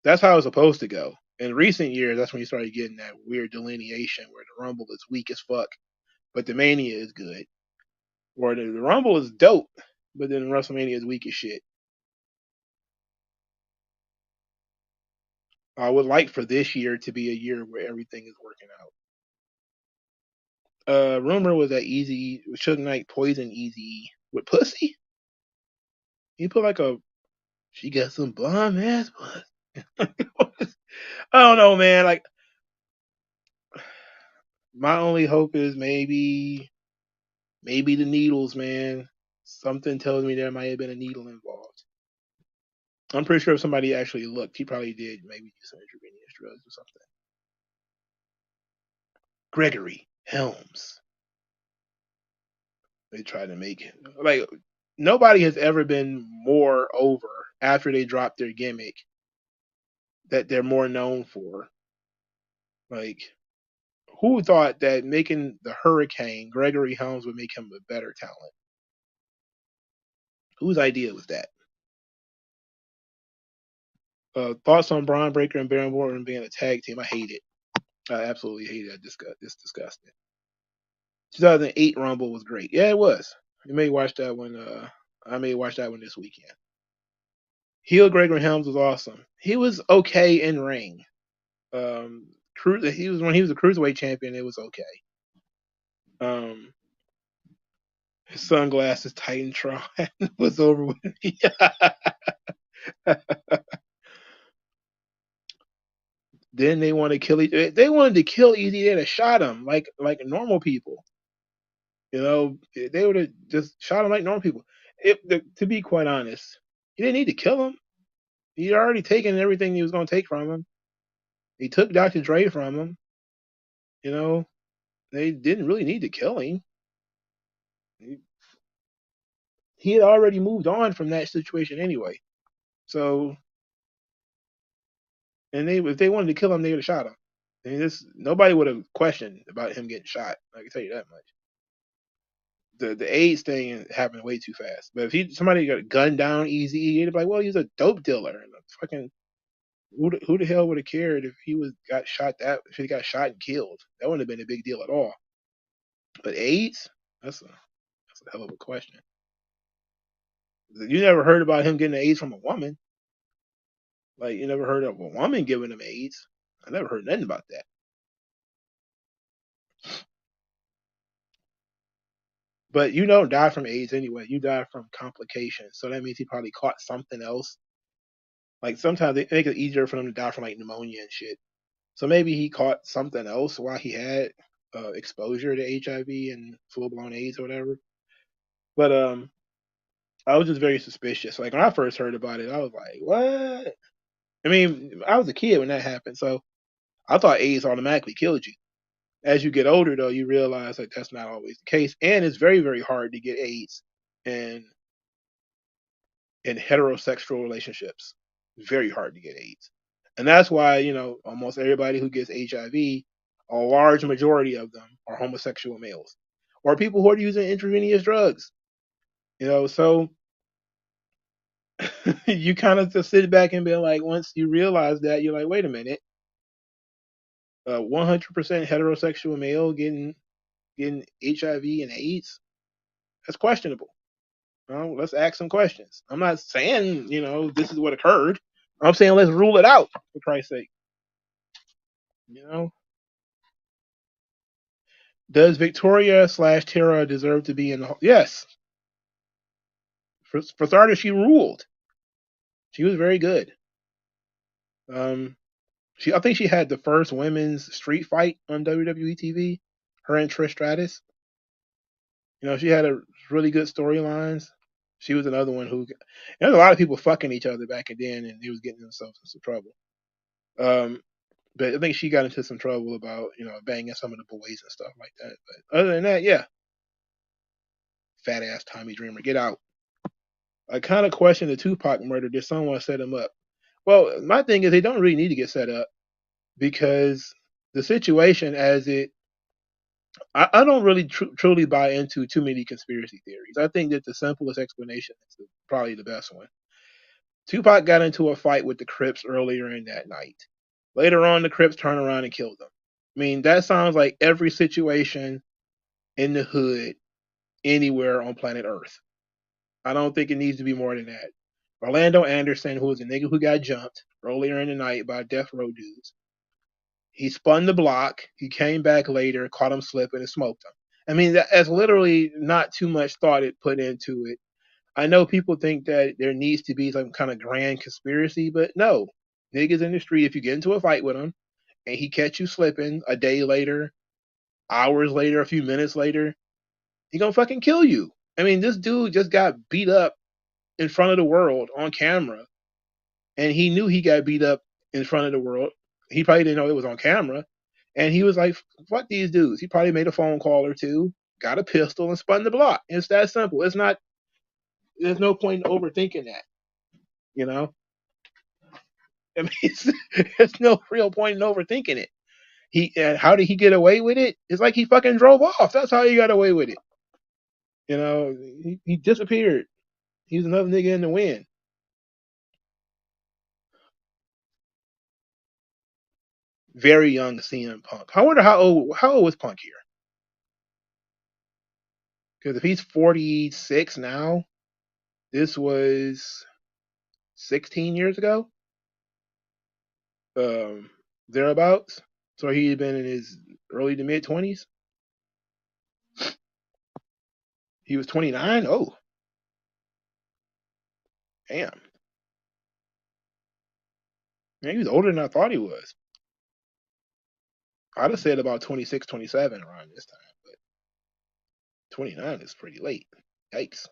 That's how it's supposed to go. In recent years, that's when you started getting that weird delineation where the Rumble is weak as fuck, but the Mania is good. Or the Rumble is dope, but then WrestleMania is weak as shit. I would like for this year to be a year where everything is working out. Rumor was that Easy Suge Knight poisoned Easy with pussy. He put she got some bomb ass pussy. I don't know, man. Like my only hope is maybe the needles, man. Something tells me there might have been a needle involved. I'm pretty sure if somebody actually looked, he probably did maybe do some intravenous drugs or something. Gregory Helms. They tried to make it like nobody has ever been more over after they dropped their gimmick that they're more known for. Like, who thought that making the Hurricane Gregory Helms would make him a better talent? Whose idea was that? Thoughts on Braun Breaker and Baron Corbin being a tag team? I hate it. I absolutely hate it. It's disgusting. 2008 Rumble was great. Yeah, it was. You may watch that one. I may watch that one this weekend. Heel Gregory Helms was awesome. He was okay in ring. He was when he was a cruiserweight champion. It was okay. Um, his sunglasses Titantron was over with. Then they wanted to kill. They wanted to kill Easy. They'd have shot him like normal people. You know, they would have just shot him like normal people. To be quite honest, he didn't need to kill him. He already taken everything he was going to take from him. He took Dr. Dre from him. You know, they didn't really need to kill him. He had already moved on from that situation anyway. So, and if they wanted to kill him, they would have shot him. And nobody would have questioned about him getting shot. I can tell you that much. The AIDS thing happened way too fast. But if somebody got gunned down easy, they'd be like, well, he's a dope dealer. And fucking who the hell would have cared if if he got shot and killed? That wouldn't have been a big deal at all. But AIDS, that's a hell of a question. You never heard about him getting AIDS from a woman. Like you never heard of a woman giving him AIDS. I never heard nothing about that. But you don't die from AIDS anyway. You die from complications. So that means he probably caught something else. Like sometimes they make it easier for them to die from like pneumonia and shit. So maybe he caught something else while he had exposure to HIV and full blown AIDS or whatever. But I was just very suspicious. Like when I first heard about it, I was like, "What?" I mean, I was a kid when that happened, so I thought AIDS automatically killed you. As you get older, though, you realize that that's not always the case, and it's very, very hard to get AIDS in in heterosexual relationships. Very hard to get AIDS, and that's why almost everybody who gets HIV, a large majority of them are homosexual males or people who are using intravenous drugs. So you kind of just sit back and be like, once you realize that, you're like, wait a minute, 100% heterosexual male getting HIV and AIDS, that's questionable. Let's ask some questions. I'm not saying this is what occurred. I'm saying let's rule it out for Christ's sake. You know, does Victoria/Tara deserve to be in the? Yes, for starters, she ruled. She was very good. Um, I think she had the first women's street fight on WWE TV. Her and Trish Stratus. She had a really good storylines. She was another one who. There's a lot of people fucking each other back then, and they was getting themselves in some trouble. Um, but I think she got into some trouble about banging some of the boys and stuff like that. But other than that, yeah, fat ass Tommy Dreamer, get out. I kind of question the Tupac murder. Did someone set him up? Well, my thing is they don't really need to get set up because the situation as it I don't really truly buy into too many conspiracy theories. I think that the simplest explanation is probably the best one. Tupac got into a fight with the Crips earlier in that night. Later on, the Crips turned around and killed him. I mean, that sounds like every situation in the hood anywhere on planet Earth. I don't think it needs to be more than that. Orlando Anderson, who was a nigga who got jumped earlier in the night by death row dudes, he spun the block. He came back later, caught him slipping, and smoked him. I mean, that's literally not too much thought put into it. I know people think that there needs to be some kind of grand conspiracy, but no. Niggas in the street, if you get into a fight with him and he catch you slipping a day later, hours later, a few minutes later, he gonna fucking kill you. I mean, this dude just got beat up in front of the world on camera, and he knew he got beat up in front of the world. He probably didn't know it was on camera, and he was like, "Fuck these dudes." He probably made a phone call or two, got a pistol, and spun the block. It's that simple. It's not. There's no point in overthinking that. You know. I mean, there's no real point in overthinking it. How did he get away with it? It's like he fucking drove off. That's how he got away with it. He disappeared. He's another nigga in the wind. Very young CM Punk. I wonder how old was Punk here? Because if he's 46 now, this was 16 years ago, um, thereabouts. So he'd been in his early to mid 20s. He was 29. Oh, damn. Man, he was older than I thought he was. I'd have said about 26, 27 around this time. 29 is pretty late. Yikes.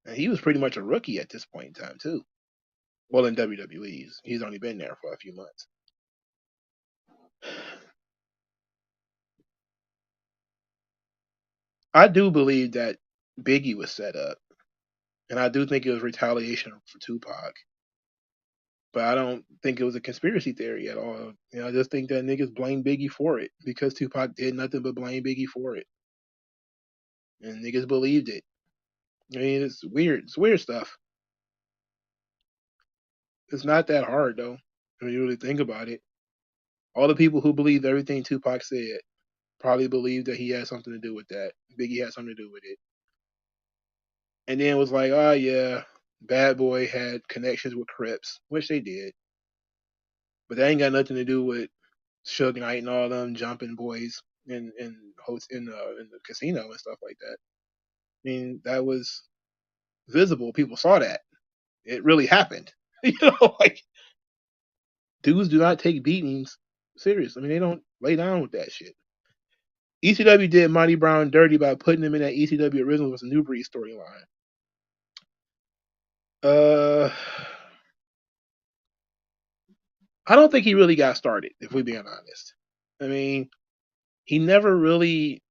And he was pretty much a rookie at this point in time, too. Well, in WWE, he's only been there for a few months. I do believe that Biggie was set up, and I do think it was retaliation for Tupac. But I don't think it was a conspiracy theory at all. I just think that niggas blame Biggie for it because Tupac did nothing but blame Biggie for it, and niggas believed it. I mean, it's weird. It's weird stuff. It's not that hard though, when you really think about it. All the people who believed everything Tupac said probably believed that he had something to do with that. Biggie had something to do with it. And then it was like, oh yeah, Bad Boy had connections with Crips, which they did. But that ain't got nothing to do with Suge Knight and all them jumping boys in the casino and stuff like that. I mean, that was visible. People saw that. It really happened. Like dudes do not take beatings serious. I mean, they don't lay down with that shit. ECW did Monty Brown dirty by putting him in that ECW original was a New Breed storyline. Uh, I don't think he really got started, if we're being honest. I mean, he never really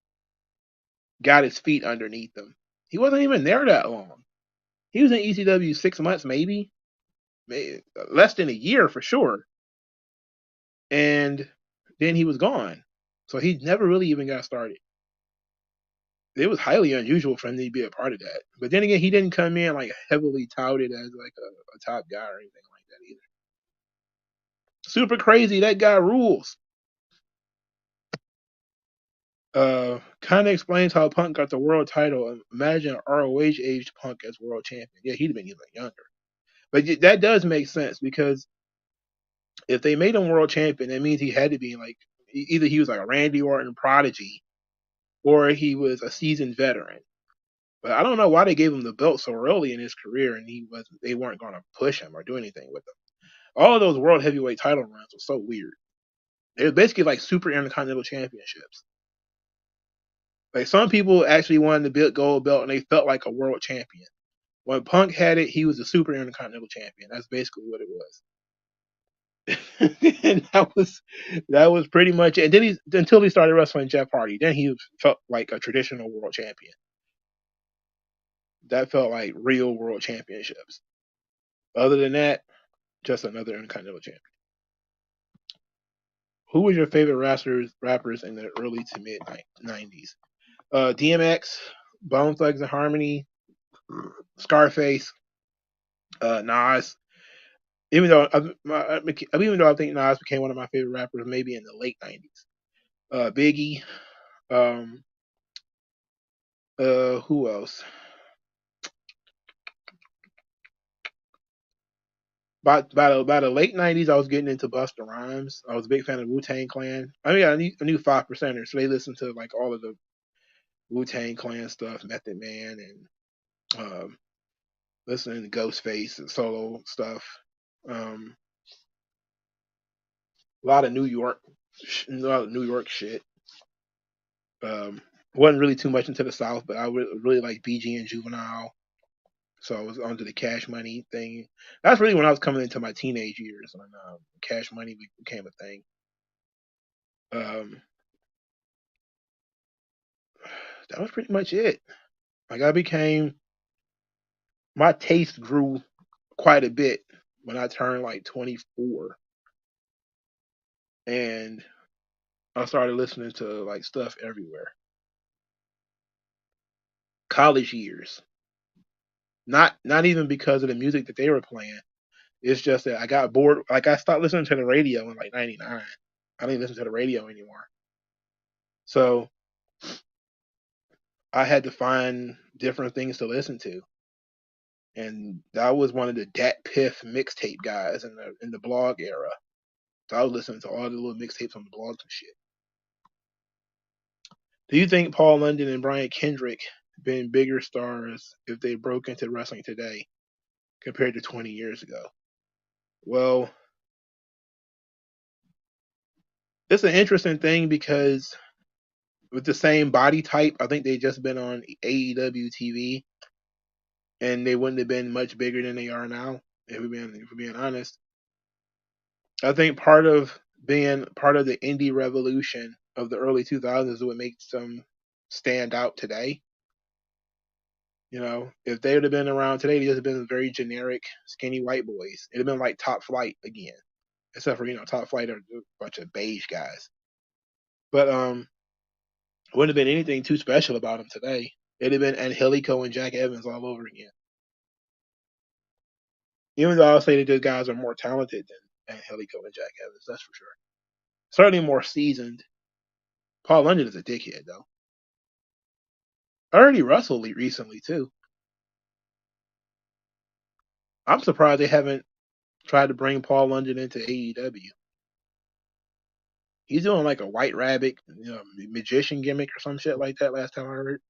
got his feet underneath him. He wasn't even there that long. He was in ECW 6 months, maybe less than a year for sure. And then he was gone. So he never really even got started. It was highly unusual for him to be a part of that. But then again, he didn't come in like heavily touted as like a top guy or anything like that either. Super crazy. That guy rules. Kind of explains how Punk got the world title. Imagine ROH aged Punk as world champion. Yeah, he'd have been even younger. But that does make sense because if they made him world champion, that means he had to be like either he was like a Randy Orton prodigy or he was a seasoned veteran. But I don't know why they gave him the belt so early in his career and they weren't going to push him or do anything with him. All of those world heavyweight title runs were so weird. They were basically like super intercontinental championships. Like some people actually wanted the gold belt and they felt like a world champion. When Punk had it, he was a super intercontinental champion. That's basically what it was. And that was pretty much it. And then until he started wrestling Jeff Hardy, then he felt like a traditional world champion. That felt like real world championships. Other than that, just another intercontinental champion. Who was your favorite rappers in the early to mid '90s? DMX, Bone Thugs and Harmony, Scarface, Nas. Even though I think Nas became one of my favorite rappers, maybe in the late '90s. Biggie. Um, who else? By the late '90s, I was getting into Busta Rhymes. I was a big fan of Wu-Tang Clan. I mean, I knew 5%ers, so they listened to like all of the Wu-Tang Clan stuff, Method Man, and listening to Ghostface and solo stuff. Um, a lot of a lot of New York shit. Wasn't really too much into the South, but I really like BG and Juvenile. So I was onto the Cash Money thing. That's really when I was coming into my teenage years when Cash Money became a thing. Um, that was pretty much it. Like my taste grew quite a bit when I turned like 24, and I started listening to like stuff everywhere. College years, not even because of the music that they were playing. It's just that I got bored. Like I stopped listening to the radio in like '99. I didn't listen to the radio anymore. So I had to find different things to listen to. And that was one of the Dat Piff mixtape guys in the blog era. So I was listening to all the little mixtapes on the blogs and shit. Do you think Paul London and Brian Kendrick been bigger stars if they broke into wrestling today compared to 20 years ago? Well, it's an interesting thing because with the same body type. I think they just been on AEW TV, and they wouldn't have been much bigger than they are now. If we're being honest, I think part of being part of the indie revolution of the early 2000s is what makes them stand out today. If they would have been around today, they'd just have been very generic, skinny white boys. It'd have been like Top Flight again, except for Top Flight are a bunch of beige guys. But wouldn't have been anything too special about them today. It'd have been Angelico and Jack Evans all over again. Even though I'll say that those guys are more talented than Angelico and Jack Evans, that's for sure. Certainly more seasoned. Paul London is a dickhead though. I already wrestled recently too. I'm surprised they haven't tried to bring Paul London into AEW. He's doing like a White Rabbit, magician gimmick or some shit like that. Last time I heard.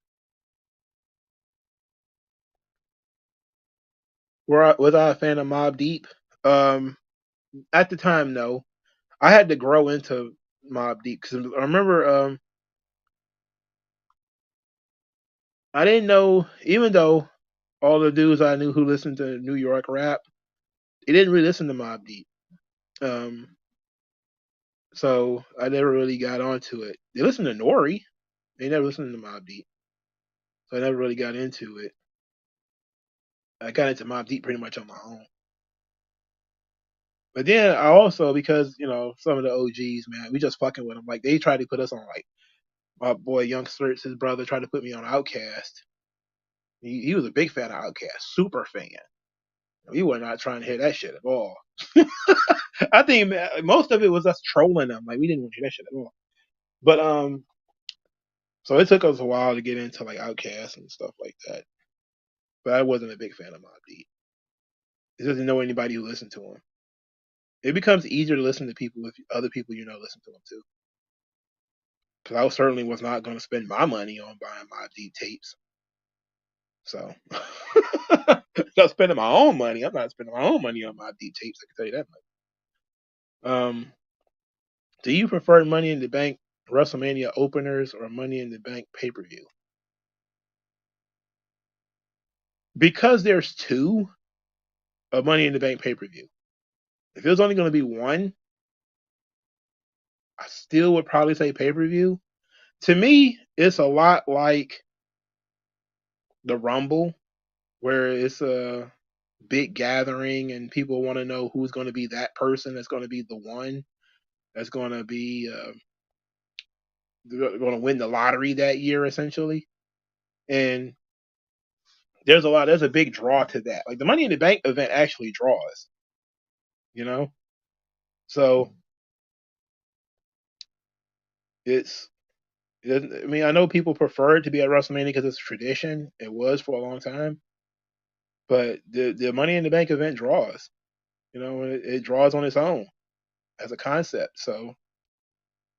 Was I a fan of Mob Deep? At the time, no. I had to grow into Mob Deep because I remember I didn't know, even though all the dudes I knew who listened to New York rap, they didn't really listen to Mob Deep. Um, so I never really got onto it. They listened to Nori. They never listened to Mob Deep. So I never really got into it. I got into Mob Deep pretty much on my own. But then I also, because, some of the OGs, man, we just fucking with them. Like, they tried to put us on, like, my boy Young Slurts, his brother, tried to put me on Outcast. He was a big fan of Outcast, super fan. We were not trying to hear that shit at all. I think most of it was us trolling them. Like, we didn't want to hear that shit at all. But so it took us a while to get into like Outkast and stuff like that. But I wasn't a big fan of Mob Deep. It doesn't know anybody who listened to him. It becomes easier to listen to people if other people listen to them too. Because I certainly was not going to spend my money on buying Mob Deep tapes. So not spending my own money. I'm not spending my own money on Mob Deep tapes. I can tell you that much. Do you prefer Money in the Bank WrestleMania openers or Money in the Bank pay per view? Because there's two, a Money in the Bank pay per view. If it was only going to be one, I still would probably say pay per view. To me, it's a lot like the Rumble, where it's a big gathering and people want to know who's going to be that person that's going to be the one that's going to be going to win the lottery that year, essentially. And there's a big draw to that. Like the Money in the Bank event actually draws, you know. So it's I mean, I know people prefer it to be at WrestleMania because it's a tradition. It was for a long time, but the Money in the Bank event draws. It draws on its own as a concept. So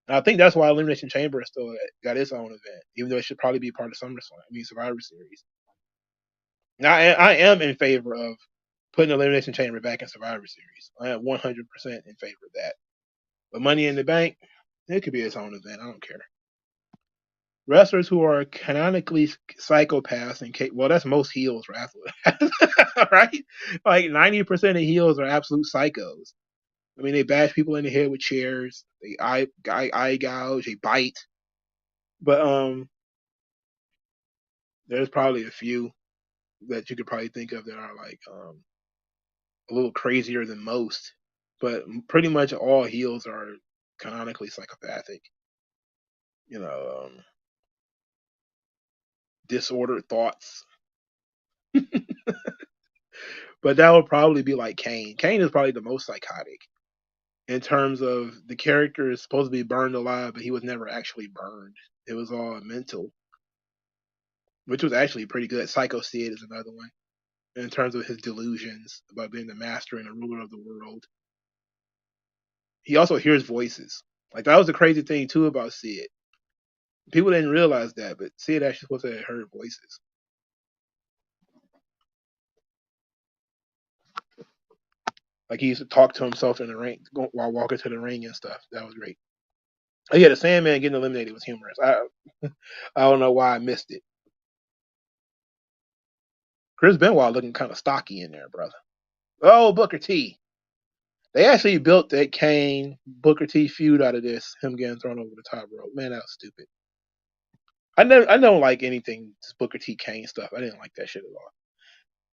I think that's why Elimination Chamber is still got its own event, even though it should probably be part of SummerSlam. I mean, Survivor Series. Now, I am in favor of putting Elimination Chamber back in Survivor Series. I am 100% in favor of that. But Money in the Bank, it could be its own event. I don't care. Wrestlers who are canonically psychopaths and well, that's most heels, right? Like 90% of heels are absolute psychos. I mean, they bash people in the head with chairs, they eye gouge, they bite. But there's probably a few that you could probably think of that are like a little crazier than most. But pretty much all heels are canonically psychopathic. You know, disordered thoughts. But that would probably be like Kane. Kane is probably the most psychotic in terms of the character is supposed to be burned alive, but he was never actually burned. It was all mental, which was actually pretty good. Psycho Sid is another one in terms of his delusions about being the master and the ruler of the world. He also hears voices. Like that was the crazy thing too about Sid. People didn't realize that, but Sid actually supposed to have heard voices. Like he used to talk to himself in the ring while walking to the ring and stuff. That was great. Oh yeah, the Sandman getting eliminated was humorous. I don't know why I missed it. Chris Benoit looking kind of stocky in there, brother. Oh, Booker T. They actually built that Kane Booker T feud out of this. Him getting thrown over the top rope. Man, that was stupid. I don't like anything Booker T Kane stuff. I didn't like that shit at all.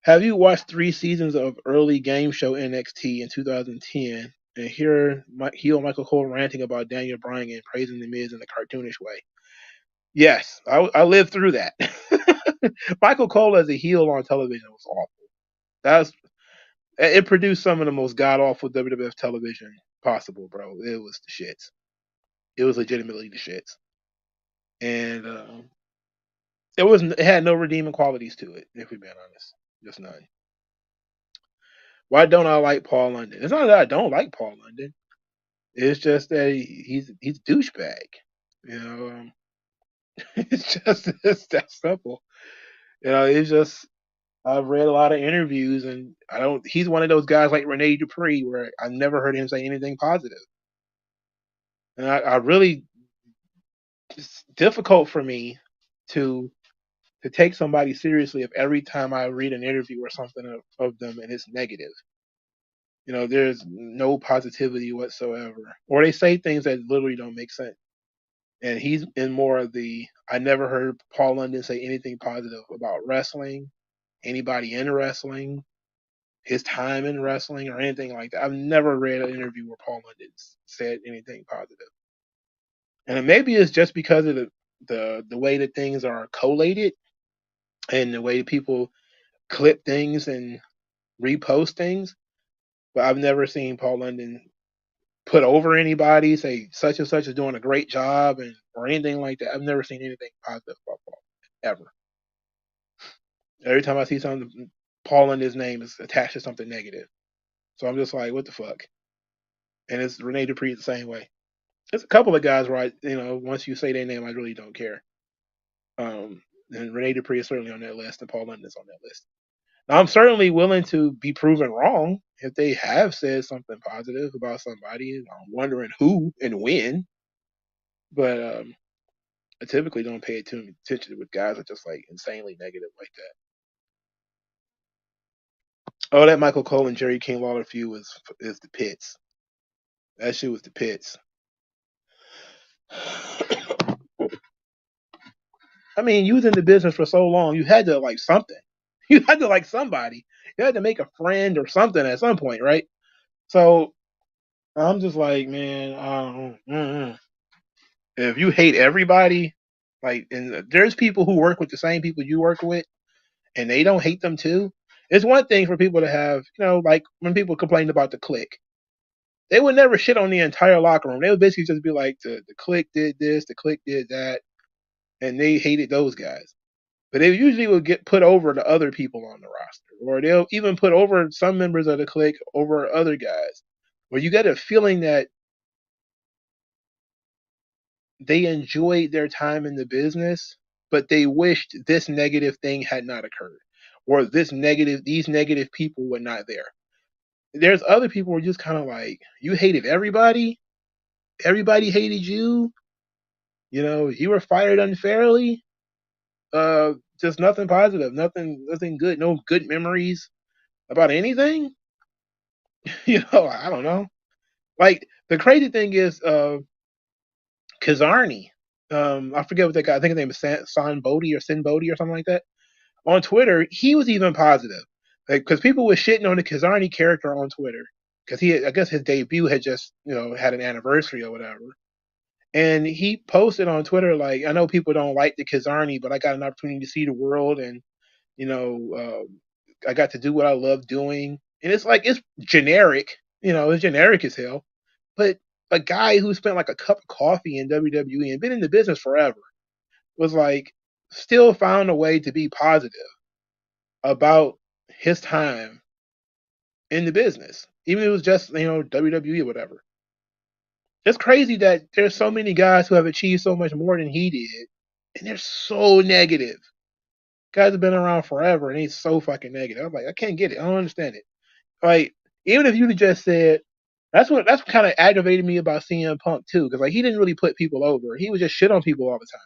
Have you watched 3 seasons of early game show NXT in 2010 and hear heel Michael Cole ranting about Daniel Bryan and praising the Miz in a cartoonish way? Yes, I lived through that. Michael Cole as a heel on television was awful. That's it produced some of the most god awful WWF television possible, bro. It was the shits. It was legitimately the shits, and it had no redeeming qualities to it. If we're being honest, just none. Why don't I like Paul London? It's not that I don't like Paul London. It's just that he's a douchebag. You know, it's that simple. You know, it's just I've read a lot of interviews, and I don't. He's one of those guys like Rene Dupree, where I never heard him say anything positive. And I really, it's difficult for me to to take somebody seriously if every time I read an interview or something of them and it's negative. You know, there's no positivity whatsoever, or they say things that literally don't make sense. And he's in more of the I never heard Paul London say anything positive about wrestling, anybody in wrestling, his time in wrestling, or anything like that. I've never read an interview where Paul London said anything positive. And maybe it's just because of the way that things are collated and the way people clip things and repost things. But I've never seen Paul London put over anybody, say such and such is doing a great job, and or anything like that. I've never seen anything positive about Paul ever. Every time I see something, Paul and his name is attached to something negative. So I'm just like, what the fuck? And it's Rene Dupree the same way. There's a couple of guys where once you say their name, I really don't care. And Rene Dupree is certainly on that list, and Paul London is on that list. Now, I'm certainly willing to be proven wrong if they have said something positive about somebody. I'm wondering who and when, but I typically don't pay too much attention with guys that are just like insanely negative like that. Oh, that Michael Cole and Jerry King Lawler feud is the pits. That shit was the pits. I mean, you was in the business for so long, you had to like something. You had to like somebody. You had to make a friend or something at some point, right? So I'm just like, man, if you hate everybody, like, and there's people who work with the same people you work with, and they don't hate them too. It's one thing for people to have, like when people complained about the clique, they would never shit on the entire locker room. They would basically just be like, the clique did this, the clique did that, and they hated those guys. But they usually will get put over the other people on the roster, or they'll even put over some members of the clique over other guys. Where you get a feeling that they enjoyed their time in the business, but they wished this negative thing had not occurred, or these negative people were not there. There's other people who are just kind of like, you hated everybody, everybody hated you. You were fired unfairly. Just nothing positive, nothing good, no good memories about anything. I don't know. Like the crazy thing is, Kazarni. I forget what that guy. I think his name is San Bodhi or Sin Bodhi or something like that. On Twitter, he was even positive, because people were shitting on the Kazarni character on Twitter because I guess his debut had just had an anniversary or whatever. And he posted on Twitter like, I know people don't like the Kazarni, but I got an opportunity to see the world, and you know, I got to do what I love doing. And it's like it's generic, it's generic as hell. But a guy who spent like a cup of coffee in WWE and been in the business forever was like still found a way to be positive about his time in the business, even if it was just WWE or whatever. It's crazy that there's so many guys who have achieved so much more than he did, and they're so negative. Guys have been around forever, and he's so fucking negative. I'm like, I can't get it. I don't understand it. Like, even if you just said, That's what kind of aggravated me about CM Punk too, because like he didn't really put people over. He would just shit on people all the time,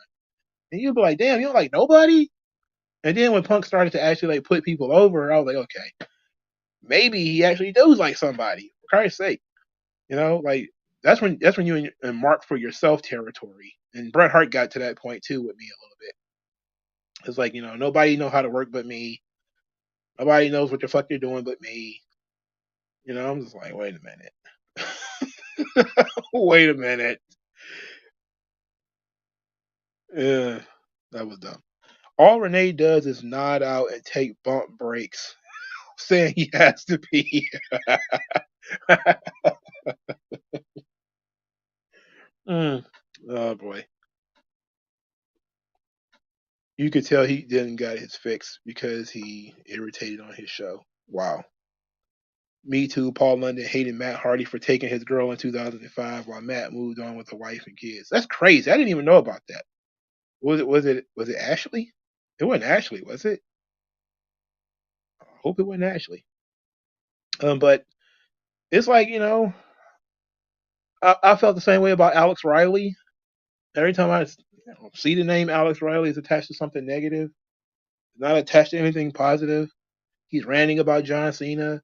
and you'd be like, damn, you don't like nobody. And then when Punk started to actually like put people over, I was like, okay, maybe he actually does like somebody. For Christ's sake, like that's when you mark for yourself territory. And Bret Hart got to that point too with me a little bit. It's like nobody know how to work but me. Nobody knows what the fuck they're doing but me. I'm just like, wait a minute. Wait a minute. Yeah, that was dumb. All Renee does is nod out and take bump breaks, saying he has to be. Mm. Oh boy, you could tell he didn't got his fix because he irritated on his show. Wow. Me Too. Paul London hated Matt Hardy for taking his girl in 2005, while Matt moved on with a wife and kids. That's crazy. I didn't even know about that. Was it Ashley? It wasn't Ashley, was it? I hope it wasn't Ashley. But it's like I felt the same way about Alex Riley. Every time I see the name Alex Riley is attached to something negative, not attached to anything positive. He's ranting about John Cena.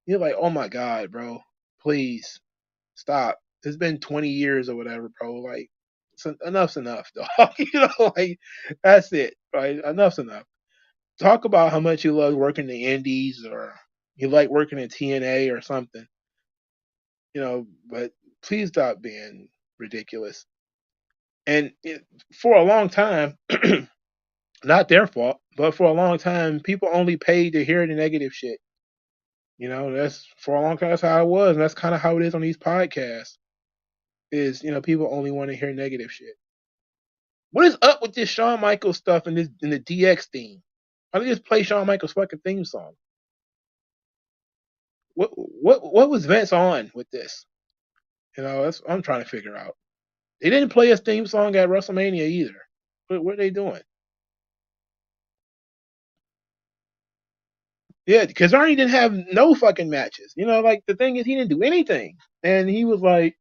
You're like, oh my god, bro, please stop. It's been 20 years or whatever, bro. Like, enough's enough, dog. Like that's it, right? Enough's enough. Talk about how much you love working the Indies or you like working in TNA or something, But please stop being ridiculous. And for a long time, not their fault, but for a long time, people only paid to hear the negative shit. That's for a long time. That's how it was, and that's kind of how it is on these podcasts. Is people only want to hear negative shit. What is up with this Shawn Michaels stuff and this in the DX theme? Why don't they just play Shawn Michaels' fucking theme song? What was Vince on with this? That's what I'm trying to figure out. They didn't play his theme song at WrestleMania either. What are they doing? Yeah, because Arnie didn't have no fucking matches. Like the thing is, he didn't do anything, and he was like,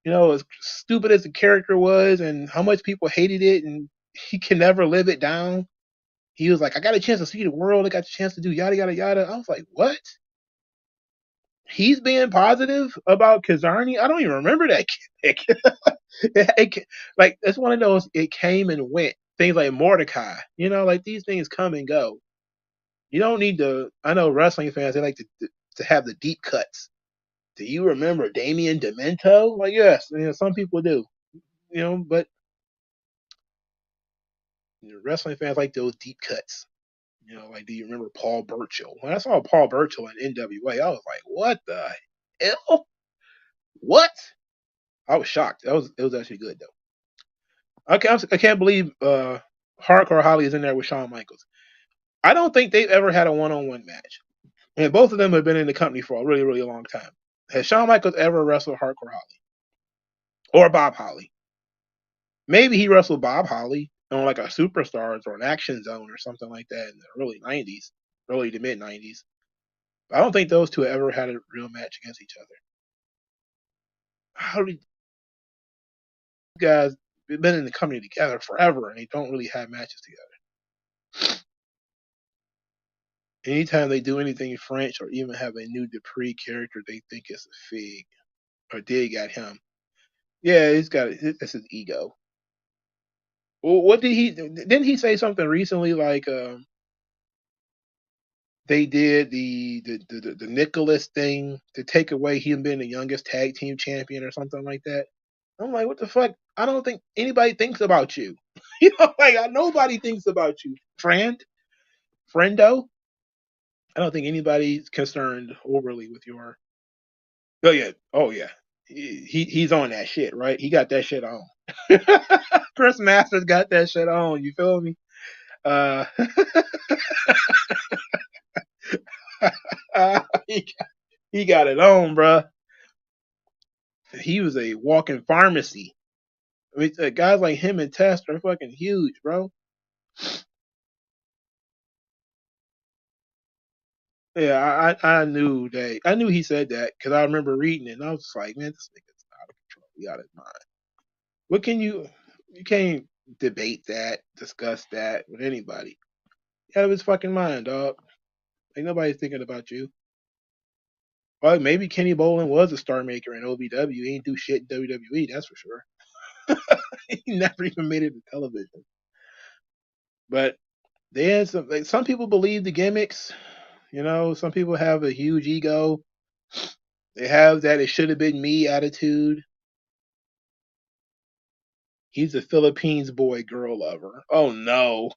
as stupid as the character was, and how much people hated it, and he can never live it down. He was like, I got a chance to see the world. I got a chance to do yada yada yada. I was like, what? He's being positive about Kazarni. I don't even remember that kid. Like it's one of those. It came and went. Things like Mordecai. Like these things come and go. You don't need to. I know wrestling fans they like to have the deep cuts. Do you remember Damien Demento? Like yes, some people do. But wrestling fans like those deep cuts. Like do you remember Paul Burchill? When I saw Paul Burchill in NWA, I was like, what the hell? What? I was shocked. It was actually good though. I can't believe Hardcore Holly is in there with Shawn Michaels. I don't think they've ever had a one-on-one match, and both of them have been in the company for a really really long time. Has Shawn Michaels ever wrestled Hardcore Holly or Bob Holly? Maybe he wrestled Bob Holly on like a Superstars or an Action Zone or something like that in the early '90s, early to mid '90s. I don't think those two ever had a real match against each other. How did you guys been in the company together forever and they don't really have matches together? Anytime they do anything French or even have a new Dupree character, they think it's a fig or dig at him. Yeah, he's got that's his ego. Well, what did he? Didn't he say something recently like they did the Nicholas thing to take away him being the youngest tag team champion or something like that? I'm like, what the fuck? I don't think anybody thinks about you. Like nobody thinks about you, friendo. I don't think anybody's concerned overly with your. Oh yeah. He's on that shit, right? He got that shit on. Chris Masters got that shit on. You feel me? Uh, he, he got it on, bruh. He was a walking pharmacy. I mean, guys like him and Test are fucking huge, bro. Yeah, I knew that. I knew he said that because I remember reading it, and I was just like, man, this nigga's out of control. He out of his mind. What can you? You can't debate that, discuss that with anybody. He out of his fucking mind, dog. Ain't nobody thinking about you. Well, maybe Kenny Bolin was a star maker in OVW. He ain't do shit in WWE, that's for sure. He never even made it to television. But they had some. Like, some people believe the gimmicks. You know, some people have a huge ego. They have that "it should have been me" attitude. He's a Philippines boy girl lover. Oh no.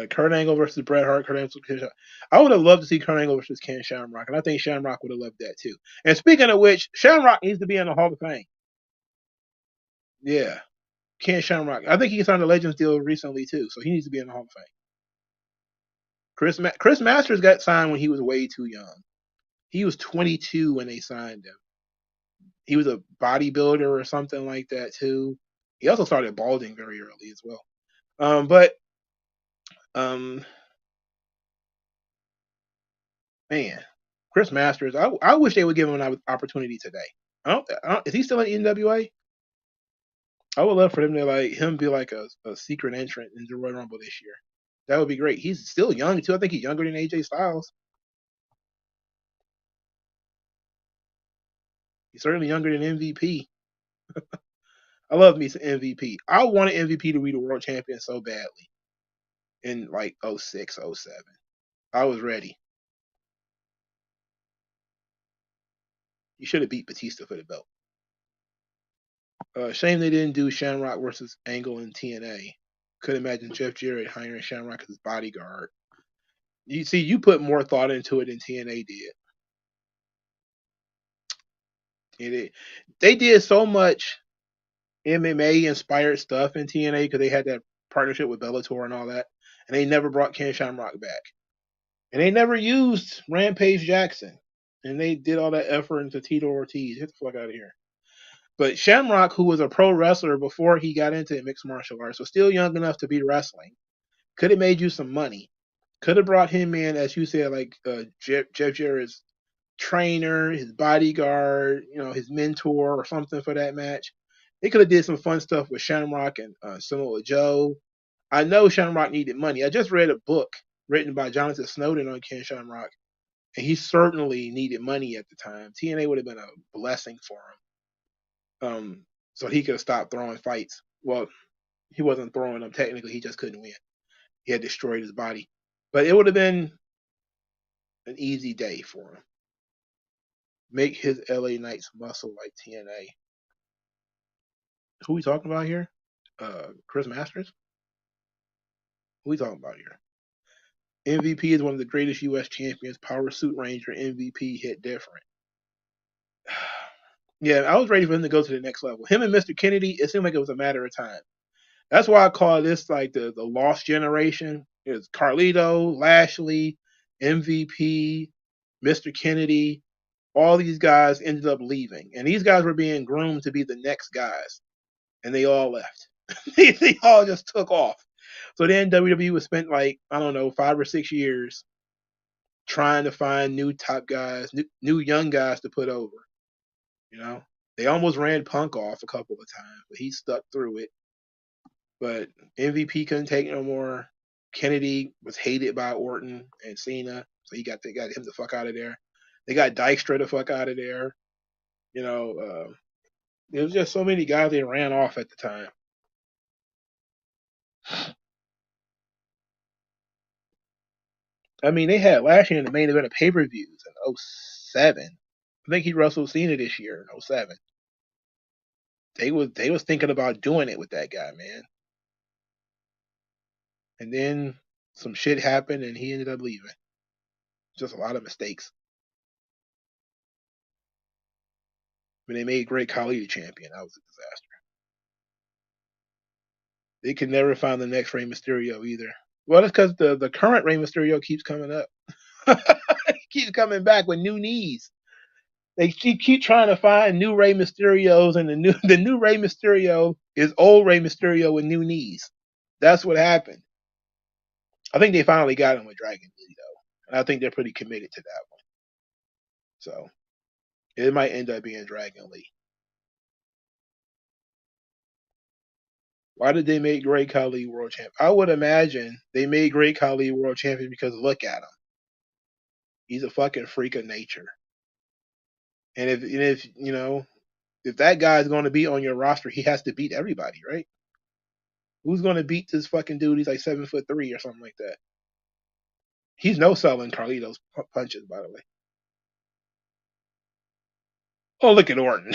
Kurt Angle versus Bret Hart. Kurt Angle. I would have loved to see Kurt Angle versus Ken Shamrock, and I think Shamrock would have loved that too. And speaking of which, Shamrock needs to be in the Hall of Fame. Yeah, Ken Shamrock. I think he signed a Legends deal recently too, so he needs to be in the Hall of Fame. Chris Masters got signed when he was way too young. He was 22 when they signed him. He was a bodybuilder or something like that too. He also started balding very early as well. But um, man, Chris Masters. I wish they would give him an opportunity today. Is he still in NWA? I would love for them to like him be like a secret entrant in the Royal Rumble this year. That would be great. He's still young too. I think he's younger than AJ Styles. He's certainly younger than MVP. I love me some MVP. I wanted MVP to be the world champion so badly in like '06, '07. I was ready. He should have beat Batista for the belt. Shame they didn't do Shamrock versus Angle in TNA. Could imagine Jeff Jarrett hiring Shamrock as his bodyguard. You see, you put more thought into it than TNA did. They did so much MMA inspired stuff in TNA because they had that partnership with Bellator and all that, and they never brought Ken Shamrock back, and they never used Rampage Jackson, and they did all that effort into Tito Ortiz. Get the fuck out of here. But Shamrock, who was a pro wrestler before he got into mixed martial arts, was still young enough to be wrestling. Could have made you some money. Could have brought him in, as you said, like Jeff Jarrett's trainer, his bodyguard, his mentor or something for that match. They could have did some fun stuff with Shamrock and Samoa Joe. I know Shamrock needed money. I just read a book written by Jonathan Snowden on Ken Shamrock, and he certainly needed money at the time. TNA would have been a blessing for him, so he could have stopped throwing fights. Well, he wasn't throwing them technically; he just couldn't win. He had destroyed his body, but it would have been an easy day for him. Make his LA Knights muscle like TNA. Who we talking about here? Chris Masters? Who we talking about here? MVP is one of the greatest U.S. champions. Power Suit Ranger MVP hit different. Yeah, I was ready for him to go to the next level. Him and Mr. Kennedy, it seemed like it was a matter of time. That's why I call this like the lost generation. It's Carlito, Lashley, MVP, Mr. Kennedy. All these guys ended up leaving, and these guys were being groomed to be the next guys, and they all left. They all just took off. So then WWE was spent like, I don't know, 5 or 6 years trying to find new top guys, new young guys to put over. You know, they almost ran Punk off a couple of times, but he stuck through it. But MVP couldn't take no more. Kennedy was hated by Orton and Cena, so they got him the fuck out of there. They got Dykstra the fuck out of there. You know, there was just so many guys they ran off at the time. I mean, they had last year in the main event of pay per views in '07. I think he wrestled Cena this year in '07. They was thinking about doing it with that guy, man. And then some shit happened and he ended up leaving. Just a lot of mistakes. When they made Great Khali the champion, that was a disaster. They could never find the next Rey Mysterio either. Well, that's because the current Rey Mysterio keeps coming up. He keeps coming back with new knees. They keep trying to find new Rey Mysterios, and the new Rey Mysterio is old Rey Mysterio with new knees. That's what happened. I think they finally got him with Dragon Lee though, and I think they're pretty committed to that one. So it might end up being Dragon Lee. Why did they make Great Khali world champion? I would imagine they made Great Khali world champion because look at him. He's a fucking freak of nature. And if you know if that guy's going to be on your roster, he has to beat everybody, right? Who's going to beat this fucking dude? He's like 7'3" or something like that. He's no selling Carlito's punches, by the way. Oh, look at Orton.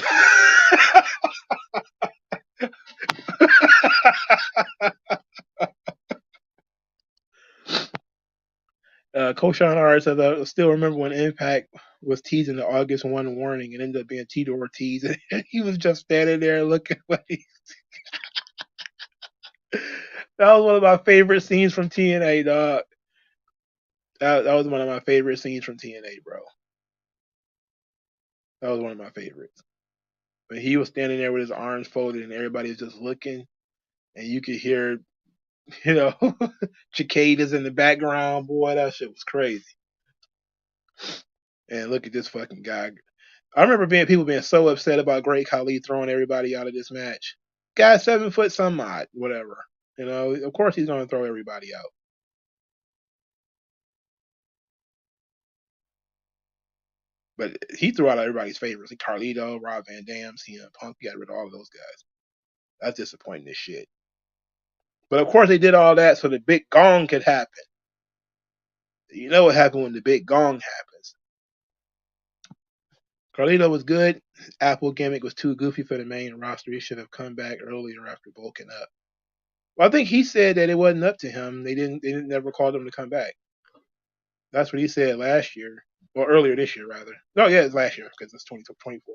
Koshan Hart says, I still remember when Impact was teasing the August 1 warning and ended up being Tito Ortiz. And he was just standing there looking like that was one of my favorite scenes from TNA, dog. That was one of my favorite scenes from TNA, bro. That was one of my favorites. When he was standing there with his arms folded and everybody was just looking, and you could hear, you know, cicadas in the background. Boy, that shit was crazy. And look at this fucking guy. I remember people being so upset about Great Khali throwing everybody out of this match. Guy's 7 foot some odd, whatever. You know, of course he's gonna throw everybody out. But he threw out everybody's favorites. Like Carlito, Rob Van Dam, Cena, Punk. He got rid of all of those guys. That's disappointing as shit. But of course they did all that so the big gong could happen. You know what happened when the big gong happens. Carlito was good. His Apple gimmick was too goofy for the main roster. He should have come back earlier after bulking up. Well, I think he said that it wasn't up to him. They didn't never called him to come back. That's what he said last year. Well, earlier this year, rather. No, yeah, it's last year because it's 2024.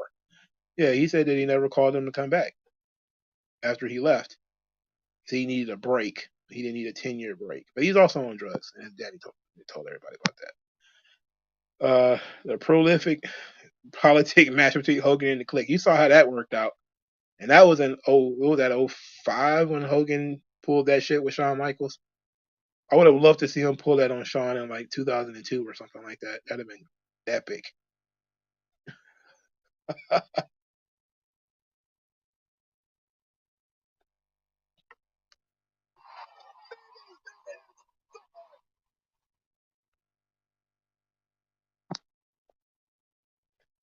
Yeah, he said that he never called him to come back after he left. So he needed a break. He didn't need a 10-year break. But he's also on drugs, and his daddy told everybody about that. The prolific politic match between Hogan and the Clique. You saw how that worked out. And that was what was that, 05 when Hogan pulled that shit with Shawn Michaels? I would have loved to see him pull that on Shawn in like 2002 or something like that. That'd have been epic.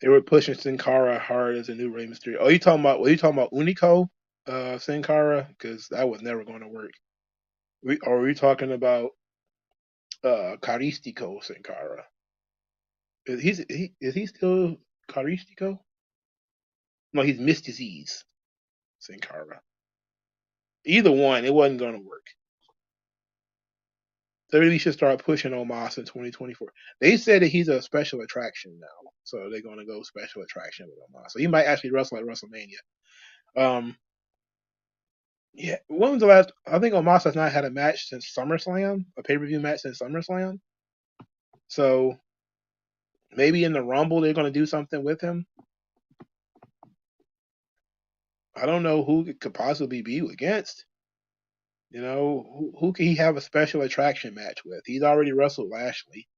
They were pushing Sin Cara hard as a new Rey Mysterio. Oh, you talking about Unico Sin Cara? Because that was never going to work. Were we talking about Caristico Sin Cara? Is he still Caristico? No, he's Mystices Sin Cara. Either one, it wasn't going to work. They really should start pushing Omos in 2024. They said that he's a special attraction now, so they're going to go special attraction with Omos. So he might actually wrestle at WrestleMania. Yeah, when was the last? I think Omos has not had a match since SummerSlam, a pay-per-view match since SummerSlam. So maybe in the Rumble they're going to do something with him. I don't know who it could possibly be against. You know, who could he have a special attraction match with? He's already wrestled Lashley,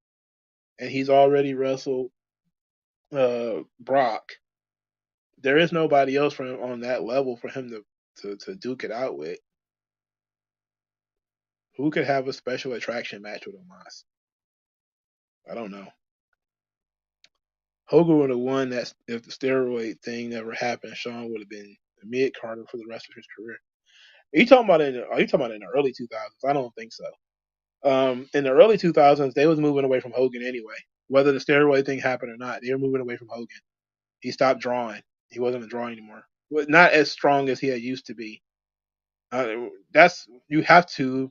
and he's already wrestled Brock. There is nobody else from on that level for him to duke it out with. Who could have a special attraction match with Omos? I don't know. Hogan would have won that if the steroid thing never happened. Shawn would have been a mid Carter for the rest of his career. Are you talking about in the early 2000s? I don't think so. In the early 2000s, they was moving away from Hogan anyway. Whether the steroid thing happened or not, they were moving away from Hogan. He stopped drawing. He wasn't a draw anymore. But not as strong as he had used to be. That's you have to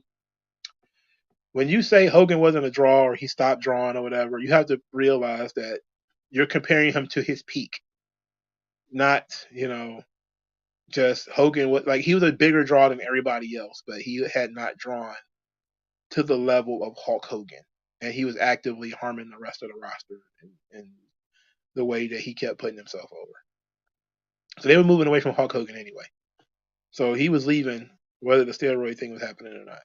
when you say Hogan wasn't a draw or he stopped drawing or whatever. You have to realize that you're comparing him to his peak, not just Hogan was like he was a bigger draw than everybody else, but he had not drawn to the level of Hulk Hogan, and he was actively harming the rest of the roster in the way that he kept putting himself over. So they were moving away from Hulk Hogan anyway. So he was leaving. whether the steroid thing was happening or not.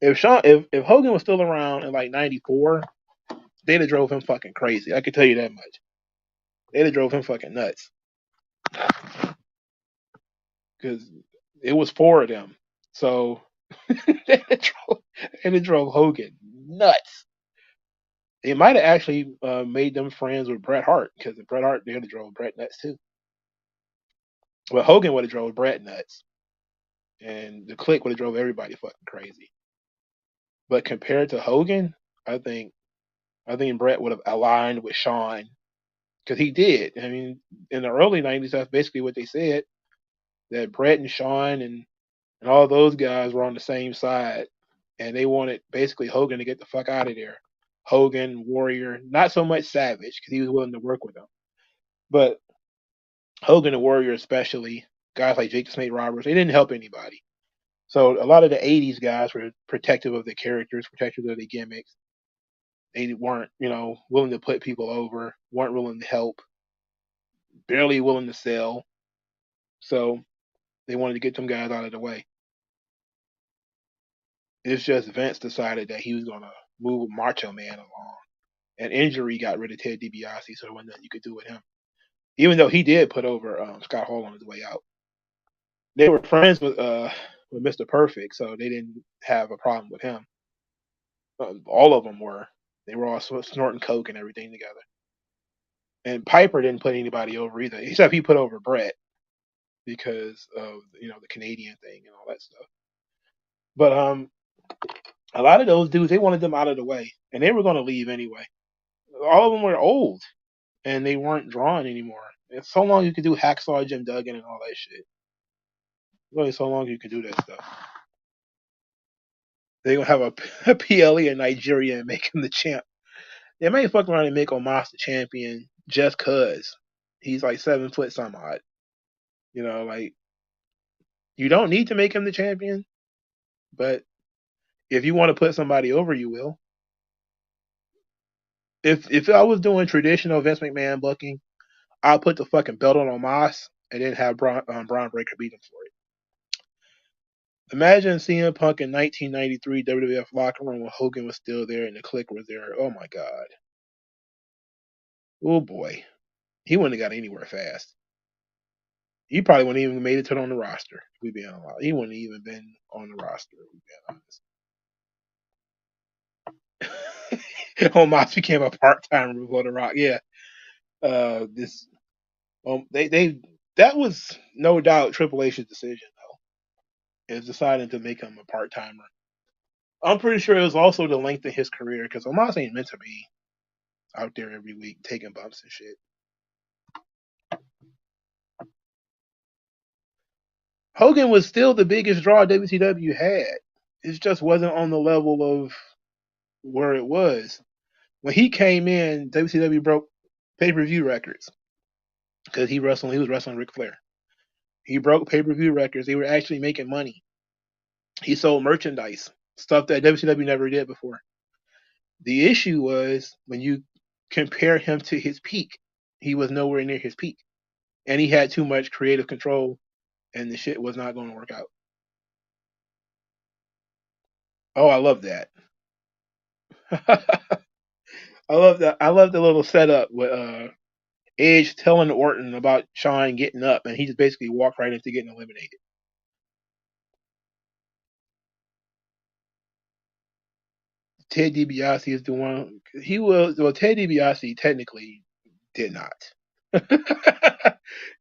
If Hogan was still around in like '94, they'd have drove him fucking crazy. I can tell you that much. They'd have drove him fucking nuts because it was four of them. So they'd have drove Hogan nuts. It might have actually made them friends with Bret Hart because Bret Hart they'd have drove Bret nuts too. But Hogan would have drove Bret nuts, and the Clique would have drove everybody fucking crazy. But compared to Hogan, I think I think Bret would have aligned with Shawn because he did. I mean, in the early '90s, that's basically what they said that Bret and Shawn and all those guys were on the same side, and they wanted basically Hogan to get the fuck out of there. Hogan, Warrior, not so much Savage because he was willing to work with them, but Hogan and Warrior especially, guys like Jake the Snake Roberts, they didn't help anybody. So a lot of the '80s guys were protective of their characters, protective of their gimmicks. They weren't, willing to put people over, weren't willing to help, barely willing to sell. So they wanted to get them guys out of the way. It's just Vince decided that he was going to move Macho Man along. And injury got rid of Ted DiBiase, so there wasn't nothing you could do with him. Even though he did put over Scott Hall on his way out. They were friends with Mr. Perfect, so they didn't have a problem with him. All of them were. They were all snorting coke and everything together. And Piper didn't put anybody over either, except he put over Brett because of the Canadian thing and all that stuff. But a lot of those dudes they wanted them out of the way, and they were going to leave anyway. All of them were old, and they weren't drawn anymore. It's so long you could do Hacksaw Jim Duggan and all that shit. Really, so long you could do that stuff. They gonna have a PLE in Nigeria and make him the champ. They may fuck around and make Omos the champion just cause he's like 7 foot some odd. Like you don't need to make him the champion, but if you want to put somebody over, you will. If I was doing traditional Vince McMahon booking, I'll put the fucking belt on Omos and then have Braun Breaker beat him for it. Imagine CM Punk in 1993 WWF locker room when Hogan was still there and the Clique was there. Oh my god. Oh boy. He wouldn't have got anywhere fast. He probably wouldn't even made it to on the roster. If we being honest, he wouldn't have even been on the roster. If we being honest. Omos became a part-time Revo the Rock. Yeah. This. They that was no doubt Triple H's decision though. Is deciding to make him a part-timer. I'm pretty sure it was also the length of his career because Omos ain't meant to be out there every week taking bumps and shit. Hogan was still the biggest draw WCW had. It just wasn't on the level of where it was. When he came in, WCW broke pay-per-view records because he was wrestling Ric Flair. He broke pay-per-view records. They were actually making money. He sold merchandise, stuff that WCW never did before. The issue was when you compare him to his peak, he was nowhere near his peak. And he had too much creative control and the shit was not going to work out. Oh, I love that. I love that. I love the little setup with Edge telling Orton about Shawn getting up, and he just basically walked right into getting eliminated. Ted DiBiase is the one. He was well. Ted DiBiase technically did not.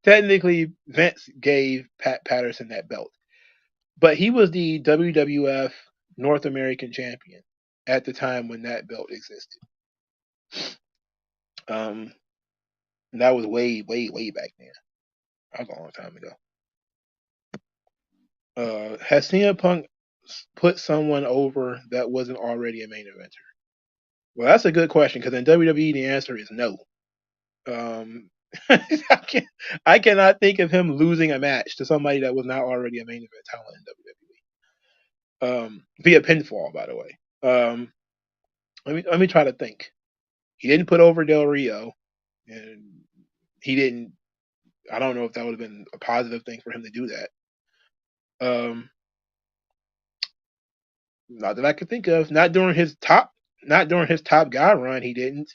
Technically, Vince gave Pat Patterson that belt, but he was the WWF North American champion at the time when that belt existed. Um, that was way, way, way back then. That was a long time ago. Has CM Punk put someone over that wasn't already a main eventer? Well, that's a good question because in WWE the answer is no. Um, I cannot think of him losing a match to somebody that was not already a main event talent in WWE. Via pinfall, by the way. Let me try to think. He didn't put over Del Rio, and he didn't. I don't know if that would have been a positive thing for him to do that. Um, Not that I could think of. Not during his top guy run. He didn't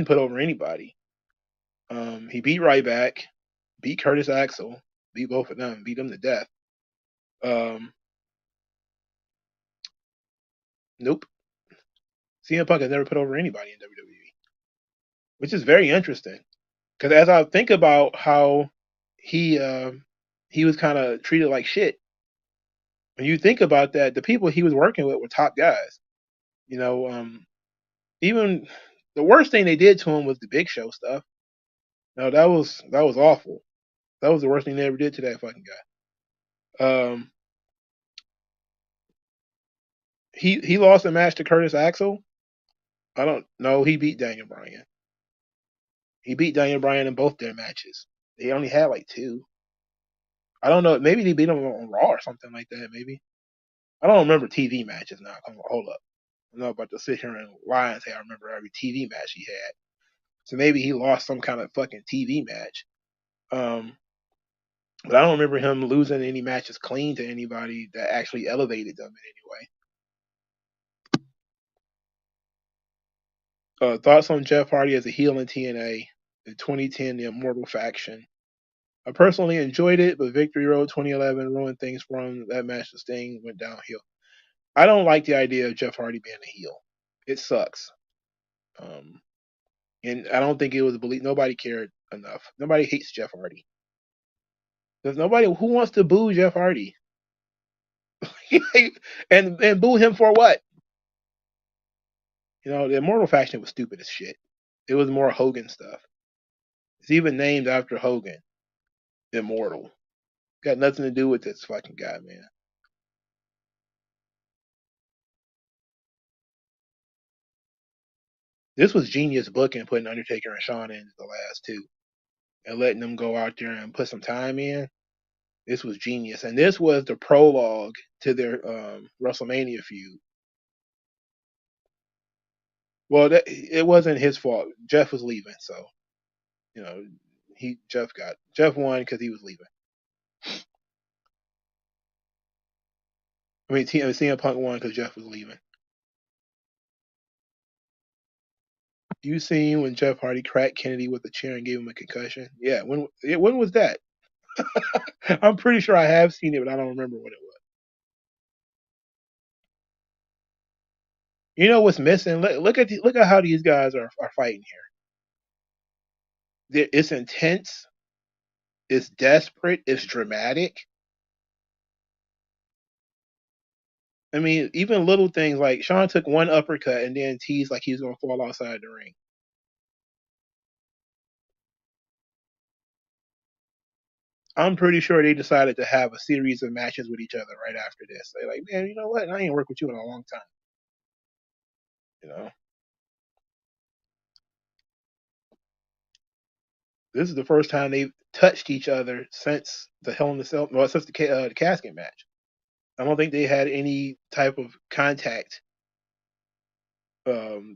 put over anybody. He beat Ryback, beat Curtis Axel, beat both of them, beat them to death. Um, nope. CM Punk has never put over anybody in WWE, which is very interesting. Because as I think about how he uh, he was kind of treated like shit, when you think about that, the people he was working with were top guys. You know, even the worst thing they did to him was the Big Show stuff. No, that was awful. That was the worst thing they ever did to that fucking guy. He lost a match to Curtis Axel. I don't know. He beat Daniel Bryan. He beat Daniel Bryan in both their matches. They only had like two. I don't know. Maybe they beat him on Raw or something like that. Maybe I don't remember TV matches now. Come on, hold up. I'm not about to sit here and lie and say I remember every TV match he had. So maybe he lost some kind of fucking TV match. Um, but I don't remember him losing any matches clean to anybody that actually elevated them in any way. Thoughts on Jeff Hardy as a heel in TNA, the 2010 The Immortal Faction. I personally enjoyed it, but Victory Road 2011 ruined things for him. That match with Sting went downhill. I don't like the idea of Jeff Hardy being a heel. It sucks. Um, and I don't think it was believed. Nobody cared enough. Nobody hates Jeff Hardy. There's nobody who wants to boo Jeff Hardy. And boo him for what? You know, the Immortal Faction was stupid as shit. It was more Hogan stuff. It's even named after Hogan. Immortal. Got nothing to do with this fucking guy, man. This was genius booking, putting Undertaker and Shawn in the last two and letting them go out there and put some time in. This was genius, and this was the prologue to their WrestleMania feud. Well, it wasn't his fault. Jeff was leaving, so you know Jeff won because he was leaving. I mean, CM Punk won because Jeff was leaving. You seen when Jeff Hardy cracked Kennedy with a chair and gave him a concussion? Yeah, when was that? I'm pretty sure I have seen it, but I don't remember what it was. You know what's missing? Look at how these guys are fighting here. It's intense. It's desperate. It's dramatic. I mean, even little things like Sean took one uppercut and then teased like he was gonna fall outside the ring. I'm pretty sure they decided to have a series of matches with each other right after this. They're like, man, you know what? I ain't worked with you in a long time. You know, this is the first time they've touched each other since the Hell in the Cell, well, since the casket match. I don't think they had any type of contact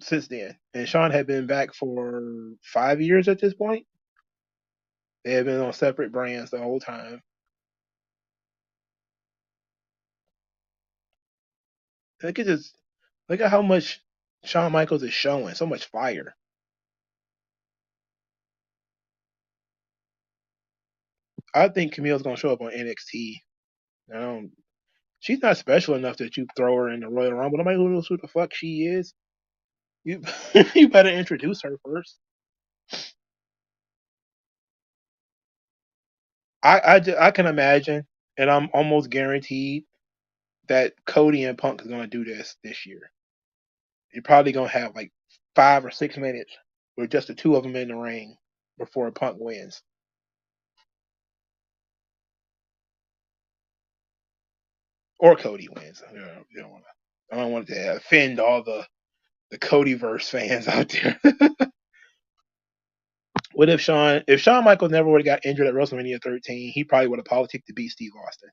since then. And Sean had been back for 5 years at this point. They had been on separate brands the whole time. Look at this. Look at how much Shawn Michaels is showing. So much fire. I think Camille's gonna show up on NXT. I don't. She's not special enough that you throw her in the Royal Rumble. Nobody knows who the fuck she is. You you better introduce her first. I can imagine, and I'm almost guaranteed that Cody and Punk is gonna do this year. You're probably gonna have like 5 or 6 minutes with just the two of them in the ring before Punk wins. Or Cody wins. I don't want to offend all the Codyverse fans out there. What if Shawn Michaels never would have got injured at WrestleMania 13, he probably would have politicked to beat Steve Austin.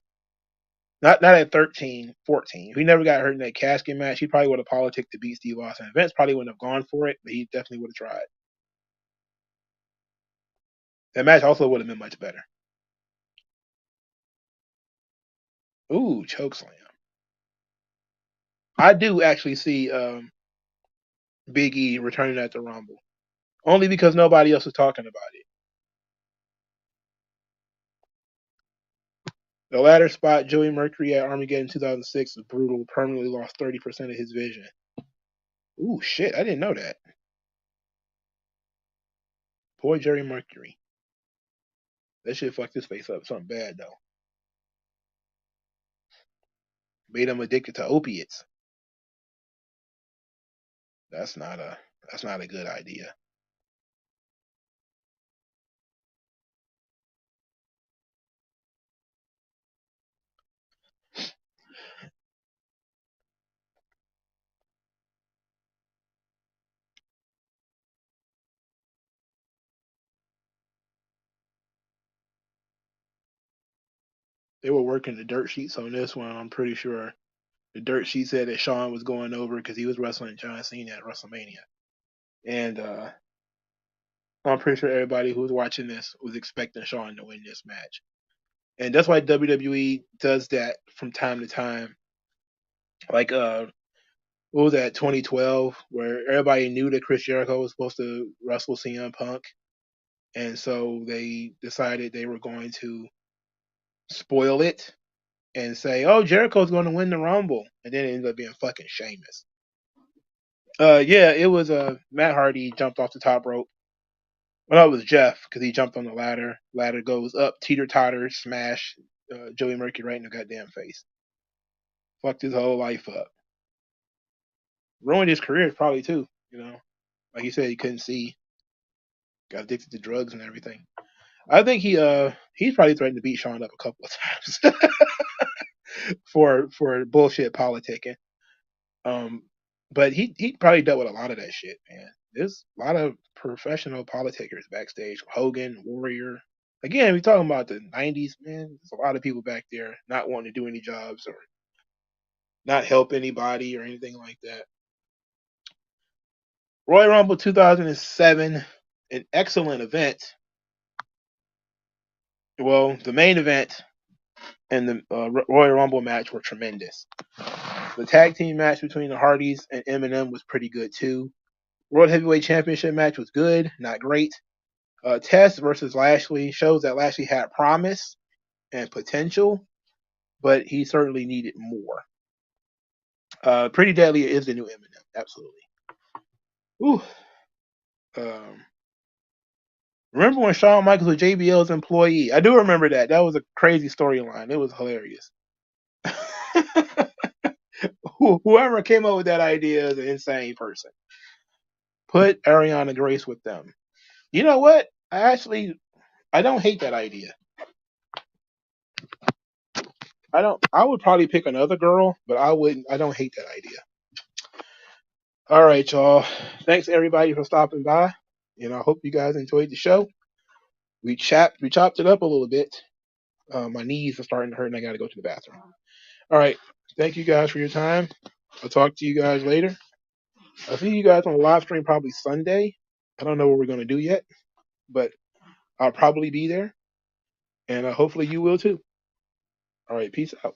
Not at 13, 14. If he never got hurt in that casket match, he probably would have politicked to beat Steve Austin. Vince probably wouldn't have gone for it, but he definitely would have tried. That match also would have been much better. Ooh, chokeslam. I do actually see Big E returning at the Rumble. Only because nobody else is talking about it. The latter spot, Joey Mercury at Armageddon 2006 was brutal. Permanently lost 30% of his vision. Ooh, shit. I didn't know that. Poor Jerry Mercury. That shit fucked his face up. Something bad, though. Made him addicted to opiates. That's not a good idea. They were working the dirt sheets on this one. I'm pretty sure the dirt sheet said that Shawn was going over because he was wrestling John Cena at WrestleMania. And I'm pretty sure everybody who was watching this was expecting Shawn to win this match. And that's why WWE does that from time to time. Like what was that, 2012, where everybody knew that Chris Jericho was supposed to wrestle CM Punk, and so they decided they were going to spoil it and say, "Oh, Jericho's going to win the Rumble," and then it ended up being fucking Sheamus. Yeah, it was Matt Hardy jumped off the top rope. Well, it was Jeff because he jumped on the ladder. Ladder goes up, teeter totter, smash Joey Mercury right in the goddamn face. Fucked his whole life up. Ruined his career probably too. You know, like he said, he couldn't see, got addicted to drugs and everything. I think he's probably threatened to beat Shawn up a couple of times for bullshit politicking. Um, but he probably dealt with a lot of that shit, man. There's a lot of professional politicers backstage. Hogan, Warrior. Again, we talking about the '90s, man. There's a lot of people back there not wanting to do any jobs or not help anybody or anything like that. Royal Rumble 2007, an excellent event. Well, the main event and the Royal Rumble match were tremendous. The tag team match between the Hardys and Eminem was pretty good too. World Heavyweight Championship match was good, not great. Test versus Lashley shows that Lashley had promise and potential, but he certainly needed more. Pretty Deadly is the new Eminem, absolutely. Ooh. Um, remember when Shawn Michaels was JBL's employee? I do remember that. That was a crazy storyline. It was hilarious. Whoever came up with that idea is an insane person. Put Ariana Grace with them. You know what? I don't hate that idea. I don't. I would probably pick another girl, but I wouldn't. I don't hate that idea. All right, y'all. Thanks everybody for stopping by, and I hope you guys enjoyed the show. We chopped it up a little bit. My knees are starting to hurt, and I got to go to the bathroom. All right. Thank you guys for your time. I'll talk to you guys later. I'll see you guys on the live stream probably Sunday. I don't know what we're gonna do yet, but I'll probably be there, and hopefully you will too. All right. Peace out.